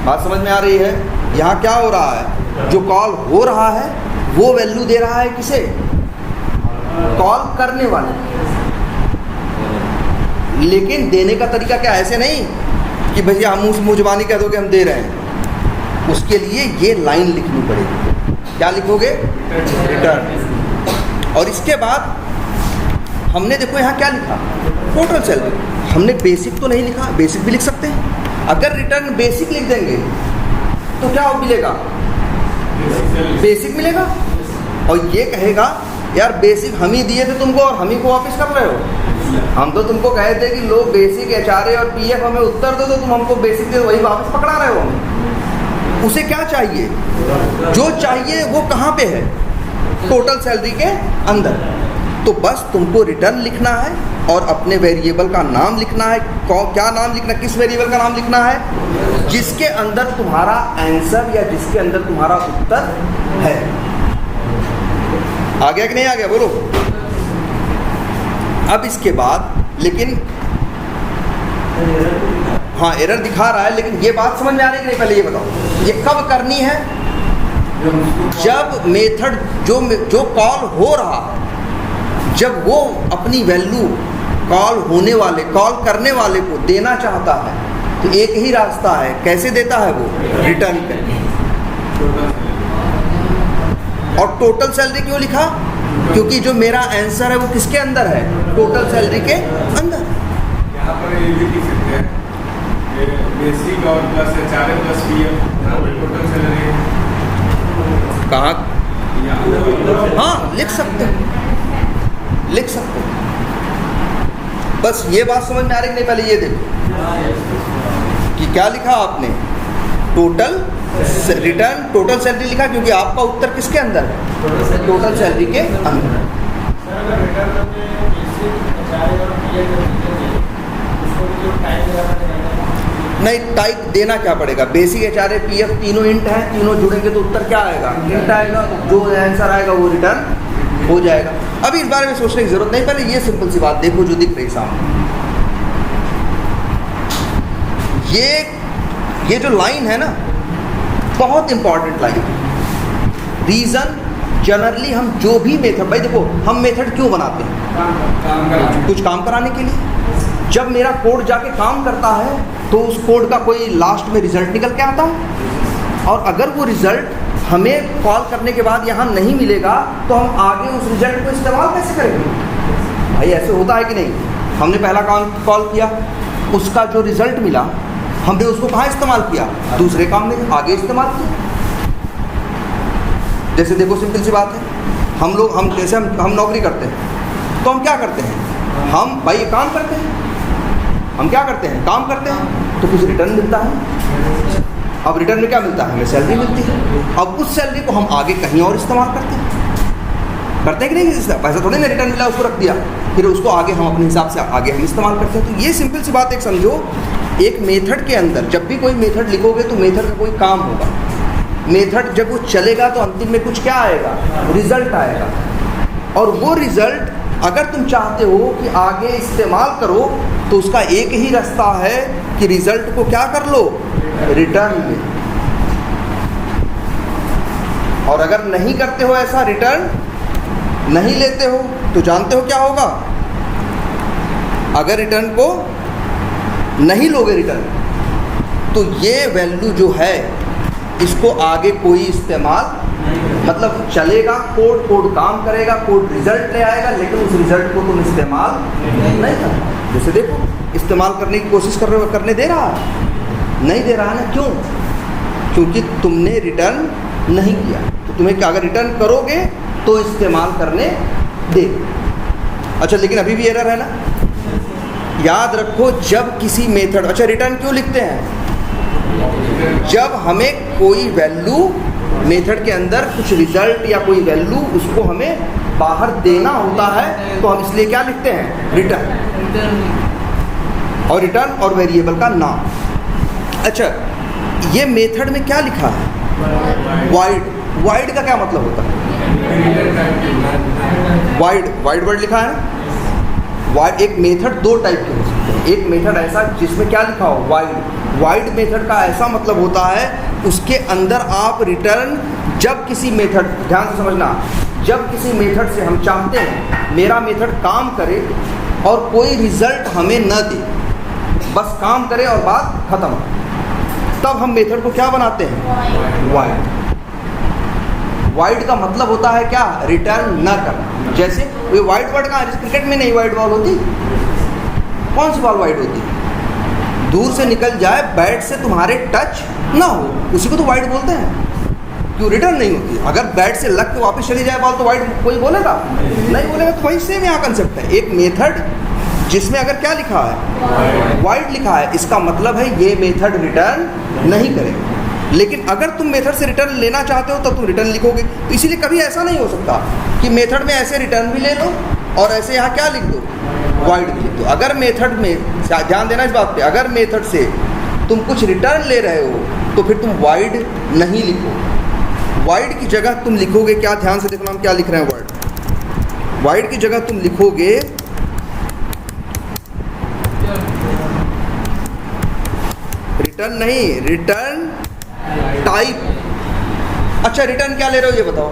[SPEAKER 1] बात समझ में आ रही है? यहाँ क्या हो रहा है, जो कॉल हो रहा है वो वैल्यू दे रहा है किसे? कॉल करने वाले। लेकिन देने का तरीका क्या, ऐसे नहीं कि भैया हम मुँह जुबानी कह दो कि हम दे रहे हैं। उसके लिए ये लाइन लिखनी पड़ेगी। क्या लिखोगे? रिटर्न। और इसके बाद हमने देखो यहाँ क्या लिखा, टोटल सैलरी। हमने बेसिक तो नहीं लिखा, बेसिक भी लिख सकते हैं। अगर रिटर्न बेसिक लिख देंगे तो क्या मिलेगा? बेसिक मिलेगा। और ये कहेगा यार बेसिक हम ही दिए थे तुमको और हम ही को वापस कर रहे हो। हम तो तुमको कहे थे कि लो बेसिक HRA और PF हमें उत्तर दो, तो तुम हमको बेसिक दे, वही वापस पकड़ा रहे हो हमें। उसे क्या चाहिए? जो चाहिए वो कहाँ पे है? टोटल सैलरी के अंदर। तो बस तुमको रिटर्न लिखना है और अपने वेरिएबल का नाम लिखना है। क्या नाम लिखना? किस वेरिएबल का नाम लिखना है? जिसके अंदर तुम्हारा आंसर या जिसके अंदर तुम्हारा उत्तर है। आ गया कि नहीं आ गया? बोलो। अब इसके बाद लेकिन हाँ एरर दिखा रहा है, लेकिन ये बात समझ में आ रही है कि नहीं? पहले ये बताओ, ये कब करनी है? जब मेथड जो कॉल हो रहा है, जब वो अपनी वैल्यू कॉल करने वाले को देना चाहता है, तो एक ही रास्ता है। कैसे देता है वो? रिटर्न करके। और टोटल सैलरी क्यों लिखा? क्योंकि जो मेरा आंसर है वो किसके अंदर है? टोटल सैलरी के अंदर।
[SPEAKER 3] यहाँ पर ये भी लिख सकते हैं बेसिक और plus HRA plus PF total salary
[SPEAKER 1] कहाँ? हाँ लिख सकते हैं, लिख सकते हैं। बस ये बात समझ में आ रही है नहीं? पहले ये देखो कि क्या लिखा आपने, टोटल रिटर्न टोटल सैलरी लिखा, क्योंकि आपका उत्तर किसके अंदर है? टोटल सैलरी के अंदर। नहीं, टाइप देना क्या पड़ेगा? बेसिक HRA PF तीनों इंट हैं, तीनों जुड़ेंगे तो उत्तर क्या आएगा? इंट आएगा। जो आंसर आएगा वो रिटर्न हो जाएगा। अभी इस बारे में सोचने की जरूरत नहीं, पहले ये सिंपल सी बात देखो जो दिख रही सामने। ये जो लाइन है ना, बहुत इंपॉर्टेंट लाइन है। रीजन जनरली हम जो भी मेथड, भाई देखो हम मेथड क्यों बनाते हैं? कुछ काम कराने के लिए। जब मेरा कोड जाके काम करता है तो उस कोड का कोई लास्ट में रिजल्ट निकल के आता है, और अगर वो रिजल्ट हमें कॉल करने के बाद यहाँ नहीं मिलेगा तो हम आगे उस रिजल्ट को इस्तेमाल कैसे करेंगे? भाई ऐसे होता है कि नहीं? हमने पहला कॉल किया, उसका जो रिजल्ट मिला हमने उसको कहाँ इस्तेमाल किया? दूसरे काम में आगे इस्तेमाल किया। जैसे देखो सिंपल सी बात है, हम जैसे हम नौकरी करते हैं तो हम क्या करते हैं? हम भाई ये काम करते हैं, हम क्या करते हैं? काम करते हैं, तो कुछ रिटर्न मिलता है। अब रिटर्न में क्या मिलता है? हमें सैलरी मिलती है। अब उस सैलरी को हम आगे कहीं और इस्तेमाल करते हैं कि नहीं? पैसा थोड़ी ना रिटर्न मिला उसको रख दिया, फिर उसको आगे हम अपने हिसाब से आगे हम इस्तेमाल करते हैं। तो ये सिंपल सी बात एक समझो, एक मेथड के अंदर जब भी कोई मेथड लिखोगे तो मेथड का कोई काम होगा। मेथड जब वो चलेगा तो अंतिम में कुछ क्या आएगा? रिजल्ट आएगा। और वो रिजल्ट अगर तुम चाहते हो कि आगे इस्तेमाल करो तो उसका एक ही रास्ता है कि रिजल्ट को क्या कर लो? रिटर्न में। और अगर नहीं करते हो ऐसा, रिटर्न नहीं लेते हो, तो जानते हो क्या होगा? अगर रिटर्न को नहीं लोगे रिटर्न, तो ये वैल्यू जो है इसको आगे कोई इस्तेमाल, मतलब चलेगा, कोड काम करेगा, कोड रिजल्ट ले आएगा, लेकिन उस रिजल्ट को तुम इस्तेमाल नहीं करना। जैसे देखो इस्तेमाल करने की कोशिश करने दे रहा है? नहीं दे रहा है ना। क्यों? क्योंकि तुमने रिटर्न नहीं किया। तो तुम्हें क्या, अगर रिटर्न करोगे तो इस्तेमाल करने दे। अच्छा, लेकिन अभी भी एरर है ना? याद रखो, जब किसी मेथड, अच्छा रिटर्न क्यों लिखते हैं? जब हमें कोई वैल्यू मेथड के अंदर कुछ रिजल्ट या कोई वैल्यू उसको हमें बाहर देना होता है तो हम इसलिए क्या लिखते हैं? रिटर्न। और रिटर्न और वेरिएबल का नाम। अच्छा, ये मेथड में क्या लिखा है? वाइड का क्या मतलब होता है? वाइड वर्ड लिखा है। वाइड एक मेथड दो टाइप के हो सकते हैं। एक मेथड ऐसा जिसमें क्या लिखा हो? वाइड। वाइड मेथड का ऐसा मतलब होता है उसके अंदर आप रिटर्न, जब किसी मेथड, ध्यान से समझना, जब किसी मेथड से हम चाहते हैं मेरा मेथड काम करे और कोई रिजल्ट हमें न दे, बस काम करे और बात खत्म, तब हम मेथड को क्या बनाते हैं? वाइड। वाइड का मतलब होता है क्या? रिटर्न न करना। जैसे ये वाइड बॉल कहाँ है? जैसे क्रिकेट में नहीं वाइड बॉल होती, कौन सी बॉल वाइड होती है? दूर से निकल जाए, बैट से तुम्हारे टच ना हो, उसी को तो वाइड बोलते हैं। क्यों? रिटर्न नहीं होती। अगर बैट से लग के वापस चली जाए बॉल तो वाइड कोई बोलेगा? नहीं बोलेगा। तो वही सेम यहाँ कंसेप्ट है। एक मेथड जिसमें अगर क्या लिखा है? वाइड लिखा है, इसका मतलब है ये मेथड रिटर्न नहीं करेगा। लेकिन अगर तुम मेथड से रिटर्न लेना चाहते हो तो तुम रिटर्न लिखोगे। तो इसीलिए कभी ऐसा नहीं हो सकता कि मेथड में ऐसे रिटर्न भी ले लो और ऐसे यहाँ क्या लिख दो? वाइड भी लिख दो। अगर मेथड में, ध्यान देना इस बात पे, अगर मेथड से तुम कुछ रिटर्न ले रहे हो तो फिर तुम वाइड नहीं लिखो। वाइड की जगह तुम लिखोगे क्या? ध्यान से देखना हम क्या लिख रहे हैं। वर्ड वाइड की जगह तुम लिखोगे रिटर्न नहीं, रिटर्न टाइप। अच्छा, रिटर्न क्या ले रहे हो ये बताओ?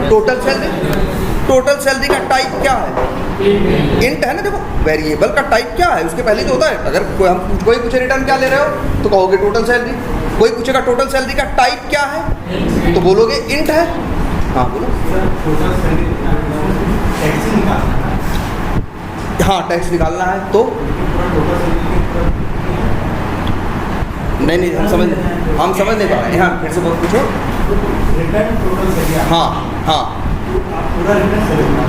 [SPEAKER 1] Total salary. टोटल सैलरी का टाइप क्या है? इंट है ना। देखो, वेरिएबल का टाइप क्या है? उसके पहले तो होता है। अगर कोई पूछे रिटर्न क्या ले रहे हो तो कहोगे टोटल सैलरी। कोई पूछेगा टोटल सैलरी का टाइप क्या है तो बोलोगे इंट है। हाँ बोलो। हाँ, टैक्स निकालना है तो नहीं, हम समझ नहीं पा रहे हैं। हाँ, फिर से पूछो। हाँ हाँ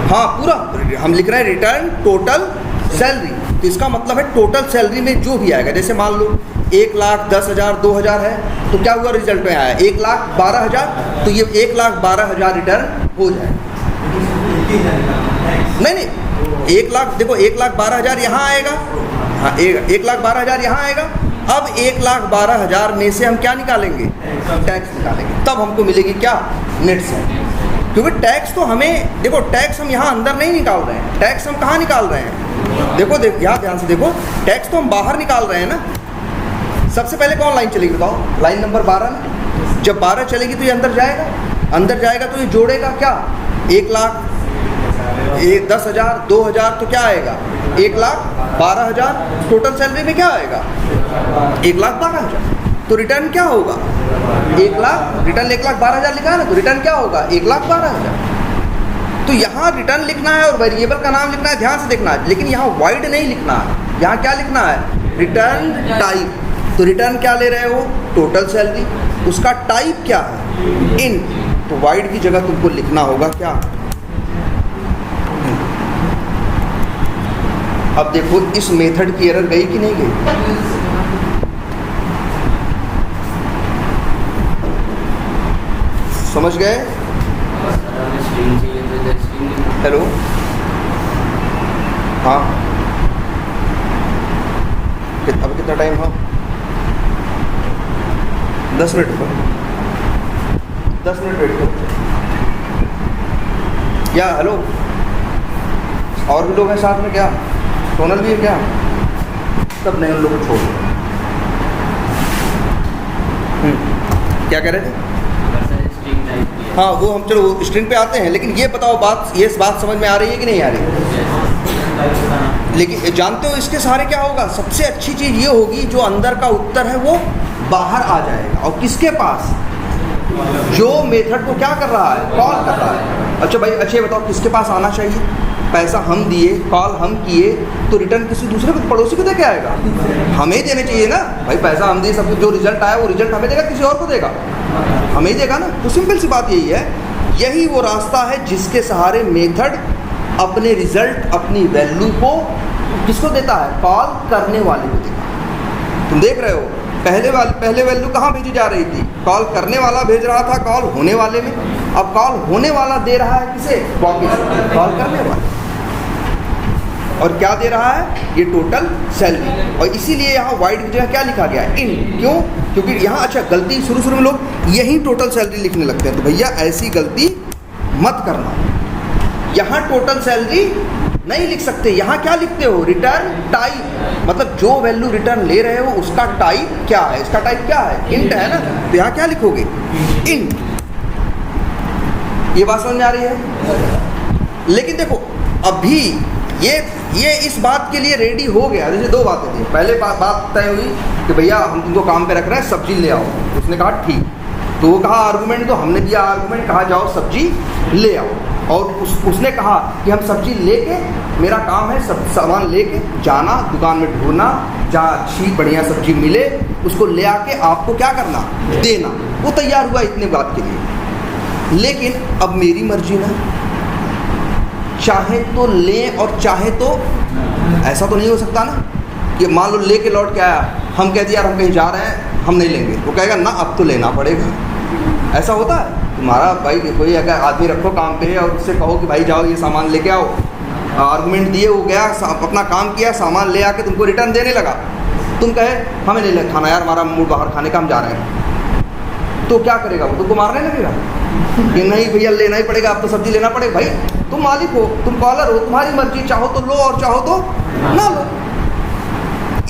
[SPEAKER 1] हाँ, पूरा हम लिख रहे हैं रिटर्न टोटल सैलरी। तो इसका मतलब है टोटल सैलरी में जो भी आएगा। जैसे मान लो 1,10,000 2,000 है तो क्या हुआ? रिजल्ट में आया 1,12,000, तो ये 1,12,000 रिटर्न हो जाए। नहीं, 1 लाख, देखो 1,12,000 यहाँ आएगा। हाँ, 1,12,000 यहाँ आएगा। अब 1,12,000 में से हम क्या निकालेंगे? टैक्स निकालेंगे। तब हमको मिलेगी क्या? Net salary. क्योंकि टैक्स तो हमें, देखो टैक्स हम यहाँ अंदर नहीं निकाल रहे हैं। टैक्स हम कहाँ निकाल रहे हैं? देखो यहाँ ध्यान से देखो, टैक्स तो हम बाहर निकाल रहे हैं ना। सबसे पहले कौन लाइन चलेगी बताओ? लाइन नंबर 12 में। जब 12 चलेगी तो ये अंदर जाएगा। अंदर जाएगा तो ये जोड़ेगा क्या? 1,00,000, 10,000, 2,000, तो क्या आएगा? 1,12,000। टोटल सैलरी में क्या आएगा? 1,12,000। तो रिटर्न क्या होगा? 1,00,000। रिटर्न 1,12,000 लिखा है ना, तो रिटर्न क्या होगा? 1,12,000। तो यहाँ रिटर्न लिखना है और वेरिएबल का नाम लिखना है, ध्यान से देखना है। लेकिन यहाँ वाइड नहीं लिखना है। यहाँ क्या लिखना है? Return type. तो रिटर्न क्या ले रहे हो? Total salary. उसका टाइप क्या है? इन। तो वाइड की जगह तुमको लिखना होगा क्या? अब देखो इस मेथड की एरर गई कि नहीं गई? समझ गए? हेलो, हाँ, अब कितना टाइम? हाँ, 10 मिनट पर 10 मिनट वेट करो। क्या? हेलो, और भी लोग हैं साथ में क्या? सोनल भी है क्या? तब नहीं, उन लोगों को छोड़ दो। क्या कह रहे थे? हाँ, वो हम चलो स्ट्रिंग पे आते हैं। लेकिन ये बताओ, ये बात समझ में आ रही है कि नहीं आ रही है? लेकिन जानते हो इसके सहारे क्या होगा? सबसे अच्छी चीज़ ये होगी जो अंदर का उत्तर है वो बाहर आ जाएगा। और किसके पास? जो मेथड को क्या कर रहा है? कॉल कर रहा है। अच्छा भाई, अच्छे बताओ किसके पास आना चाहिए? पैसा हम दिए, कॉल हम किए, तो रिटर्न किसी दूसरे को, पड़ोसी को दे के आएगा? हमें देने चाहिए ना भाई। पैसा हम दिए, सब कुछ, जो रिजल्ट आया वो रिजल्ट हमें देगा, किसी और को देगा? हमें ही देगा ना। तो सिंपल सी बात यही है। यही वो रास्ता है जिसके सहारे मेथड अपने रिजल्ट, अपनी वैल्यू को किसको देता है? कॉल करने वाले को देगा। तुम देख रहे हो पहले वैल्यू कहाँ भेजी जा रही थी? कॉल करने वाला भेज रहा था कॉल होने वाले में। अब कॉल होने वाला दे रहा है किसे? बॉकी से। कॉल करने वाला। और क्या दे रहा है? ये टोटल सैलरी। और इसीलिए यहाँ वाइड की जगह क्या लिखा गया है? इन। क्यों? क्योंकि यहाँ, अच्छा गलती शुरू में लोग यही टोटल सैलरी लिखने लगते हैं। तो भैया ऐसी गलती मत करना। यहाँ टोटल सैलरी नहीं लिख सकते। यहाँ क्या लिखते हो? रिटर्न टाइप, मतलब जो वैल्यू रिटर्न ले रहे हो उसका टाइप क्या है, इसका टाइप क्या है, इंट है ना, तो यहाँ क्या लिखोगे? इंट। ये बात समझ में आ रही है? लेकिन देखो अभी ये इस बात के लिए रेडी हो गया। जैसे दो बातें थी, पहले बात तय हुई कि भैया हम तुमको काम पे रख रहे हैं, सब्जी ले आओ। उसने कहा ठीक, तो वो कहा आर्गूमेंट, तो हमने दिया आर्गूमेंट, कहा जाओ सब्जी ले आओ। और उसने कहा कि हम सब्जी लेके, मेरा काम है सब सामान लेके जाना, दुकान में ढूंढना, जहाँ अच्छी बढ़िया सब्जी मिले उसको ले आके आपको क्या करना, देना। वो तैयार हुआ इतने बात के लिए। लेकिन अब मेरी मर्जी ना, चाहे तो ले और चाहे तो, ऐसा तो नहीं हो सकता ना कि मान लो ले के लौट के आया, हम कहते यार हम कहीं जा रहे हैं, हम नहीं लेंगे, वो कहेगा ना अब तो लेना पड़ेगा। ऐसा होता है? तुम्हारा भाई कोई अगर आदमी रखो काम पे और उससे कहो कि भाई जाओ ये सामान लेके आओ, आर्गूमेंट दिए, वो गया अपना काम किया, सामान ले आके तुमको रिटर्न देने लगा, तुम कहे हमें नहीं ले खाना यार, हमारा मूड बाहर खाने का, हम जा रहे हैं, तो क्या करेगा वो? तुमको मारने लगेगा कि नहीं भैया लेना ही पड़ेगा, अब तो सब्जी लेना पड़ेगा। भाई तुम मालिक हो, तुम कॉलर हो, तुम्हारी मर्जी, चाहो तो लो और चाहो तो ना लो।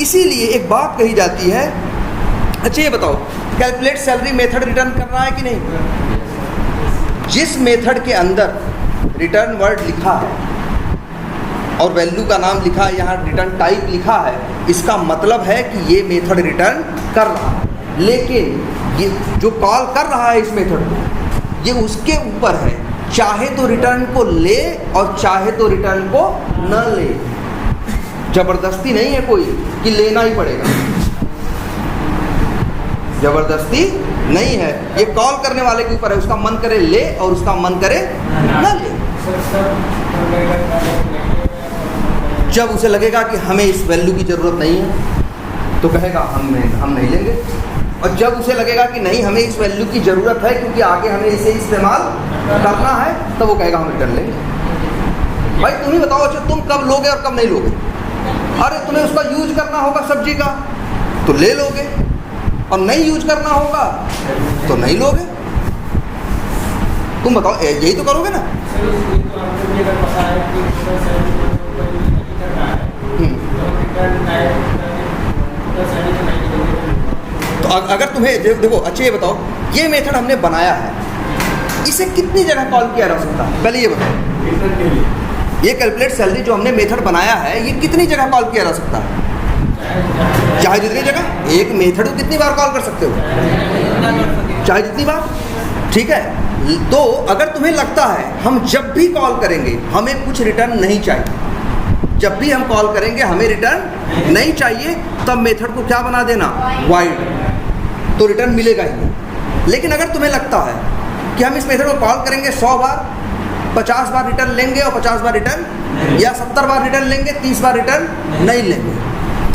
[SPEAKER 1] इसीलिए एक बात कही जाती है। अच्छा ये बताओ, कैलकुलेट सैलरी मेथड रिटर्न करना है कि नहीं? जिस मेथड के अंदर रिटर्न वर्ड लिखा है और वैल्यू का नाम लिखा है, यहाँ रिटर्न टाइप लिखा है, इसका मतलब है कि ये मेथड रिटर्न कर रहा है। लेकिन ये जो कॉल कर रहा है इस मेथड को, ये उसके ऊपर है, चाहे तो रिटर्न को ले और चाहे तो रिटर्न को न ले। जबरदस्ती नहीं है कोई कि लेना ही पड़ेगा, जबरदस्ती नहीं है। ये कॉल करने वाले के ऊपर है, उसका मन करे ले और उसका मन करे ना ले। जब उसे लगेगा कि हमें इस वैल्यू की ज़रूरत नहीं है तो कहेगा हम नहीं लेंगे, और जब उसे लगेगा कि नहीं हमें इस वैल्यू की ज़रूरत है क्योंकि आगे हमें इसे इस्तेमाल करना है, तब वो कहेगा हम रिटर्न लेंगे। भाई तुम ही बताओ, अच्छा तुम कब लोगे और कब नहीं लोगे? अरे तुम्हें उसका यूज करना होगा सब्जी का तो ले लोगे, और नहीं यूज करना होगा तो नहीं लोगे। तुम बताओ, यही तो करोगे ना? तो अगर तुम्हें देखो, अच्छा ये बताओ, ये मेथड हमने बनाया है, इसे कितनी जगह कॉल किया जा सकता है? पहले ये बताओ, ये कैलकुलेट सैलरी जो हमने मेथड बनाया है, ये कितनी जगह कॉल किया जा सकता है? चाहे जितनी जगह। एक मेथड को कितनी बार कॉल कर सकते हो? चाहे जितनी बार, ठीक है। तो अगर तुम्हें लगता है हम जब भी कॉल करेंगे हमें कुछ रिटर्न नहीं चाहिए, जब भी हम कॉल करेंगे हमें रिटर्न नहीं चाहिए, तब मेथड को क्या बना देना? वाइड, तो रिटर्न मिलेगा ही। लेकिन अगर तुम्हें लगता है कि हम इस मेथड को कॉल करेंगे 100 बार, 50 बार रिटर्न लेंगे और 50 बार रिटर्न, या 70 बार रिटर्न लेंगे, 30 बार रिटर्न नहीं लेंगे,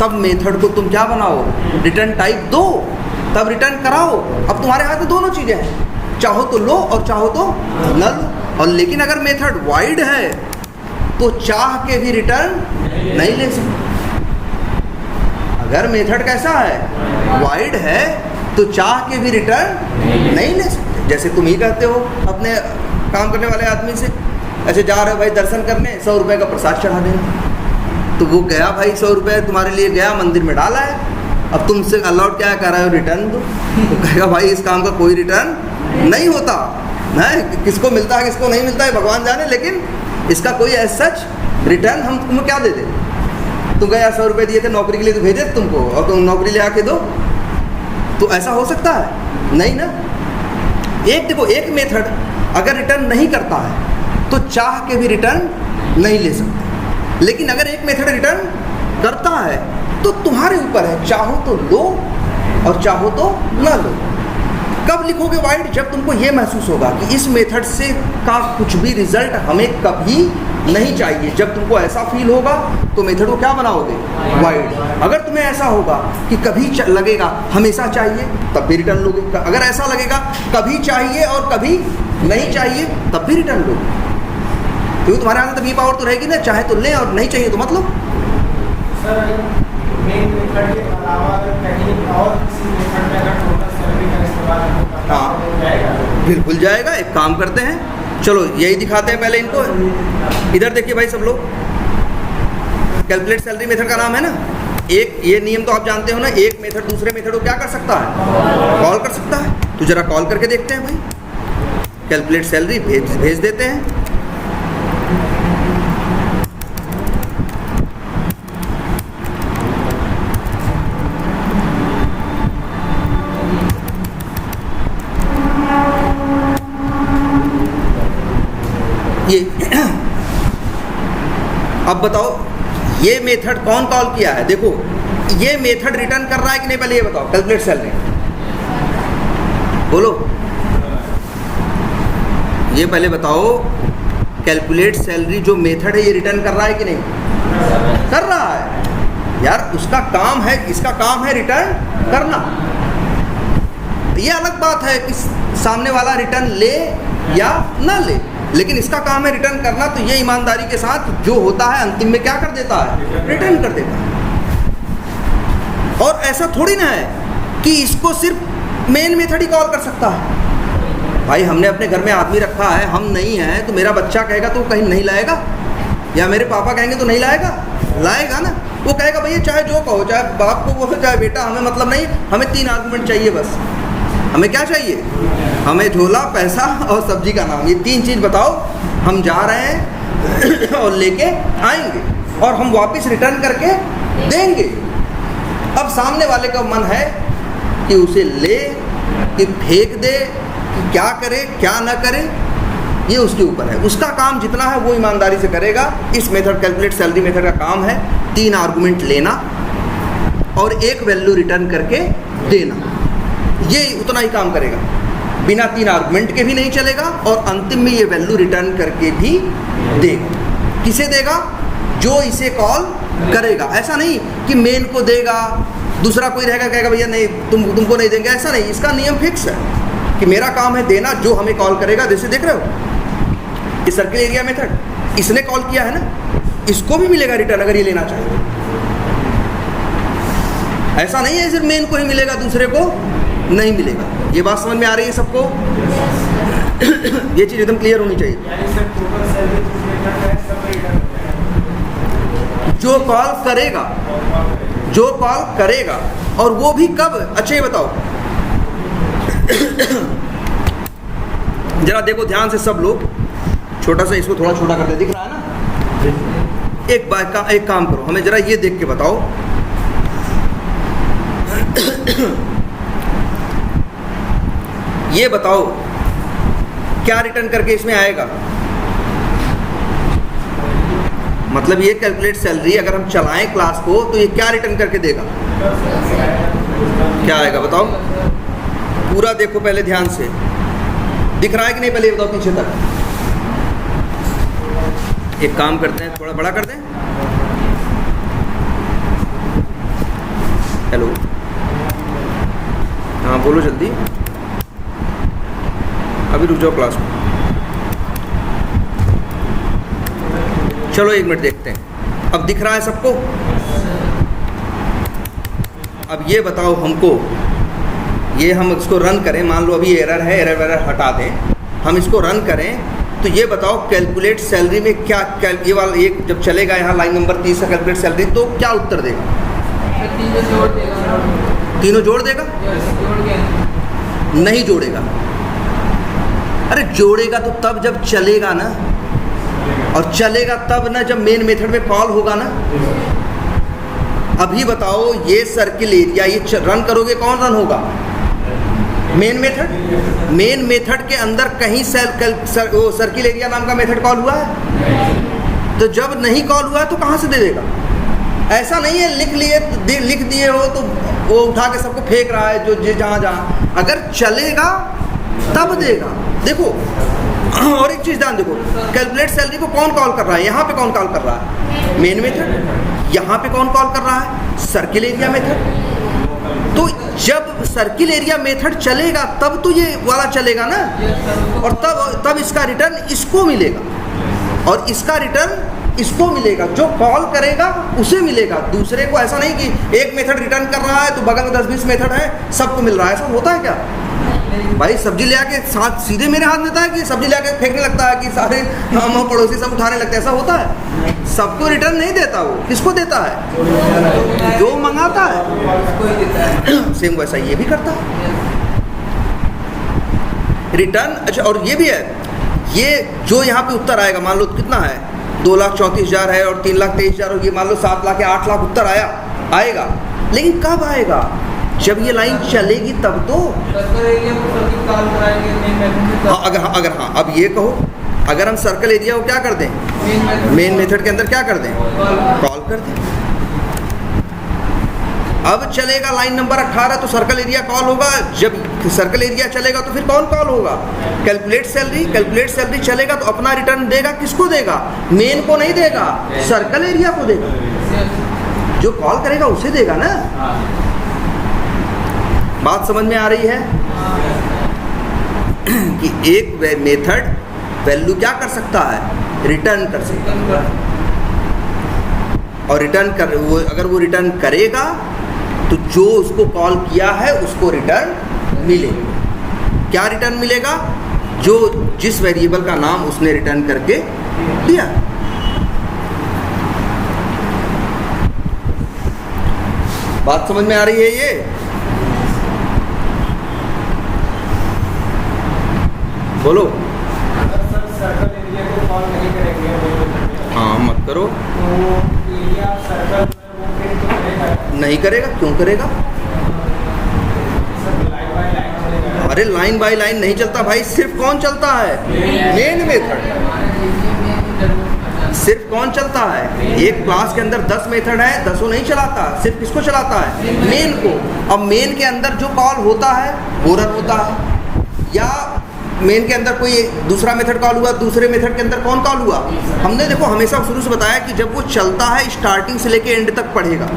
[SPEAKER 1] तब मेथड को तुम क्या बनाओ? रिटर्न टाइप दो, तब रिटर्न कराओ। अब तुम्हारे हाथ में दोनों चीज़ें हैं, चाहो तो लो और चाहो तो न लो। और लेकिन अगर मेथड वाइड है तो चाह के भी रिटर्न नहीं ले सकते। अगर मेथड कैसा है? वाइड है, तो चाह के भी रिटर्न नहीं ले सकते। जैसे तुम ही कहते हो अपने काम करने वाले आदमी से, ऐसे जा रहे हो भाई दर्शन करने, 100 रुपये का प्रसाद चढ़ा देना। तो वो गया भाई, 100 रुपये तुम्हारे लिए गया, मंदिर में डाला है, अब तुमसे अलाउड क्या कह रहे हो? रिटर्न दो। तो कहेगा भाई इस काम का कोई रिटर्न नहीं होता है, किसको मिलता है किसको नहीं मिलता है भगवान जाने, लेकिन इसका कोई ऐसा सच रिटर्न हम तुम्हें क्या दे दे? तुम गया 100 रुपये दिए थे नौकरी के लिए, तो भेजे तुमको, और तुम नौकरी ले आके दो, तो ऐसा हो सकता है? नहीं ना। एक देखो, एक मेथड अगर रिटर्न नहीं करता है तो चाह के भी रिटर्न नहीं ले सकते। लेकिन अगर एक मेथड रिटर्न करता है तो तुम्हारे ऊपर है, चाहो तो लो और चाहो तो ना लो। कब लिखोगे वाइड? जब तुमको ये महसूस होगा कि इस मेथड से का कुछ भी रिजल्ट हमें कभी नहीं चाहिए। जब तुमको ऐसा फील होगा तो मेथड को क्या बनाओगे? वाइड। अगर तुम्हें ऐसा होगा कि कभी लगेगा हमेशा चाहिए, तब भी रिटर्न लोगे। अगर ऐसा लगेगा कभी चाहिए और कभी नहीं चाहिए, तब भी रिटर्न लोगे। क्योंकि तुम्हारे हाथ में तब ये पावर तो रहेगी ना, चाहे तो लें और नहीं चाहिए तो मतलब।
[SPEAKER 2] सर मेन मेथड के अलावा कहीं और किसी मेथड में अगर टोटल सैलरी का इस्तेमाल होगा,
[SPEAKER 1] हाँ
[SPEAKER 2] जाएगा?
[SPEAKER 1] बिल्कुल जाएगा। एक काम करते हैं, चलो यही दिखाते हैं पहले इनको। इधर देखिए भाई सब लोग, कैलकुलेट सैलरी मेथड का नाम है ना। एक ये नियम तो आप जानते हो ना, एक मेथड दूसरे मेथड को क्या कर सकता है, कॉल कर सकता है। तो जरा कॉल करके देखते हैं भाई, कैलकुलेट सैलरी भेज देते हैं। ये अब बताओ ये मेथड कौन कॉल किया है। देखो ये मेथड रिटर्न कर रहा है कि नहीं, पहले ये बताओ। कैलकुलेट सैलरी बोलो, ये पहले बताओ। कैलकुलेट सैलरी जो मेथड है ये रिटर्न कर रहा है कि नहीं, कर रहा है यार। उसका काम है, इसका काम है रिटर्न करना। ये अलग बात है कि सामने वाला रिटर्न ले या ना ले, लेकिन इसका काम है रिटर्न करना। तो ये ईमानदारी के साथ जो होता है अंतिम में क्या कर देता है, रिटर्न कर देता है। और ऐसा थोड़ी ना है कि इसको सिर्फ मेन मेथड ही कॉल कर सकता है। भाई हमने अपने घर में आदमी रखा है, हम नहीं हैं तो मेरा बच्चा कहेगा तो कहीं नहीं लाएगा, या मेरे पापा कहेंगे तो नहीं लाएगा, लाएगा ना। वो कहेगा भैया चाहे जो कहो, चाहे बाप को बोलो चाहे बेटा, हमें मतलब नहीं, हमें 3 आर्गुमेंट चाहिए बस। हमें क्या चाहिए, हमें झोला, पैसा और सब्जी का नाम, ये 3 चीज़ बताओ, हम जा रहे हैं और लेके आएंगे और हम वापस रिटर्न करके देंगे। अब सामने वाले का मन है कि उसे ले, कि फेंक दे, कि क्या करे क्या ना करे, ये उसके ऊपर है। उसका काम जितना है वो ईमानदारी से करेगा। इस मेथड कैलकुलेट सैलरी मेथड का काम है 3 आर्गुमेंट लेना और 1 वैल्यू रिटर्न करके देना। ये उतना ही काम करेगा, बिना 3 आर्गुमेंट के भी नहीं चलेगा और अंतिम में ये वैल्यू रिटर्न करके भी देगा। किसे देगा, जो इसे कॉल करेगा। ऐसा नहीं कि मेन को देगा, दूसरा कोई रहेगा कहेगा भैया नहीं तुमको नहीं देंगे, ऐसा नहीं। इसका नियम फिक्स है कि मेरा काम है देना, जो हमें कॉल करेगा। जैसे देख रहे हो इस सर्किल एरिया मेथड, इसने कॉल किया है ना, इसको भी मिलेगा रिटर्न अगर ये लेना चाहे। ऐसा नहीं है सिर्फ मेन को ही मिलेगा, दूसरे को नहीं मिलेगा। ये बात समझ में आ रही है सबको? ये चीज़ एकदम क्लियर होनी चाहिए। जो कॉल करेगा, जो कॉल करेगा, और वो भी कब। अच्छा ये बताओ जरा देखो ध्यान से सब लोग, छोटा सा इसको थोड़ा छोटा कर दे, दिख रहा है ना। एक काम करो, हमें जरा ये देख के बताओ ये बताओ क्या रिटर्न करके इसमें आएगा। मतलब ये कैलकुलेट सैलरी अगर हम चलाएं क्लास को तो ये क्या रिटर्न करके देगा, क्या आएगा बताओ। पूरा देखो पहले ध्यान से, दिख रहा है कि नहीं, पहले बताओ पीछे तक। एक काम करते हैं, थोड़ा बड़ा कर दें। हेलो, हाँ बोलो जल्दी, अभी रुक जाओ क्लास में। चलो 1 मिनट देखते हैं। अब दिख रहा है सबको? अब ये बताओ हमको, ये हम इसको रन करें, मान लो अभी एरर है, एरर हटा दें, हम इसको रन करें तो ये बताओ कैलकुलेट सैलरी में क्या ये वाला एक जब चलेगा यहाँ लाइन नंबर 30 का कैलकुलेट सैलरी, तो क्या उत्तर देगा? तीनों जोड़ देगा? नहीं जोड़ेगा। अरे जोड़ेगा तो तब जब चलेगा ना, और चलेगा तब ना जब मेन मेथड में कॉल होगा ना। अभी बताओ ये सर्किल एरिया ये रन करोगे, कौन रन होगा? Main method. मेन मेथड के अंदर कहीं सर्किल एरिया नाम का मेथड कॉल हुआ है? तो जब नहीं कॉल हुआ है तो कहाँ से दे देगा? ऐसा नहीं है लिख दिए हो तो वो उठा के सबको फेंक रहा है जो जहाँ जहाँ। अगर चलेगा तब देगा। देखो और एक चीज़ ध्यान देखो, कैलकुलेट सैलरी को कौन कॉल कर रहा है? यहाँ पे कौन कॉल कर रहा है? Main method. यहाँ पे कौन कॉल कर रहा है? Circle area method. तो जब सर्किल एरिया मेथड चलेगा तब तो ये वाला चलेगा ना, और तब इसका रिटर्न इसको मिलेगा और इसका रिटर्न इसको मिलेगा, जो कॉल करेगा उसे मिलेगा, दूसरे को ऐसा नहीं कि एक मेथड रिटर्न कर रहा है तो बगल में 10-20 मेथड है सबको मिल रहा है, ऐसा होता है क्या? भाई सब्जी ले आके साथ सीधे मेरे हाथ देता है कि सब्जी ले आके फेंकने लगता है कि सारे हम पड़ोसी सब उठाने लगते हैं, ऐसा होता है? सबको रिटर्न नहीं देता, वो किसको देता है? जो मंगाता है। सेम वैसा ये भी करता है रिटर्न। अच्छा, और ये भी है, ये जो यहाँ पे उत्तर आएगा, मान लो कितना है, 2,34,000 है और 3,23,000 और ये मान लो 7 लाख या 8 लाख उत्तर आएगा, लेकिन कब आएगा? जब ये लाइन चलेगी तब तो। हाँ, अब ये कहो, अगर हम सर्कल एरिया को क्या कर दें, मेन मेथड के अंदर क्या कर दें, कॉल कर दें। अब चलेगा लाइन नंबर 18 तो सर्कल एरिया कॉल होगा, जब सर्कल एरिया चलेगा तो फिर कौन कॉल होगा? कैलकुलेट सैलरी चलेगा तो अपना रिटर्न देगा, किसको देगा? मेन को नहीं देगा, सर्कल एरिया को देगा, जो कॉल करेगा उसे देगा ना। बात समझ में आ रही है कि एक मेथड वैल्यू क्या कर सकता है, रिटर्न कर सकता है, और रिटर्न कर अगर वो रिटर्न करेगा तो जो उसको कॉल किया है उसको रिटर्न मिलेगा। क्या रिटर्न मिलेगा? जो जिस वेरिएबल का नाम उसने रिटर्न करके दिया। बात समझ में आ रही है ये? बोलो।
[SPEAKER 2] अगर सर सर्कल एरिया को कॉल नहीं करेंगे,
[SPEAKER 1] हाँ मत करो,
[SPEAKER 2] तो एरिया सर्कल वो प्रिंट तो करेगा
[SPEAKER 1] नहीं करेगा, क्यों करेगा?
[SPEAKER 2] सर लाइन बाय लाइन चलेगा।
[SPEAKER 1] अरे लाइन बाय लाइन नहीं चलता भाई, सिर्फ कौन चलता है? Main method. सिर्फ कौन चलता है? एक क्लास के अंदर 10 मेथड है, 10 नहीं चलाता, सिर्फ किसको चलाता है? मेन को। अब मेन के अंदर जो कॉल होता है वो रन होता है, या मेन के अंदर कोई दूसरा मेथड कॉल हुआ, दूसरे मेथड के अंदर कौन कॉल हुआ? हमने देखो हमेशा शुरू से बताया कि जब वो चलता है स्टार्टिंग से लेके एंड तक पढ़ेगा,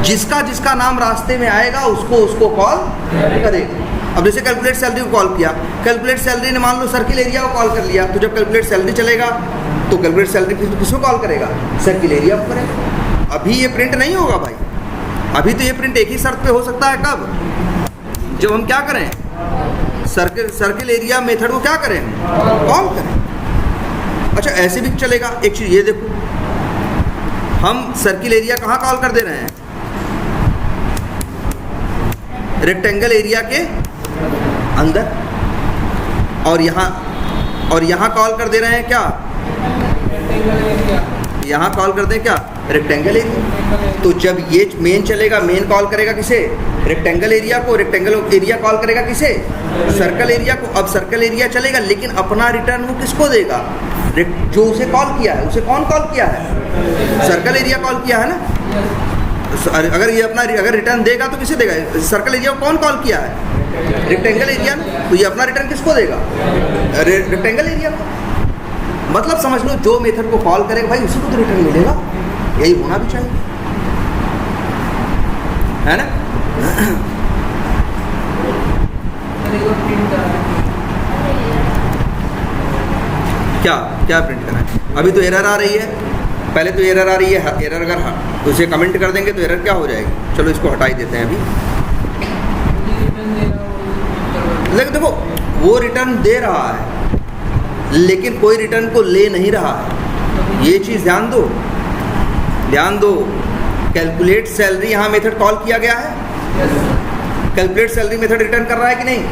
[SPEAKER 1] जिसका जिसका नाम रास्ते में आएगा उसको कॉल करेगा। अब जैसे कैलकुलेट सैलरी को कॉल किया, कैलकुलेट सैलरी ने मान लो सर्किल एरिया को कॉल कर लिया, तो जब कैलकुलेट सैलरी चलेगा तो कैलकुलेट सैलरी किसको कॉल करेगा? सर्किल एरिया को करेगा। अभी ये प्रिंट नहीं होगा भाई, अभी तो ये प्रिंट एक ही शर्त पे हो सकता है, कब? जब हम क्या करें, सर्किल एरिया मेथड को क्या करें, कॉल करें। अच्छा ऐसे भी चलेगा। एक चीज़ ये देखो, हम सर्किल एरिया कहाँ कॉल कर दे रहे हैं? रेक्टेंगल एरिया के अंदर, और यहाँ कॉल कर दे रहे हैं क्या? यहाँ कॉल कर दें क्या? Rectangle area. तो जब ये मेन चलेगा, मेन कॉल करेगा किसे? रेक्टेंगल एरिया को। रेक्टेंगल एरिया कॉल करेगा किसे? सर्कल एरिया को। अब सर्कल एरिया चलेगा, लेकिन अपना रिटर्न वो किसको देगा? जो उसे कॉल किया है, उसे कौन कॉल किया है? सर्कल एरिया कॉल किया है ना। अगर ये अपना अगर रिटर्न देगा तो किसे देगा? सर्कल एरिया को कौन कॉल किया है? रेक्टेंगल एरिया ना। तो ये अपना रिटर्न किसको देगा? रेक्टेंगल एरिया को। मतलब समझ लो, जो मेथड को कॉल करेगा भाई उसी को तो रिटर्न मिलेगा, यही होना भी चाहिए, है ना? क्या प्रिंट करा है? अभी तो एरर आ रही है, पहले तो एरर आ रही है। एरर अगर उसे कमेंट कर देंगे तो एरर क्या हो जाएगी? चलो इसको हटा ही देते हैं अभी। लेकिन देखो वो रिटर्न दे रहा है लेकिन कोई रिटर्न को ले नहीं रहा है, ये चीज़ ध्यान दो। कैलकुलेट सैलरी यहाँ मेथड कॉल किया गया है, कैलकुलेट सैलरी मेथड रिटर्न कर रहा है कि नहीं?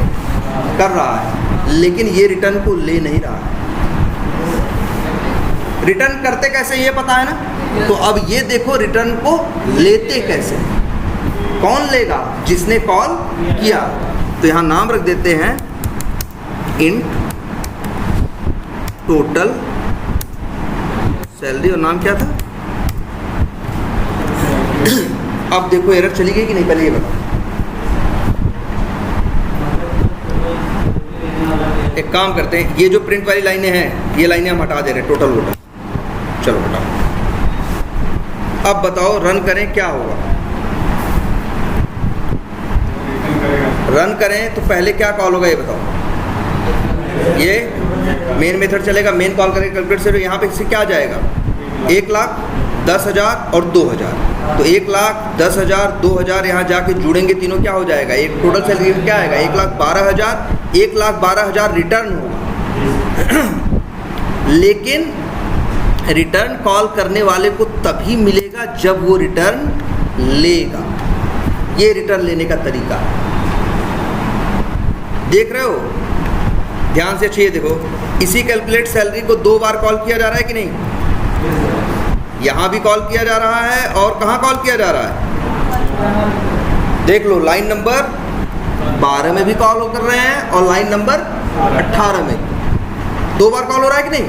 [SPEAKER 1] कर रहा है, लेकिन ये रिटर्न को ले नहीं रहा है। रिटर्न करते कैसे ये पता है ना? तो अब ये देखो रिटर्न को लेते कैसे, कौन लेगा? जिसने कॉल किया। तो यहाँ नाम रख देते हैं इंट टोटल सैलरी, और नाम क्या था? अब देखो एरर चली गई कि नहीं, पहले ये बताओ। एक काम करते हैं, ये जो प्रिंट वाली लाइनें हैं ये लाइनें हम हटा दे रहे हैं, टोटल वोटल। चलो हटाओ। अब बताओ रन करें क्या होगा? रन करें तो पहले क्या कॉल होगा ये बताओ। ये मेन मेथड चलेगा, मेन कॉल करेगा कैलकुलेट से, यहाँ पे इससे क्या आ जाएगा? 1,10,000 और 2,000, तो 1,10,000 2,000 यहाँ जाके जुड़ेंगे तीनों, क्या हो जाएगा? एक टोटल सैलरी क्या आएगा? 1,12,000, 1,12,000 रिटर्न होगा। लेकिन रिटर्न कॉल करने वाले को तभी मिलेगा जब वो रिटर्न लेगा। ये रिटर्न लेने का तरीका है, देख रहे हो? ध्यान से अच्छी देखो, इसी कैलकुलेट सैलरी को 2 बार कॉल किया जा रहा है कि नहीं? यहाँ भी कॉल किया जा रहा है और कहाँ कॉल किया जा रहा है? देख लो, लाइन नंबर 12 में भी कॉल कर रहे हैं और लाइन नंबर 18 में 2 बार कॉल हो रहा है कि नहीं?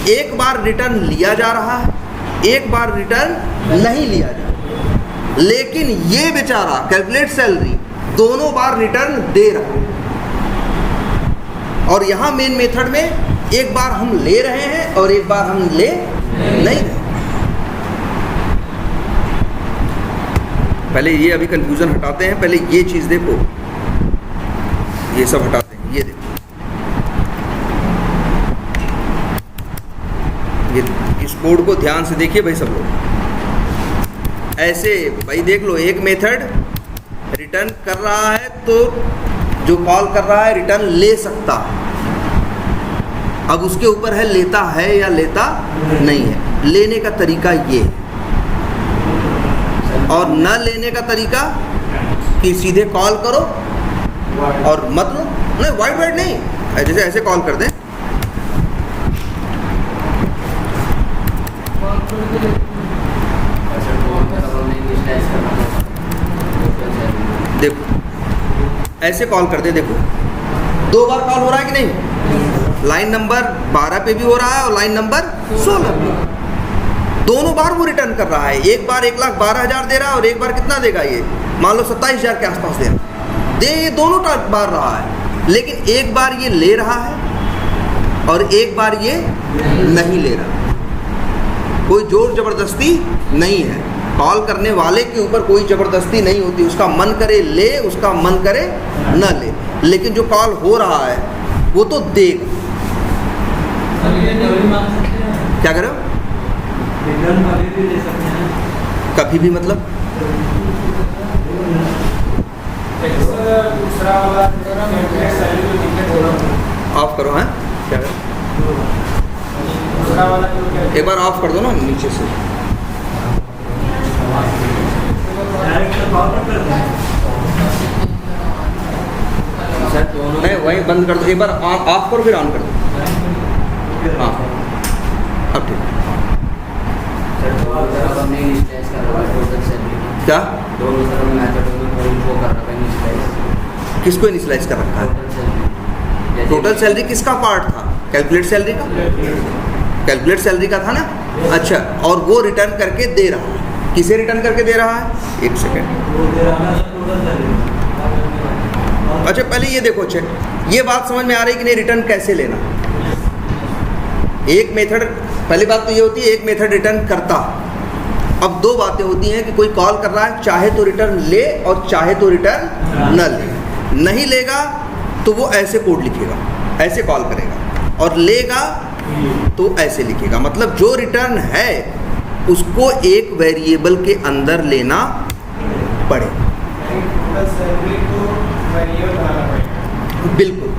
[SPEAKER 1] एक बार रिटर्न लिया जा रहा है, एक बार रिटर्न नहीं लिया जा रहा, लेकिन ये बेचारा कैलकुलेट सैलरी दोनों बार रिटर्न दे रहा है। और यहाँ मेन मेथड में एक बार हम ले रहे हैं और एक बार हम ले नहीं रहे। पहले ये अभी कंफ्यूजन हटाते हैं, पहले ये चीज़ देखो, ये सब हटाते हैं। ये देखो, ये इस कोड को ध्यान से देखिए भाई सब लोग। ऐसे भाई देख लो, एक मेथड रिटर्न कर रहा है तो जो कॉल कर रहा है रिटर्न ले सकता है। अब उसके ऊपर है लेता है या लेता नहीं है। लेने का तरीका ये है, और न लेने का तरीका कि सीधे कॉल करो और मत लो। नहीं, वाइट वाइट नहीं, जैसे ऐसे कॉल कर दें। देखो ऐसे कॉल कर दे, देखो 2 बार कॉल हो रहा है कि नहीं? लाइन नंबर 12 पे भी हो रहा है और लाइन नंबर 16 पे, दोनों बार वो रिटर्न कर रहा है। एक बार 1,12,000 दे रहा है और एक बार कितना देगा? ये मान लो 27,000 के आसपास दे रहा दे, ये दोनों बार रहा है। लेकिन एक बार ये ले रहा है और एक बार ये नहीं ले रहा। कोई जोर जबरदस्ती नहीं है, कॉल करने वाले के ऊपर कोई ज़बरदस्ती नहीं होती। उसका मन करे ले, उसका मन करे न ले, लेकिन जो कॉल हो रहा है वो तो देगा। क्या करो? कभी भी मतलब ऑफ करो। हैं क्या करो? एक बार ऑफ कर दो ना नीचे से। नहीं, वही बंद कर दो, एक बार ऑफ करो फिर ऑन कर दो। हाँ अब ठीक। क्या किसको इनिशियलाइज कर रखा है? टोटल सैलरी किसका पार्ट था? कैलकुलेट सैलरी का, कैलकुलेट सैलरी का था ना। अच्छा, और वो रिटर्न करके दे रहा है। किसे रिटर्न करके दे रहा है? एक सेकेंड। अच्छा पहले ये देखो, चेक, ये बात समझ में आ रही कि नहीं? रिटर्न कैसे लेना? एक मेथड, पहली बात तो ये होती है एक मेथड रिटर्न करता। अब 2 बातें होती हैं कि कोई कॉल कर रहा है, चाहे तो रिटर्न ले और चाहे तो रिटर्न न ले। नहीं लेगा तो वो ऐसे कोड लिखेगा, ऐसे कॉल करेगा, और लेगा तो ऐसे लिखेगा। मतलब जो रिटर्न है उसको एक वेरिएबल के अंदर लेना पड़े। बिल्कुल।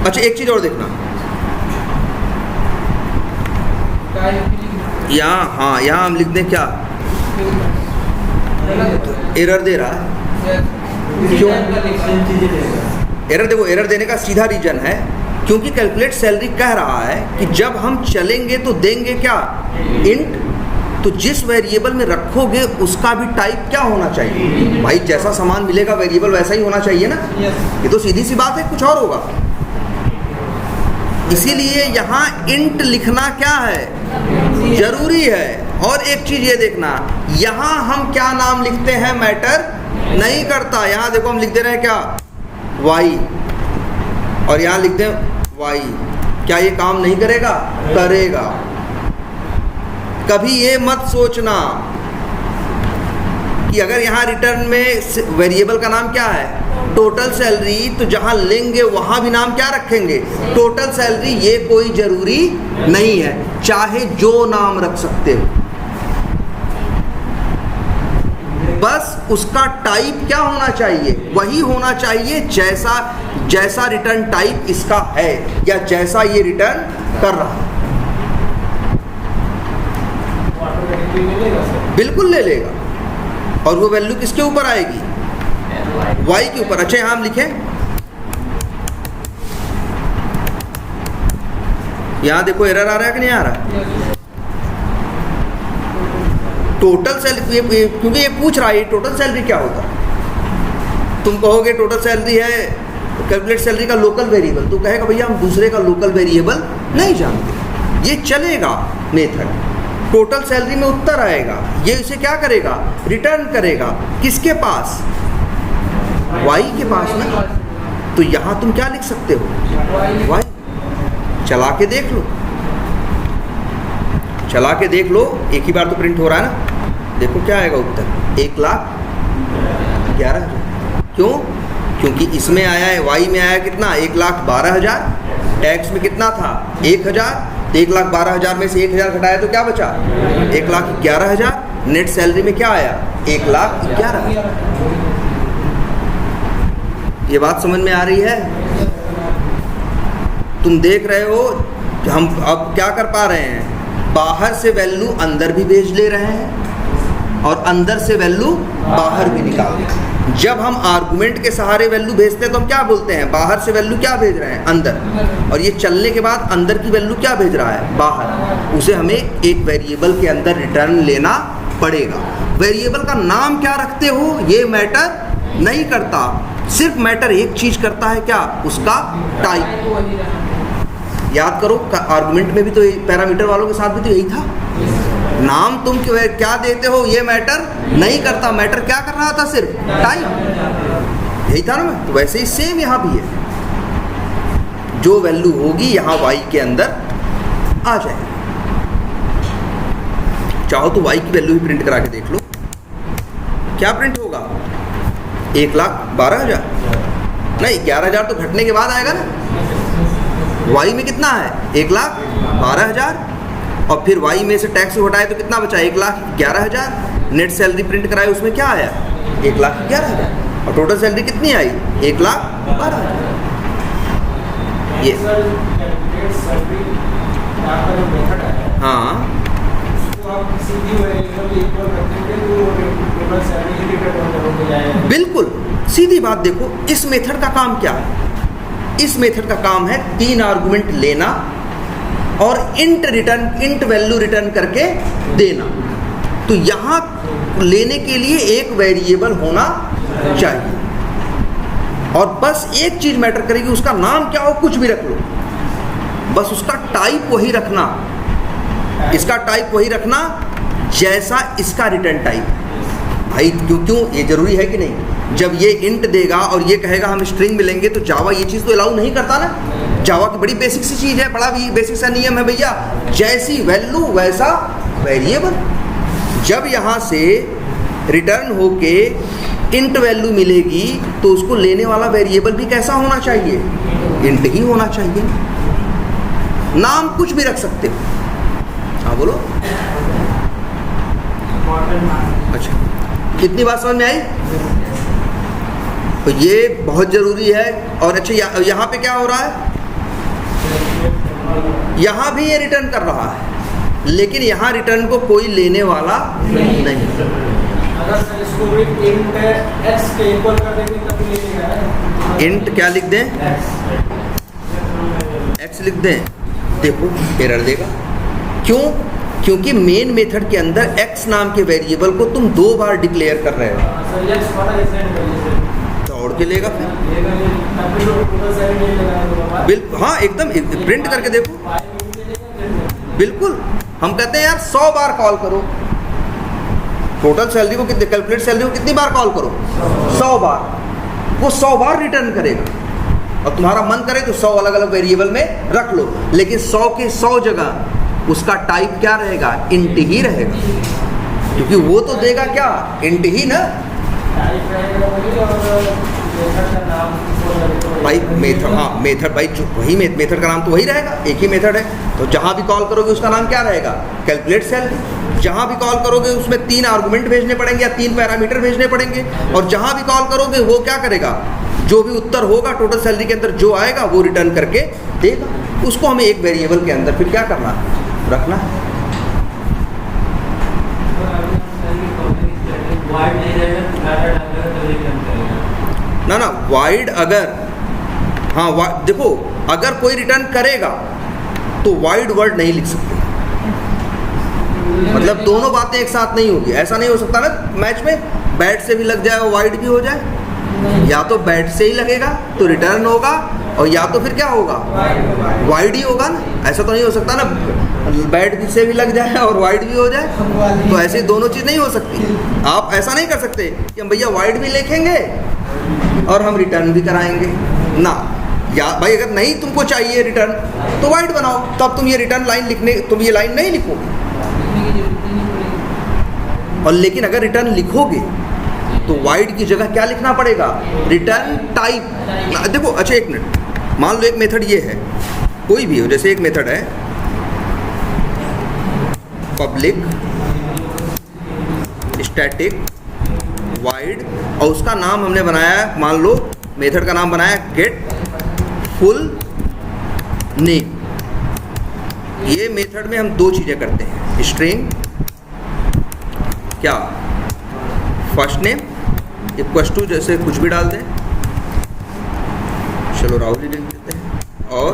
[SPEAKER 1] अच्छा एक चीज़ और देखना, यहाँ, हाँ यहाँ हम लिख दें क्या? एरर दे रहा है। क्यों एरर? देखो एरर देने का सीधा रीजन है क्योंकि कैलकुलेट सैलरी कह रहा है कि जब हम चलेंगे तो देंगे क्या? इंट। तो जिस वेरिएबल में रखोगे उसका भी टाइप क्या होना चाहिए? भाई जैसा सामान मिलेगा वेरिएबल वैसा ही होना चाहिए ना। ये तो सीधी सी बात है, कुछ और होगा। इसीलिए यहाँ इंट लिखना क्या है? जरूरी है। और एक चीज़ ये देखना, यहाँ हम क्या नाम लिखते हैं मैटर नहीं करता। यहाँ देखो हम लिख दे रहे हैं क्या? वाई, और यहाँ लिख दें वाई। क्या ये काम नहीं करेगा? करेगा। कभी ये मत सोचना कि अगर यहाँ रिटर्न में वेरिएबल का नाम क्या है टोटल सैलरी, तो जहाँ लेंगे वहाँ भी नाम क्या रखेंगे टोटल सैलरी। ये कोई ज़रूरी नहीं है, चाहे जो नाम रख सकते हो, बस उसका टाइप क्या होना चाहिए, वही होना चाहिए जैसा रिटर्न टाइप इसका है या जैसा ये रिटर्न कर रहा है। बिल्कुल ले लेगा, और वो वैल्यू किसके ऊपर आएगी y के ऊपर। अच्छा यहाँ हम लिखें, यहाँ देखो एरर आ रहा है कि नहीं आ रहा। टोटल सैलरी, क्योंकि ये पूछ रहा है टोटल सैलरी क्या होता है। तुम कहोगे टोटल सैलरी है कैलकुलेट सैलरी का लोकल वेरिएबल, तो कहेगा भैया हम दूसरे का लोकल वेरिएबल नहीं जानते। ये चलेगा मेथड, टोटल सैलरी में उत्तर आएगा, ये इसे क्या करेगा रिटर्न करेगा, किसके पास y के पास ना। तो यहाँ तुम क्या लिख सकते हो y। चला के देख लो, चला के देख लो, एक ही बार तो प्रिंट हो रहा है ना। देखो क्या आएगा उत्तर 1,11,000। क्यों? क्योंकि इसमें आया है y में आया कितना 1,12,000, टैक्स में कितना था 1,000, तो 1,12,000 में से 1,000 घटाया तो क्या बचा 1,11,000। नेट सैलरी में क्या आया 1,11,000। ये बात समझ में आ रही है? तुम देख रहे हो हम अब क्या कर पा रहे हैं, बाहर से वैल्यू अंदर भी भेज ले रहे हैं और अंदर से वैल्यू बाहर भी निकाल रहे हैं। जब हम आर्गुमेंट के सहारे वैल्यू भेजते हैं तो हम क्या बोलते हैं, बाहर से वैल्यू क्या भेज रहे हैं अंदर, और ये चलने के बाद अंदर की वैल्यू क्या भेज रहा है बाहर। उसे हमें एक वेरिएबल के अंदर रिटर्न लेना पड़ेगा। वेरिएबल का नाम क्या रखते हो ये मैटर नहीं करता, सिर्फ मैटर एक चीज करता है, क्या उसका टाइप। याद करो आर्गुमेंट में भी तो पैरामीटर वालों के साथ भी तो यही था, नाम तुम क्या देते हो ये मैटर नहीं करता, मैटर क्या कर रहा था सिर्फ टाइप, यही था ना। तो वैसे ही सेम यहाँ भी है, जो वैल्यू होगी यहाँ y के अंदर आ जाएगी। चाहो तो y की वैल्यू भी प्रिंट करा के देख लो, क्या प्रिंट होगा 1,12,000 नहीं 11,000 तो घटने के बाद आएगा ना। y में कितना है 1,12,000, और फिर y में से टैक्स हटाए तो कितना बचा 1,11,000। नेट सैलरी प्रिंट कराए उसमें क्या आया 1,11,000, और टोटल सैलरी कितनी आई 1,12,000। ये हाँ बिल्कुल सीधी बात। देखो इस मेथड का काम क्या है, इस मेथड का काम है 3 आर्गुमेंट लेना और इंट वैल्यू रिटर्न करके देना। तो यहाँ लेने के लिए एक वेरिएबल होना चाहिए, और बस एक चीज मैटर करेगी, उसका नाम क्या हो कुछ भी रख लो, बस उसका टाइप वही रखना, इसका टाइप वही रखना जैसा इसका रिटर्न टाइप। भाई क्यों ये जरूरी है कि नहीं? जब ये इंट देगा और ये कहेगा हम स्ट्रिंग मिलेंगे, तो जावा ये चीज़ तो अलाउ नहीं करता ना। जावा की बड़ी बेसिक सी चीज़ है, बड़ा भी बेसिक सा नियम है भैया, जैसी वैल्यू वैसा वेरिएबल। जब यहाँ से रिटर्न होके इंट वैल्यू मिलेगी तो उसको लेने वाला वेरिएबल भी कैसा होना चाहिए, इंट ही होना चाहिए। नाम कुछ भी रख सकते हो। हाँ बोलो। अच्छा कितनी बात समझ में आई? तो ये बहुत ज़रूरी है। और अच्छा यहाँ पे क्या हो रहा है, यहाँ भी ये रिटर्न कर रहा है, लेकिन यहाँ रिटर्न को कोई लेने वाला नहीं।
[SPEAKER 2] अगर सर इसको इंट x के इक्वल कर देंगे तब ले लेगा।
[SPEAKER 1] इंट क्या लिख दें, x लिख दें, देखो एरर देगा। क्यों? क्योंकि मेन मेथड के अंदर x नाम के वेरिएबल को तुम 2 बार डिक्लेयर कर रहे हो, दौड़ के लेगा फिर। बिल्कुल हाँ एकदम प्रिंट करके देखो। बिल्कुल हम कहते हैं यार 100 बार कॉल करो, टोटल सैलरी को कितने, कैलकुलेट सैलरी को कितनी बार कॉल करो 100 बार, वो 100 बार रिटर्न करेगा। और तुम्हारा मन करे तो 100 अलग अलग वेरिएबल में रख लो, लेकिन 100 के 100 जगह उसका टाइप क्या रहेगा, इंट ही रहेगा। क्योंकि वो तो देगा क्या, इंट ही ना
[SPEAKER 2] टाइप रहेगा वही और मेथड का नाम
[SPEAKER 1] भाई। मेथड, हाँ मेथड भाई, जो वही मेथड का नाम तो वही रहेगा, एक ही मेथड है। तो जहाँ भी कॉल करोगे उसका नाम क्या रहेगा, कैलकुलेट सैलरी। जहाँ भी कॉल करोगे उसमें 3 आर्गुमेंट भेजने पड़ेंगे या 3 पैरामीटर भेजने पड़ेंगे, और जहाँ भी कॉल करोगे वो क्या करेगा, जो भी उत्तर होगा टोटल सैलरी के अंदर जो आएगा वो रिटर्न करके देगा। उसको हमें एक वेरिएबल के अंदर फिर क्या करना है, रखना है। ना ना वाइड अगर, हाँ देखो अगर कोई रिटर्न करेगा तो वाइड वर्ड नहीं लिख सकते, मतलब दोनों बातें एक साथ नहीं होगी। ऐसा नहीं हो सकता ना मैच में बैट से भी लग जाए और वाइड भी हो जाए, या तो बैट से ही लगेगा तो रिटर्न होगा, और या तो फिर क्या होगा, वाइड ही होगा ना। ऐसा तो नहीं हो सकता ना बैट से भी लग जाए और वाइड भी हो जाए, तो ऐसे दोनों चीज़ नहीं हो सकती। आप ऐसा नहीं कर सकते कि हम भैया वाइड भी लिखेंगे और हम रिटर्न भी कराएंगे ना। या भाई अगर नहीं तुमको चाहिए रिटर्न तो वाइड बनाओ, तब तुम ये रिटर्न लाइन लिखने, तुम ये लाइन नहीं लिखोगे। और लेकिन अगर रिटर्न लिखोगे तो वाइड की जगह क्या लिखना पड़ेगा, रिटर्न टाइप। देखो अच्छा एक मिनट, मान लो एक मेथड ये है, कोई भी हो, जैसे एक मेथड है पब्लिक स्टैटिक वाइड, और उसका नाम हमने बनाया, मान लो मेथड का नाम बनाया गेट फुल नेम। ये मेथड में हम 2 चीज़ें करते हैं, स्ट्रिंग क्या, फर्स्ट नेम इक्वल्स टू, जैसे कुछ भी डाल दें, चलो राहुल ही लिख देते हैं, और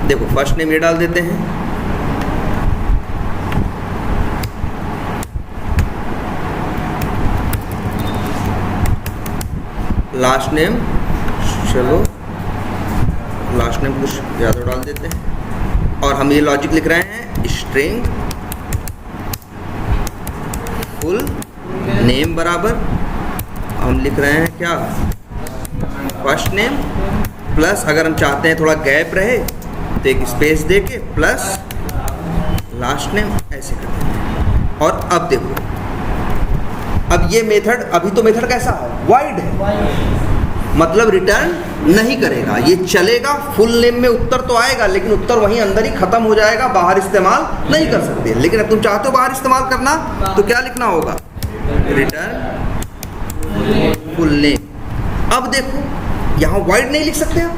[SPEAKER 1] देखो फर्स्ट नेम ये डाल देते हैं, लास्ट नेम, चलो लास्ट नेम कुछ ज़्यादा डाल देते हैं, और हम ये लॉजिक लिख रहे हैं स्ट्रिंग फुल नेम बराबर, हम लिख रहे हैं क्या, फर्स्ट नेम प्लस, अगर हम चाहते हैं थोड़ा गैप रहे तो एक स्पेस दे के प्लस लास्ट नेम, ऐसे कर देते हैं। और अब देखो, अब ये मेथड, अभी तो मेथड कैसा है, वाइड है, मतलब रिटर्न नहीं करेगा, ये चलेगा, फुल नेम में उत्तर तो आएगा लेकिन उत्तर वहीं अंदर ही खत्म हो जाएगा, बाहर इस्तेमाल नहीं कर सकते। लेकिन अब तुम चाहते हो बाहर इस्तेमाल करना तो क्या लिखना होगा, रिटर्न फुल नेम। अब देखो यहाँ वाइड नहीं लिख सकते आप,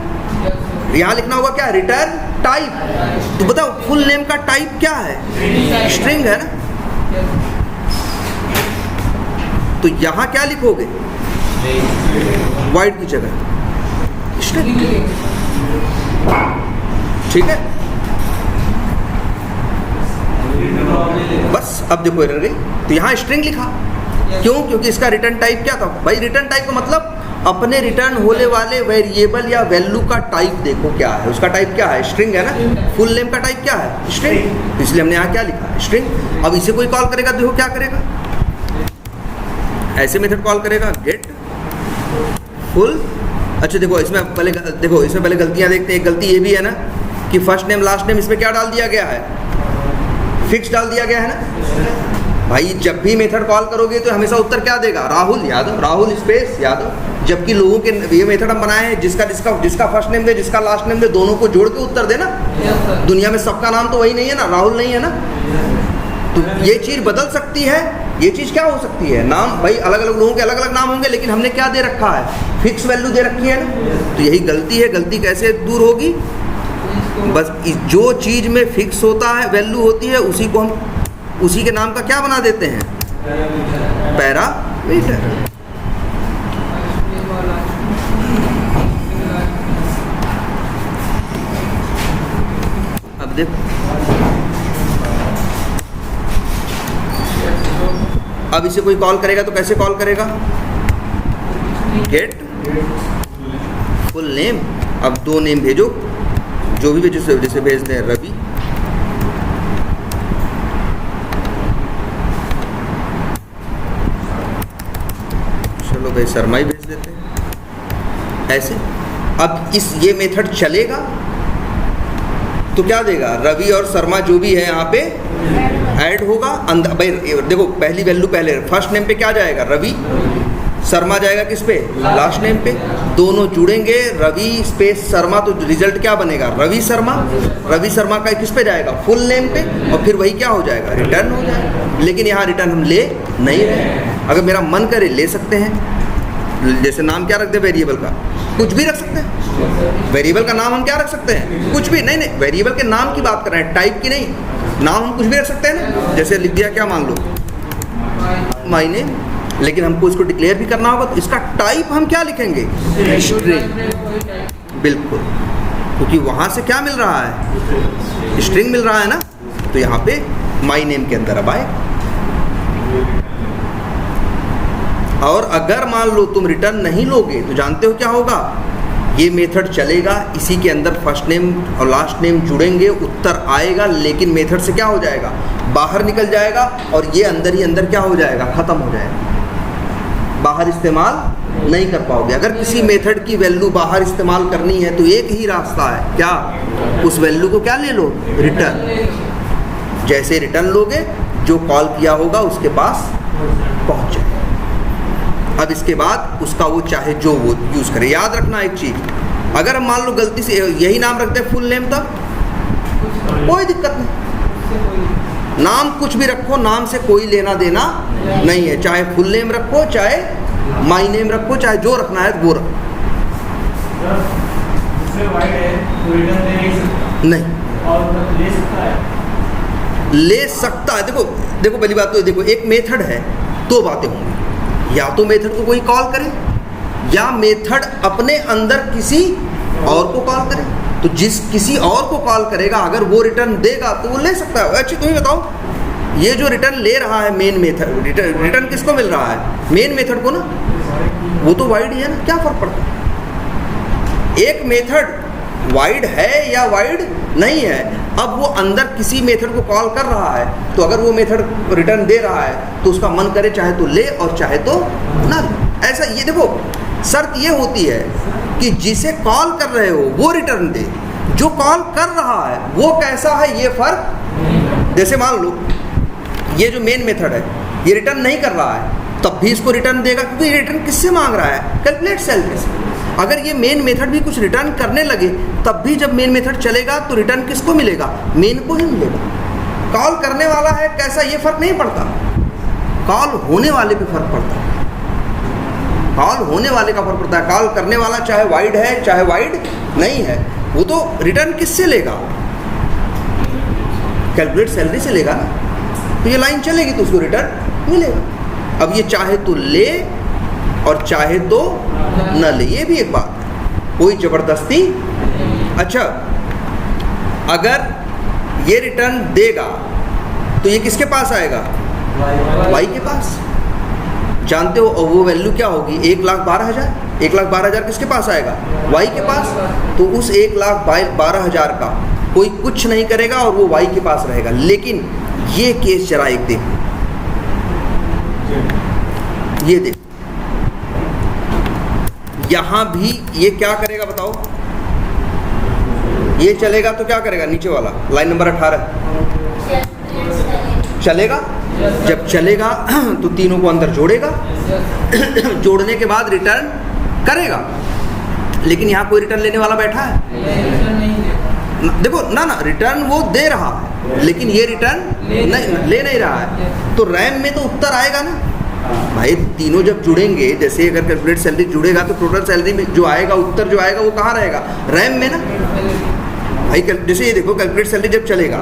[SPEAKER 1] यहाँ लिखना होगा क्या, रिटर्न टाइप। तो बताओ फुल नेम का टाइप क्या है, स्ट्रिंग है ना, तो यहाँ क्या लिखोगे, वाइड की जगह स्ट्रिंग, ठीक है। बस अब देखो एरर गई, तो यहाँ स्ट्रिंग लिखा, क्यों, क्योंकि इसका रिटर्न टाइप क्या था भाई, रिटर्न टाइप का मतलब अपने रिटर्न होने वाले वेरिएबल या वैल्यू का टाइप देखो क्या है, उसका टाइप क्या है, स्ट्रिंग है ना। फुल नेम का टाइप क्या है, स्ट्रिंग, इसलिए हमने यहाँ क्या लिखा, स्ट्रिंग। अब इसे कोई कॉल करेगा, देखो क्या करेगा, ऐसे मेथड कॉल करेगा गेट फुल। अच्छा देखो इसमें पहले, देखो इसमें पहले गलतियाँ देखते हैं। एक गलती ये भी है ना कि फर्स्ट नेम लास्ट नेम इसमें क्या डाल दिया गया है, फिक्स डाल दिया गया है ना। भाई जब भी मेथड कॉल करोगे तो हमेशा उत्तर क्या देगा, राहुल यादव, राहुल स्पेस यादव। जबकि लोगों के ये मेथड हम बनाए हैं जिसका फर्स्ट नेम दे, जिसका लास्ट नेम दे, दोनों को जोड़ के उत्तर देना। दुनिया में सबका नाम तो वही नहीं है ना, राहुल नहीं है ना। तो ये चीज़ बदल सकती है। ये चीज़ क्या हो सकती है, नाम भाई अलग अलग लोगों के अलग अलग नाम होंगे, लेकिन हमने क्या दे रखा है, फिक्स वैल्यू दे रखी है ना। तो यही गलती है। गलती कैसे दूर होगी, बस जो चीज़ में फिक्स होता है, वैल्यू होती है, उसी को हम उसी के नाम का क्या बना देते हैं, पैरामीटर। अब देखो, अब इसे कोई कॉल करेगा तो कैसे कॉल करेगा, गेट फुल नेम। अब 2 नेम भेजो, जो भी भेजो, जैसे भेजते हैं रवि, चलो भाई शर्मा ही भेज देते हैं ऐसे। अब ये मेथड चलेगा तो क्या देगा, रवि और शर्मा जो भी है यहाँ पे ऐड होगा अंदर। भाई देखो पहली वैल्यू पहले फर्स्ट नेम पे क्या जाएगा, रवि, शर्मा जाएगा किस पे, लास्ट नेम पे, दोनों जुड़ेंगे रवि स्पेस शर्मा, तो रिजल्ट क्या बनेगा, रवि शर्मा। रवि शर्मा का किस पे जाएगा, फुल नेम पे, और फिर वही क्या हो जाएगा, रिटर्न हो जाएगा। लेकिन यहाँ रिटर्न हम ले नहीं रहे, अगर मेरा मन करे ले सकते हैं। जैसे नाम क्या रख दे वेरिएबल का, कुछ भी रख सकते हैं। वेरिएबल का नाम हम क्या रख सकते हैं, कुछ भी। नहीं नहीं, वेरिएबल के नाम की बात कर रहे हैं, टाइप की नहीं। नाम हम कुछ भी रख सकते हैं ना, जैसे लिख दिया क्या, मान लो माय नेम, लेकिन हमको इसको डिक्लेयर भी करना होगा, तो इसका टाइप हम क्या लिखेंगे, स्ट्रिंग। बिल्कुल, क्योंकि वहाँ से क्या मिल रहा है, स्ट्रिंग मिल रहा है ना, तो यहाँ पे माय नेम के अंदर अब आए। और अगर मान लो तुम रिटर्न नहीं लोगे तो जानते हो क्या होगा, ये मेथड चलेगा, इसी के अंदर फर्स्ट नेम और लास्ट नेम जुड़ेंगे, उत्तर आएगा, लेकिन मेथड से क्या हो जाएगा, बाहर निकल जाएगा, और ये अंदर ही अंदर क्या हो जाएगा, ख़त्म हो जाएगा, बाहर इस्तेमाल नहीं कर पाओगे। अगर किसी मेथड की वैल्यू बाहर इस्तेमाल करनी है तो एक ही रास्ता है, क्या, उस वैल्यू को क्या ले लो, रिटर्न। जैसे रिटर्न लोगे, जो कॉल किया होगा उसके पास पहुँच जाएगा। अब इसके बाद उसका वो चाहे जो वो यूज़ करे। याद रखना एक चीज़, अगर हम मान लो गलती से यही नाम रखते हैं फुल नेम, तब कोई दिक्कत नहीं, नाम कुछ भी रखो, नाम से कोई लेना देना नहीं है। चाहे फुल नेम रखो, चाहे माई नेम रखो, चाहे जो रखना है वो रखो। नहीं, ले सकता है। देखो देखो पहली बात तो देखो, एक मेथड है, दो बातें होंगी, या तो मेथड को कोई कॉल करे, या मेथड अपने अंदर किसी और को कॉल करे। तो जिस किसी और को कॉल करेगा, अगर वो रिटर्न देगा तो वो ले सकता है। अच्छा तुम ही बताओ, ये जो रिटर्न ले रहा है मेन मेथड, रिटर्न किसको मिल रहा है, मेन मेथड को ना, वो तो वाइड ही है ना, क्या फर्क पड़ता है। एक मेथड वाइड है या वाइड नहीं है, अब वो अंदर किसी मेथड को कॉल कर रहा है, तो अगर वो मेथड रिटर्न दे रहा है तो उसका मन करे चाहे तो ले और चाहे तो ना ले। ऐसा ये देखो, शर्त ये होती है कि जिसे कॉल कर रहे हो वो रिटर्न दे, जो कॉल कर रहा है वो कैसा है ये फर्क। जैसे मान लो ये जो मेन मेथड है ये रिटर्न नहीं कर रहा है, तब भी इसको रिटर्न देगा, क्योंकि ये रिटर्न किससे मांग रहा है, कैलकुलेट सैलरी से। अगर ये मेन मेथड भी कुछ रिटर्न करने लगे, तब भी जब मेन मेथड चलेगा तो रिटर्न किसको मिलेगा, मेन को ही मिलेगा। कॉल करने वाला है कैसा ये फर्क नहीं पड़ता, कॉल होने वाले पे फर्क पड़ता है, कॉल होने वाले का फर्क पड़ता है। कॉल करने वाला चाहे वाइड है चाहे वाइड नहीं है, वो तो रिटर्न किससे लेगा, कैलकुलेट सैलरी से लेगा ना। तो ये लाइन चलेगी तो उसको रिटर्न मिलेगा। अब ये चाहे तो ले और चाहे तो न ले, ये भी एक बात है, कोई ज़बरदस्ती। अच्छा अगर ये रिटर्न देगा तो ये किसके पास आएगा, वाई के पास। जानते हो और वो वैल्यू क्या होगी, 1,12,000। 1,12,000 किसके पास आएगा, वाई के पास। तो उस 1,12,000 का कोई कुछ नहीं करेगा और वो वाई के पास रहेगा। लेकिन ये केस जरा एक देख, ये देख, यहां भी ये क्या करेगा बताओ, ये चलेगा तो क्या करेगा, नीचे वाला लाइन नंबर 18 चलेगा। जब चलेगा तो तीनों को अंदर जोड़ेगा, जोड़ने के बाद रिटर्न करेगा। लेकिन यहाँ कोई रिटर्न लेने वाला बैठा है, देखो ना ना, रिटर्न वो दे रहा है लेकिन ये रिटर्न ले नहीं रहा है। तो रैम में तो उत्तर आएगा ना भाई, तीनों जब जुड़ेंगे, जैसे अगर कैलकुलेट सैलरी जुड़ेगा तो टोटल सैलरी में जो आएगा, उत्तर जो आएगा वो कहाँ रहेगा, रैम में ना भाई। जैसे ये देखो, कैलकुलेट सैलरी जब चलेगा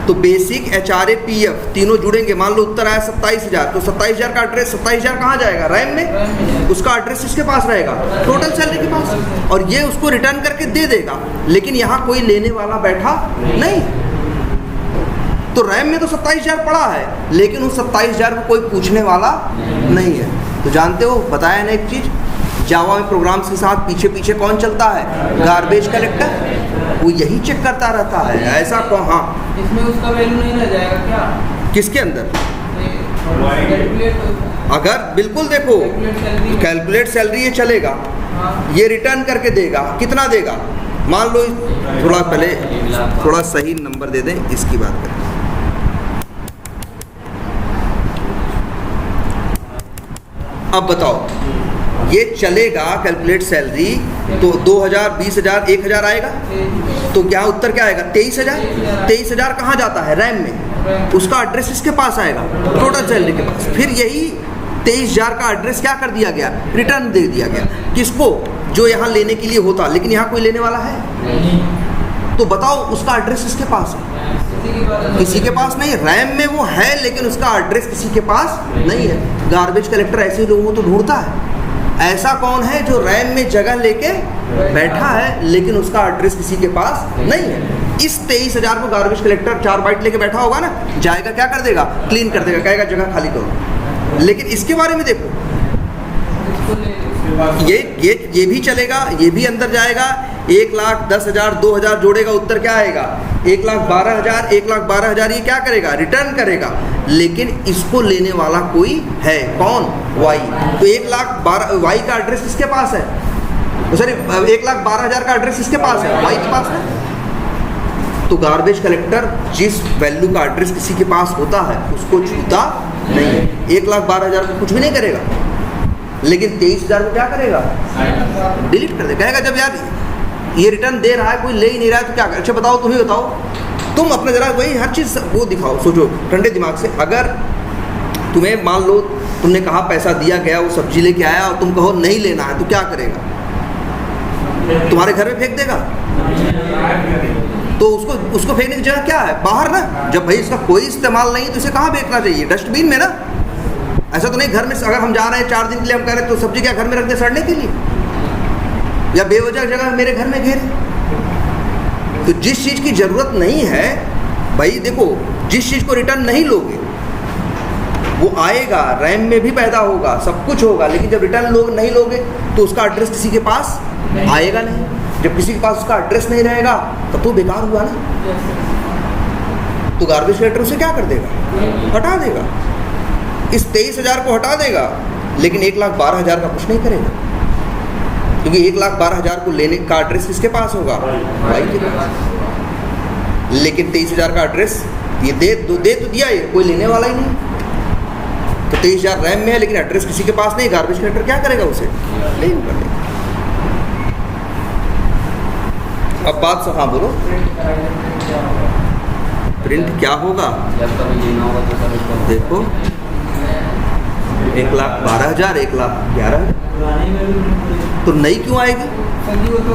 [SPEAKER 1] तो बेसिक HRA PF तीनों जुड़ेंगे, मान लो उत्तर आया 27,000, तो 27,000 का एड्रेस, 27,000 कहाँ जाएगा, रैम में। उसका एड्रेस किसके पास रहेगा, टोटल सैलरी के पास, और ये उसको रिटर्न करके दे देगा। लेकिन यहाँ कोई लेने वाला बैठा नहीं, तो रैम में तो 27,000 पड़ा है, लेकिन उस 27,000 को कोई पूछने वाला नहीं है। तो जानते हो, बताया ना एक चीज़, जावा में प्रोग्राम्स के साथ पीछे पीछे कौन चलता है, गार्बेज कलेक्टर, वो यही चेक करता रहता है। ऐसा कौन, हाँ
[SPEAKER 2] इसमें उसका वैल्यू नहीं रह जाएगा क्या,
[SPEAKER 1] किसके अंदर, अगर बिल्कुल देखो कैलकुलेट सैलरी ये चलेगा, ये रिटर्न करके देगा, कितना देगा, मान लो थोड़ा पहले थोड़ा सही नंबर दे दें, इसकी बात करें। अब बताओ, ये चलेगा कैलकुलेट सैलरी तो 2000, 20,000, 1,000 आएगा, तो क्या उत्तर क्या आएगा? 23,000। 23,000 कहाँ जाता है? रैम में। उसका एड्रेस इसके पास आएगा, टोटल सैलरी के पास। फिर यही 23,000 का एड्रेस क्या कर दिया गया? रिटर्न दे दिया गया। किसको? जो यहाँ लेने के लिए होता, लेकिन यहाँ कोई लेने वाला है? तो बताओ उसका एड्रेस किसके पास है? किसी के पास नहीं। रैम में वो है लेकिन उसका एड्रेस किसी के पास नहीं है। गार्बेज कलेक्टर ऐसे लोगों को तो ढूंढता है। ऐसा कौन है जो रैम में जगह लेके बैठा है लेकिन उसका एड्रेस किसी के पास नहीं है? इस 23,000 को गार्बेज कलेक्टर 4 बाइट लेके बैठा होगा ना, जाएगा क्या कर देगा? क्लीन कर देगा, कहेगा जगह खाली करो। लेकिन इसके बारे में देखो, ये भी चलेगा, ये भी अंदर जाएगा। 1,10,000, 2,000 जोड़ेगा, उत्तर क्या आएगा? 1,12,000। 1,12,000 ये क्या करेगा? रिटर्न करेगा। लेकिन इसको लेने वाला कोई है, कौन? वाई। तो 1,12,000 वाई का एड्रेस किसके पास है? सॉरी, 1,12,000 का एड्रेस किसके पास है? वाई के पास है। तो गार्बेज कलेक्टर जिस वैल्यू का एड्रेस किसी के पास होता है उसको छूता नहीं है। 1,12,000 को कुछ भी नहीं करेगा, लेकिन 23,000 को क्या करेगा? डिलीट कर देगा। कहेगा जब यार ये रिटर्न दे रहा है, कोई ले ही नहीं रहा है तो क्या कर? अच्छा बताओ, तुम ही बताओ, तुम अपने जरा वही हर चीज़ वो दिखाओ, सोचो ठंडे दिमाग से। अगर तुम्हें मान लो तुमने कहा पैसा दिया गया, वो सब्जी लेके आया और तुम कहो नहीं लेना है, तो क्या करेगा? तुम्हारे घर में फेंक देगा? तो उसको फेंकने की जगह क्या है? बाहर ना। जब भाई इसका कोई इस्तेमाल नहीं तो इसे कहाँ फेंकना चाहिए? डस्टबिन में ना। ऐसा तो नहीं घर में अगर हम जा रहे हैं 4 दिन के लिए, हम कह रहे हैं तो सब्जी क्या घर में रख दे सड़ने के लिए? या बेवजह जगह मेरे घर में घेरे? तो जिस चीज़ की ज़रूरत नहीं है, भाई देखो, जिस चीज़ को रिटर्न नहीं लोगे वो आएगा, रैम में भी पैदा होगा, सब कुछ होगा, लेकिन जब रिटर्न नहीं लोगे तो उसका एड्रेस किसी के पास आएगा नहीं। जब किसी के पास उसका एड्रेस नहीं रहेगा तब तो बेकार हुआ ना। तो गार्बेज कलेक्टर उसे क्या कर देगा? हटा देगा। इस 23,000 को हटा देगा, लेकिन 1,12,000 का कुछ नहीं करेगा, क्योंकि 1,12,000 को लेने का एड्रेस किसके पास होगा? वाई के पास। लेकिन 23,000 का एड्रेस ये दे तो दिया, ये कोई लेने वाला ही नहीं। तो 23,000 रैम में है लेकिन एड्रेस किसी के पास नहीं। गार्बेज कलेक्टर क्या करेगा? उसे क्लीन कर देगा। अब बात सब, हाँ बोलो। प्रिंट क्या होगा? देखो 1,12,000, 1,11,000, तो नई क्यों आएगी?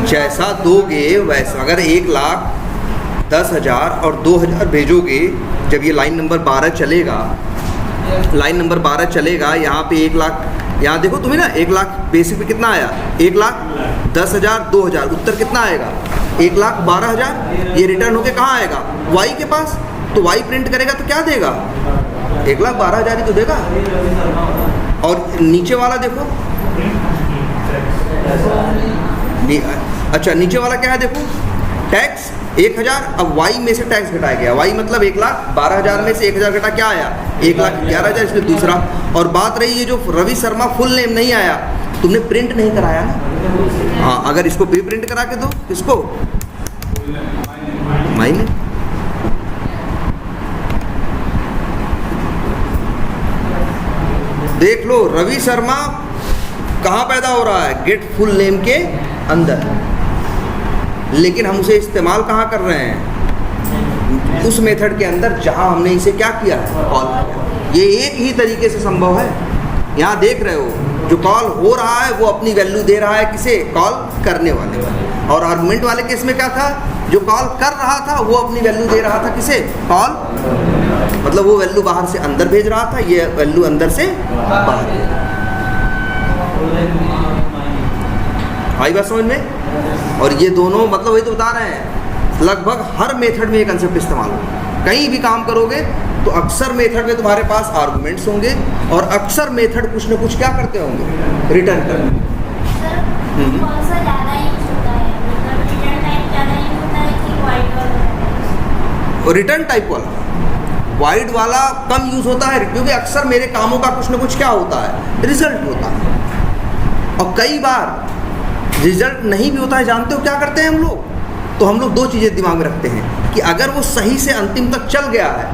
[SPEAKER 1] जैसा दोगे वैसा। अगर 1,10,000 और 2,000 भेजोगे, जब ये लाइन नंबर 12 चलेगा, लाइन नंबर 12 चलेगा, यहाँ पे 1,00,000, यहाँ देखो तुम्हें ना 1,00,000 बेसिक पे कितना आया? 1,10,000, 2,000, उत्तर कितना आएगा? 1,12,000। ये रिटर्न होके कहाँ आएगा? वाई के पास। तो वाई प्रिंट करेगा तो क्या देगा? 1,12,000 ही तो देगा। और नीचे वाला देखो, अच्छा नीचे वाला क्या है? देखो टैक्स 1,000, अब वाई में से टैक्स घटाया गया। वाई मतलब 1,12,000 में से 1,000 घटा क्या आया? 1,11,000, इसमें दूसरा। और बात रही ये जो रवि शर्मा फुल नेम नहीं आया, तुमने प्रिंट नहीं कराया ना। हाँ, अगर इसको प्री प्रिंट करा के दो, किसको? माई ने। देख लो रवि शर्मा कहाँ पैदा हो रहा है? गेट फुल नेम के अंदर, लेकिन हम उसे इस्तेमाल कहाँ कर रहे हैं? उस मेथड के अंदर जहाँ हमने इसे क्या किया है? कॉल किया। ये एक ही तरीके से संभव है। यहाँ देख रहे हो, जो कॉल हो रहा है वो अपनी वैल्यू दे रहा है किसे? कॉल करने वाले। और आर्गुमेंट वाले केस में क्या था? जो कॉल कर रहा था वो अपनी वैल्यू दे रहा था किसे? कॉल, मतलब वो वैल्यू बाहर से अंदर भेज रहा था, ये वैल्यू अंदर से बाहर। आई बात समझ में? और ये दोनों मतलब वही तो बता रहे हैं, लगभग हर मेथड में ये कंसेप्ट इस्तेमाल होगा। कहीं भी काम करोगे तो अक्सर मेथड में तुम्हारे पास आर्गुमेंट्स होंगे, और अक्सर मेथड कुछ ना कुछ क्या करते होंगे? रिटर्न करते। रिटर्न टाइप वाला, वाइड वाला कम यूज होता है, क्योंकि अक्सर मेरे कामों का कुछ ना कुछ क्या होता है? रिजल्ट होता है। और कई बार रिजल्ट नहीं भी होता है, जानते हो क्या करते हैं हम लोग? तो हम लोग दो चीज़ें दिमाग में रखते हैं कि अगर वो सही से अंतिम तक चल गया है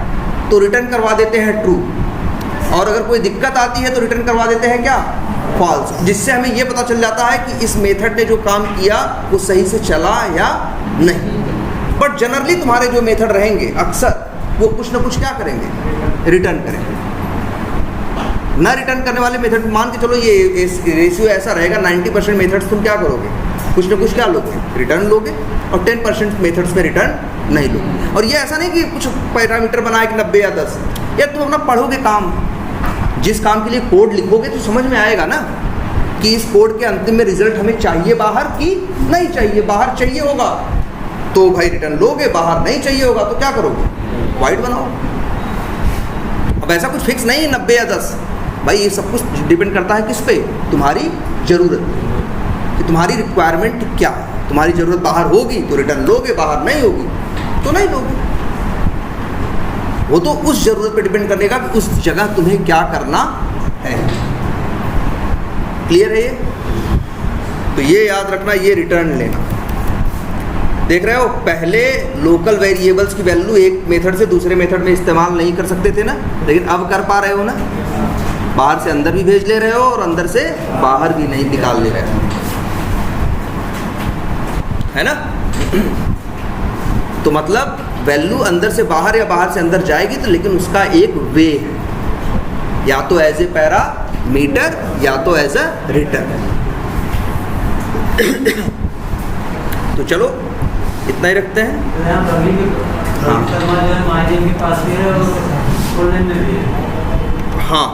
[SPEAKER 1] तो रिटर्न करवा देते हैं ट्रू, और अगर कोई दिक्कत आती है तो रिटर्न करवा देते हैं क्या, फॉल्स, जिससे हमें ये पता चल जाता है कि इस मेथड ने जो काम किया वो सही से चला या नहीं। बट जनरली तुम्हारे जो मेथड रहेंगे अक्सर वो कुछ ना कुछ क्या करेंगे, रिटर्न करेंगे। ना रिटर्न करने वाले मेथड, मान के चलो ये रेशियो ऐसा रहेगा 90% मेथड्स तुम क्या करोगे, कुछ ना कुछ क्या लोगे, रिटर्न लोगे, और 10% मेथड्स में रिटर्न नहीं लोगे। और ये ऐसा नहीं कि कुछ पैरामीटर बनाए कि 90 या 10, या तुम अपना पढ़ोगे काम, जिस काम के लिए कोड लिखोगे तो समझ में आएगा ना कि इस कोड के अंतिम में रिजल्ट हमें चाहिए बाहर कि नहीं चाहिए। बाहर चाहिए होगा तो भाई रिटर्न लोगे, बाहर नहीं चाहिए होगा तो क्या करोगे, वाइट बनाओ। अब ऐसा कुछ फिक्स नहीं है 90 या 10, भाई ये सब कुछ डिपेंड करता है किस पे, तुम्हारी ज़रूरत पे, कि तुम्हारी रिक्वायरमेंट क्या है। तुम्हारी ज़रूरत बाहर होगी तो रिटर्न लोगे, बाहर नहीं होगी तो नहीं लोगे। वो तो उस ज़रूरत पे डिपेंड करेगा कि उस जगह तुम्हें क्या करना है। क्लियर है ये? तो ये याद रखना, ये रिटर्न लेना। देख रहे हो, पहले लोकल वेरिएबल्स की वैल्यू एक मेथड से दूसरे मेथड में इस्तेमाल नहीं कर सकते थे ना, लेकिन अब कर पा रहे हो ना। बाहर से अंदर भी भेज ले रहे हो और अंदर से बाहर भी नहीं निकाल ले रहे हो, है ना। तो मतलब वैल्यू अंदर से बाहर या बाहर से अंदर जाएगी तो, लेकिन उसका एक वे है, या तो एज ए पैरामीटर या तो एज अ रिटर्न। तो चलो इतना ही रखते हैं। हाँ,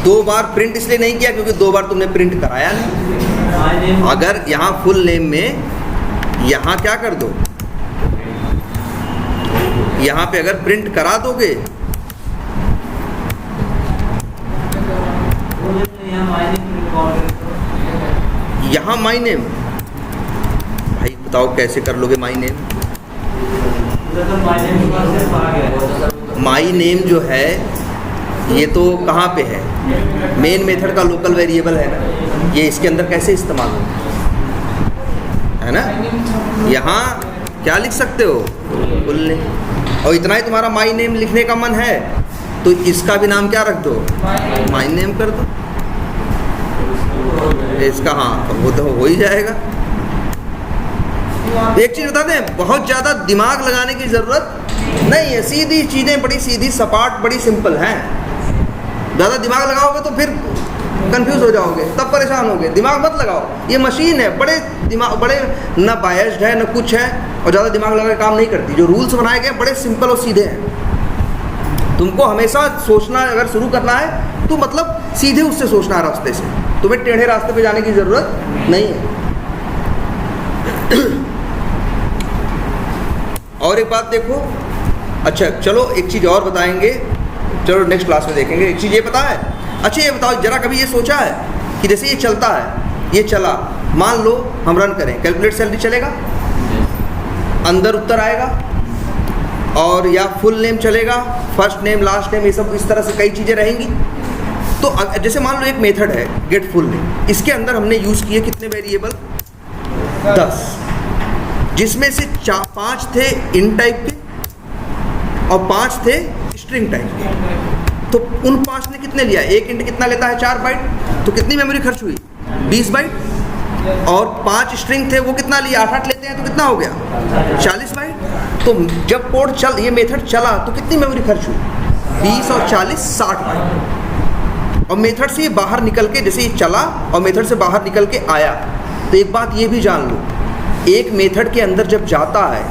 [SPEAKER 1] 2 बार प्रिंट इसलिए नहीं किया क्योंकि 2 बार तुमने प्रिंट कराया नहीं। अगर यहाँ फुल नेम में यहाँ क्या कर दो, यहाँ पे अगर प्रिंट करा दोगे, यहाँ माई नेम, भाई बताओ कैसे कर लोगे माई नेम। माई नेम जो है ये तो कहाँ पे है, मेन मेथड का लोकल वेरिएबल है ना, ये इसके अंदर कैसे इस्तेमाल होगा, है ना। यहाँ क्या लिख सकते हो, फुल नेम, और इतना ही तुम्हारा माई नेम लिखने का मन है तो इसका भी नाम क्या रख दो, माई नेम कर दो। इसका हाँ वो तो हो ही जाएगा। एक चीज़ बता दें, बहुत ज़्यादा दिमाग लगाने की ज़रूरत नहीं है, सीधी चीज़ें बड़ी सीधी सपाट बड़ी सिंपल हैं। ज़्यादा दिमाग लगाओगे तो फिर कंफ्यूज हो जाओगे, तब परेशान होगे। दिमाग मत लगाओ, ये मशीन है, बड़े दिमाग, बड़े ना बायस्ड है ना कुछ है, और ज़्यादा दिमाग लगा के काम नहीं करती। जो रूल्स बनाए गए बड़े सिंपल और सीधे हैं। तुमको हमेशा सोचना अगर शुरू करना है तो मतलब सीधे उससे सोचना है रास्ते से, तुम्हें टेढ़े रास्ते पे जाने की ज़रूरत नहीं है। और एक बात देखो, अच्छा चलो एक चीज़ और बताएंगे, चलो नेक्स्ट क्लास में देखेंगे। एक चीज़ ये पता है, अच्छा ये बताओ जरा, कभी ये सोचा है कि जैसे ये चलता है, ये चला, मान लो हम रन करें, कैलकुलेट सैलरी चलेगा, अंदर उत्तर आएगा, और या फुल नेम चलेगा, फर्स्ट नेम लास्ट नेम, ये सब इस तरह से कई चीज़ें रहेंगी। तो जैसे मान लो एक मेथड है गेट फुल नेम, इसके अंदर हमने यूज़ किए कितने वेरिएबल, 10, जिसमें से 5 थे इन टाइप के और 5 थे स्ट्रिंग टाइप के। तो उन 5 ने कितने लिया, एक इंट कितना लेता है, 4 बाइट, तो कितनी मेमोरी खर्च हुई, 20 बाइट। और 5 स्ट्रिंग थे, वो कितना लिया, 8 लेते हैं तो कितना हो गया, 40 बाइट। तो जब कोड चल, ये मेथड चला तो कितनी मेमोरी खर्च हुई, 20 और 40 60 बाइट। और मेथड से ये बाहर निकल के, जैसे ये चला और मेथड से बाहर निकल के आया, तो एक बात ये भी जान लो, एक मेथड के अंदर जब जाता है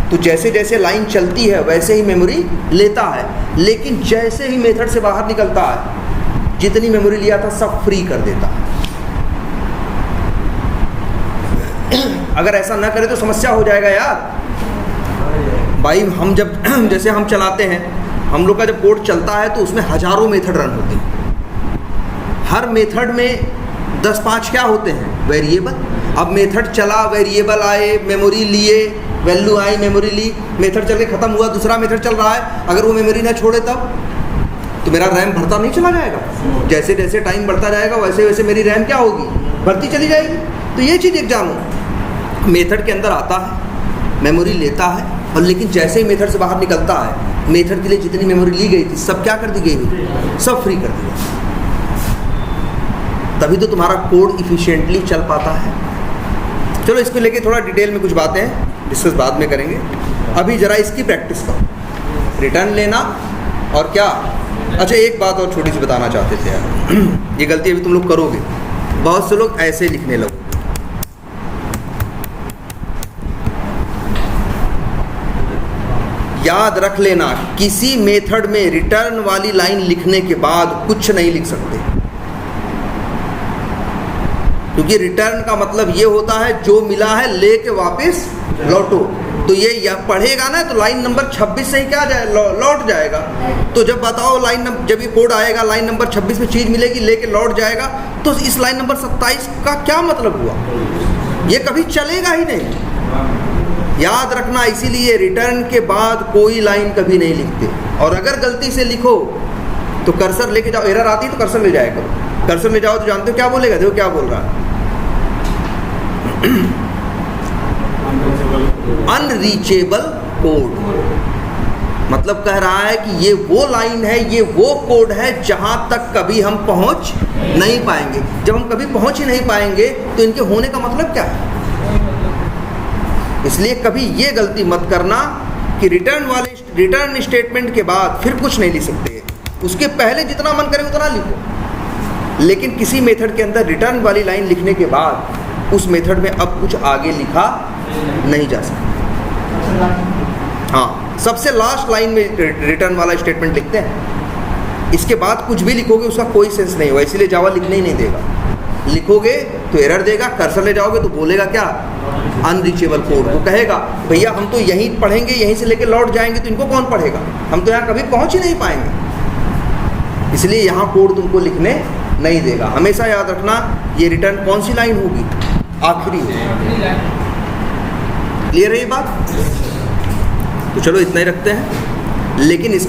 [SPEAKER 1] तो जैसे जैसे लाइन चलती है वैसे ही मेमोरी लेता है, लेकिन जैसे ही मेथड से बाहर निकलता है जितनी मेमोरी लिया था सब फ्री कर देता है। अगर ऐसा ना करे तो समस्या हो जाएगा यार। भाई हम जब जैसे हम चलाते हैं, हम लोग का जब कोड चलता है तो उसमें हजारों मेथड रन होते हैं। हर मेथड में 10-5 क्या होते हैं, वेरिएबल। अब मेथड चला, वेरिएबल आए, मेमोरी लिए, वैल्यू आई, मेमोरी ली, मेथड चल के ख़त्म हुआ, दूसरा मेथड चल रहा है, अगर वो मेमोरी ना छोड़े तब तो मेरा रैम बढ़ता नहीं चला जाएगा। जैसे जैसे टाइम बढ़ता जाएगा वैसे वैसे मेरी रैम क्या होगी, बढ़ती चली जाएगी। तो ये चीज़ एक जानो, मेथड के अंदर आता है, मेमोरी लेता है, और लेकिन जैसे ही मेथड से बाहर निकलता है, मेथड के लिए जितनी मेमोरी ली गई थी सब क्या कर दी गई, सब फ्री कर दी गई। तभी तो तुम्हारा कोड इफिशिएंटली चल पाता है। चलो इसको लेके थोड़ा डिटेल में कुछ बातें डिस्कस बाद में करेंगे, अभी ज़रा इसकी प्रैक्टिस करो, रिटर्न लेना और क्या। अच्छा एक बात और छोटी सी बताना चाहते थे यार, ये गलती अभी तुम लोग करोगे, बहुत से लोग ऐसे लिखने लगो। याद रख लेना, किसी मेथड में रिटर्न वाली लाइन लिखने के बाद कुछ नहीं लिख सकते, क्योंकि रिटर्न का मतलब ये होता है जो मिला है लेके वापस लौटो। तो ये पढ़ेगा ना तो लाइन नंबर 26 से ही क्या जाए, लौट जाएगा। तो जब बताओ लाइन नंबर, जब ये कोड आएगा लाइन नंबर 26 में चीज़ मिलेगी लेके लौट जाएगा, तो इस लाइन नंबर 27 का क्या मतलब हुआ, ये कभी चलेगा ही नहीं। याद रखना, इसीलिए रिटर्न के बाद कोई लाइन कभी नहीं लिखते, और अगर गलती से लिखो तो कर्सर लेके जाओ, एरर आती है तो कर्सर ले जाया करो। कर्सर ले जाओ तो जानते हो क्या बोलेगा, देखो क्या बोल रहा है, अनरीचेबल कोड, मतलब कह रहा है कि ये वो लाइन है, ये वो कोड है जहां तक कभी हम पहुंच नहीं पाएंगे। जब हम कभी पहुंच ही नहीं पाएंगे तो इनके होने का मतलब क्या है। इसलिए कभी ये गलती मत करना कि रिटर्न स्टेटमेंट के बाद फिर कुछ नहीं लिख सकते, उसके पहले जितना मन करे उतना लिखो, लेकिन किसी मेथड के अंदर रिटर्न वाली लाइन लिखने के बाद उस मेथड में अब कुछ आगे लिखा नहीं जा सकता। हाँ, सबसे लास्ट लाइन में रिटर्न वाला स्टेटमेंट लिखते हैं, इसके बाद कुछ भी लिखोगे उसका कोई सेंस नहीं होगा, इसीलिए जावा लिखने ही नहीं देगा। लिखोगे तो एरर देगा, कर्सर ले जाओगे तो बोलेगा क्या, अनरीचेबल कोड। तो कहेगा भैया हम तो यहीं पढ़ेंगे, यहीं से लेके लौट जाएंगे, तो इनको कौन पढ़ेगा, हम तो यहाँ कभी पहुँच ही नहीं पाएंगे। इसलिए यहाँ कोड तुमको लिखने नहीं देगा। हमेशा याद रखना ये रिटर्न कौन सी लाइन होगी, आखिरी होगी। क्लियर है ये बात। तो चलो इतना ही रखते हैं, लेकिन इसकी